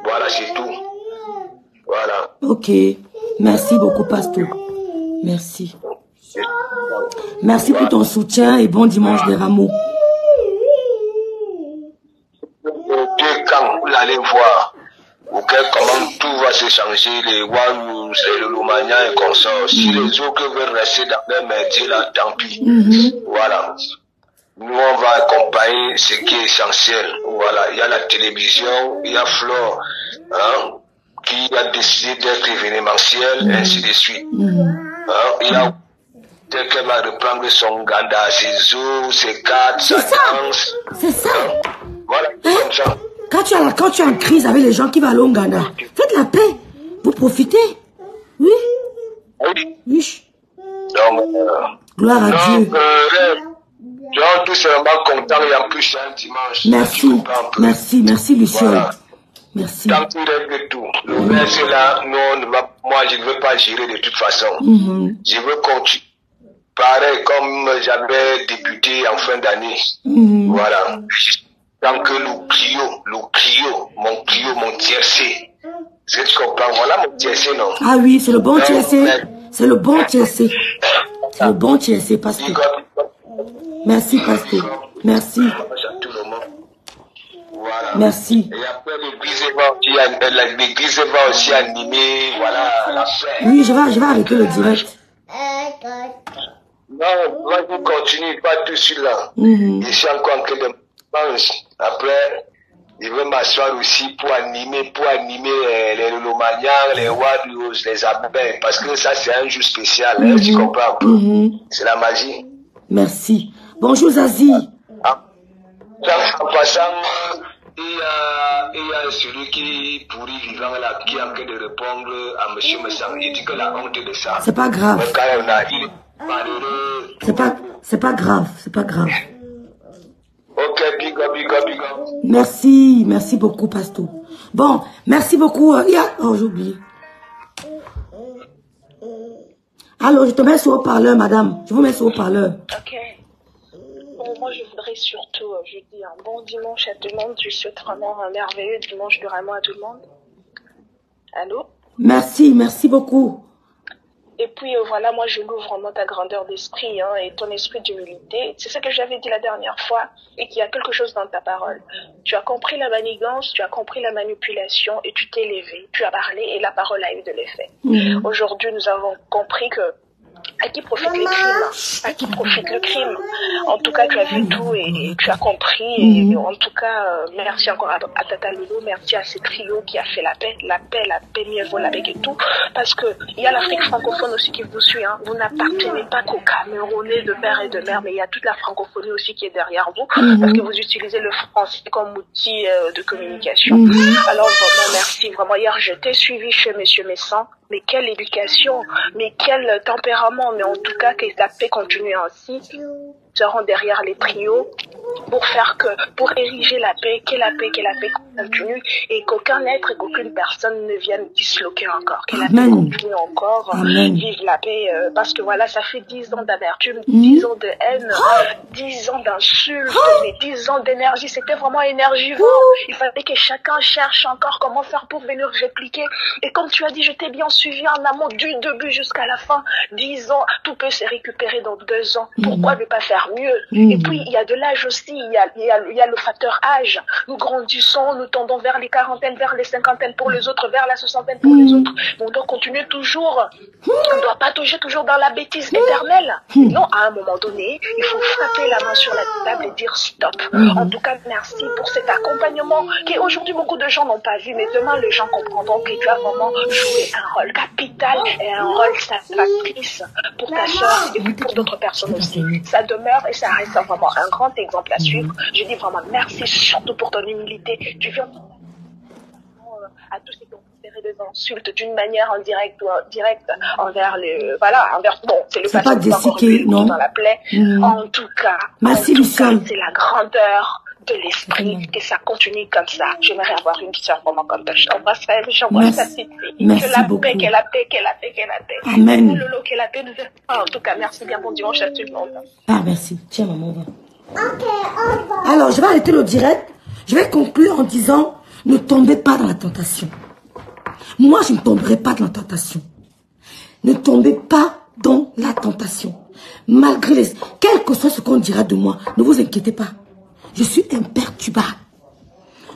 Voilà, c'est tout. Voilà. Ok. Merci beaucoup, Pasteur. Merci. Merci pour ton soutien et bon dimanche des rameaux. Quand vous allez voir, comment tout va se changer, les Warriors, les Lolomania et consorts. Si les autres veulent rester dans leur métier, là, tant pis. Voilà. Nous, on va accompagner ce qui est essentiel. Voilà. Il y a la télévision, il y a Flore, hein, qui a décidé d'être événementiel, ainsi de suite. Il y a dès qu'elle va reprendre son ganda, ses os, ses cartes, sa danse. C'est ça. Voilà, comme ça. Quand tu es en crise avec les gens qui vont aller au Ghana, faites la paix. Vous profitez. Oui. Oui. Donc, gloire à Dieu. Je suis tout simplement content et en plus c'est un dimanche. Merci Luciole. Voilà. Merci. Tant qu'il règle tout. Le reste là, moi je ne veux pas gérer de toute façon. Je veux continuer. Pareil comme j'avais débuté en fin d'année. Voilà. Tant que le Clio, mon tiercé. Est-ce que tu comprends? Voilà mon tiercé, non? Ah oui, c'est le bon tiercé. C'est le bon tiercé. C'est le bon tiercé, Pasteur. Merci, Pasteur. Merci. Voilà. Merci. Et après, l'église va aussi animer, voilà, la fête. Oui, je vais arrêter le direct. Non, moi je continue, pas tout celui-là. Je suis encore en train de manger. Après, je vais m'asseoir aussi pour animer les Lolomanians, les Warriors, les abeilles, parce que ça c'est un jour spécial, hein, tu comprends un peu. C'est la magie. Merci. Bonjour Zazie. En passant, il y a celui qui pourrit vivant là, qui est en train de répondre à M. Messang. Il dit que la honte de ça. C'est pas grave. Mais quand il est malheureux. C'est pas grave. Ok, big up. Merci beaucoup, Pasteur. Bon, merci beaucoup. Oh, j'ai oublié. Alors, je te mets sur haut-parleur, madame. Je vous mets sur haut-parleur. Ok. Bon, moi, je voudrais surtout, je dis un bon dimanche à tout le monde. Je souhaite vraiment un merveilleux dimanche de Rameau à tout le monde. Allô? Merci beaucoup. Et puis, voilà, moi, je loue vraiment ta grandeur d'esprit, hein, et ton esprit d'humilité. C'est ce que j'avais dit la dernière fois, et qu'il y a quelque chose dans ta parole. Tu as compris la manigance, tu as compris la manipulation, et tu t'es levé. Tu as parlé, et la parole a eu de l'effet. Aujourd'hui, nous avons compris que à qui profite le crime? À qui profite le crime? En tout cas, tu as vu tout et tu as compris. Et en tout cas, merci encore à Tata Loulou, merci à ce trio qui a fait la paix, mieux vaut la paix que tout. Parce que il y a l'Afrique francophone aussi qui vous suit. Hein. Vous n'appartenez pas qu'aux Camerounais de père et de mère, mais il y a toute la francophonie aussi qui est derrière vous. Parce que vous utilisez le français comme outil de communication. Alors vraiment, merci. Vraiment, hier, je t'ai suivi chez Monsieur Messan. Mais quelle éducation, mais quel tempérament, mais en tout cas que la paix continue ainsi. Nous serons derrière les trios pour ériger la paix, que la paix continue et qu'aucun être et qu'aucune personne ne vienne disloquer encore, que la paix continue encore, vive la paix, parce que voilà, ça fait 10 ans d'amertume, 10 ans de haine, 10 ans d'insultes, 10 ans d'énergie, c'était vraiment énergivore. Il fallait que chacun cherche encore comment faire pour venir répliquer. Et comme tu as dit, je t'ai bien suivi en amont du début jusqu'à la fin. 10 ans, tout peut se récupérer dans 2 ans. Pourquoi ne pas faire mieux? Et puis, il y a de l'âge aussi, il y a le facteur âge. Nous grandissons, nous tendons vers les quarantaines, vers les cinquantaines pour les autres, vers la soixantaine pour les autres. On doit continuer toujours. On ne doit pas toujours dans la bêtise éternelle. Non, à un moment donné, il faut frapper la main sur la table et dire stop. En tout cas, merci pour cet accompagnement qu'aujourd'hui beaucoup de gens n'ont pas vu, mais demain les gens comprendront que tu as vraiment joué un rôle rôle capital et un rôle salvatrice pour ta soeur et pour d'autres personnes aussi. Ça demeure et ça reste vraiment un grand exemple à suivre. Je dis vraiment merci, surtout pour ton humilité. Tu viens à tous ceux qui ont proféré des insultes d'une manière en direct ou indirecte envers bon, c'est le passé qui va dans la plaie. En tout cas, merci Luciole. C'est la grandeur de l'esprit, que ça continue comme ça. J'aimerais avoir une soeur vraiment comme toi. J'embrasse ta petite fille. Merci que la beaucoup. paix, que la paix. Amen. Lolo, que la paix nous aide. En tout cas, merci bien, bon dimanche à tout le monde. Ah, merci. Tiens, maman, va. Alors, je vais arrêter le direct. Je vais conclure en disant, ne tombez pas dans la tentation. Moi, je ne tomberai pas dans la tentation. Ne tombez pas dans la tentation. Malgré les... Quel que soit ce qu'on dira de moi, ne vous inquiétez pas. Je suis imperturbable.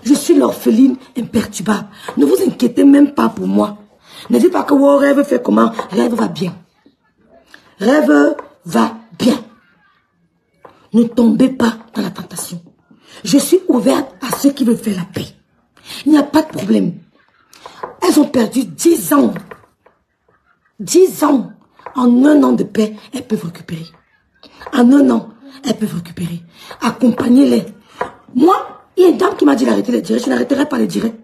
Je suis l'orpheline imperturbable. Ne vous inquiétez même pas pour moi. Ne dites pas que vos rêves fait comment. Rêve va bien. Rêve va bien. Ne tombez pas dans la tentation. Je suis ouverte à ceux qui veulent faire la paix. Il n'y a pas de problème. Elles ont perdu 10 ans. 10 ans. En 1 an de paix, elles peuvent récupérer. En 1 an, elles peuvent récupérer. Accompagnez-les. Moi, il y a une dame qui m'a dit d'arrêter les directs. Je n'arrêterai pas les directs.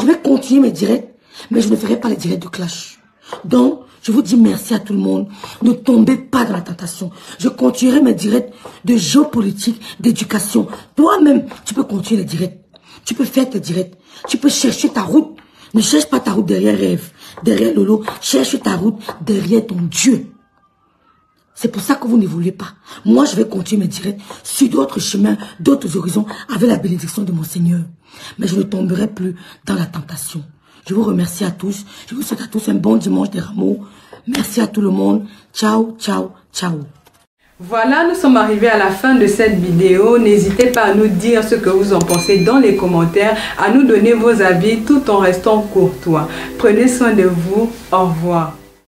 Je vais continuer mes directs, mais je ne ferai pas les directs de clash. Donc, je vous dis merci à tout le monde. Ne tombez pas dans la tentation. Je continuerai mes directs de géopolitique, d'éducation. Toi-même, tu peux continuer les directs. Tu peux faire tes directs. Tu peux chercher ta route. Ne cherche pas ta route derrière Rêve, derrière Lolo. Cherche ta route derrière ton Dieu. C'est pour ça que vous n'évoluez pas. Moi, je vais continuer mes directs sur d'autres chemins, d'autres horizons, avec la bénédiction de mon Seigneur. Mais je ne tomberai plus dans la tentation. Je vous remercie à tous. Je vous souhaite à tous un bon dimanche des Rameaux. Merci à tout le monde. Ciao, ciao, ciao. Voilà, nous sommes arrivés à la fin de cette vidéo. N'hésitez pas à nous dire ce que vous en pensez dans les commentaires, à nous donner vos avis tout en restant courtois. Prenez soin de vous. Au revoir.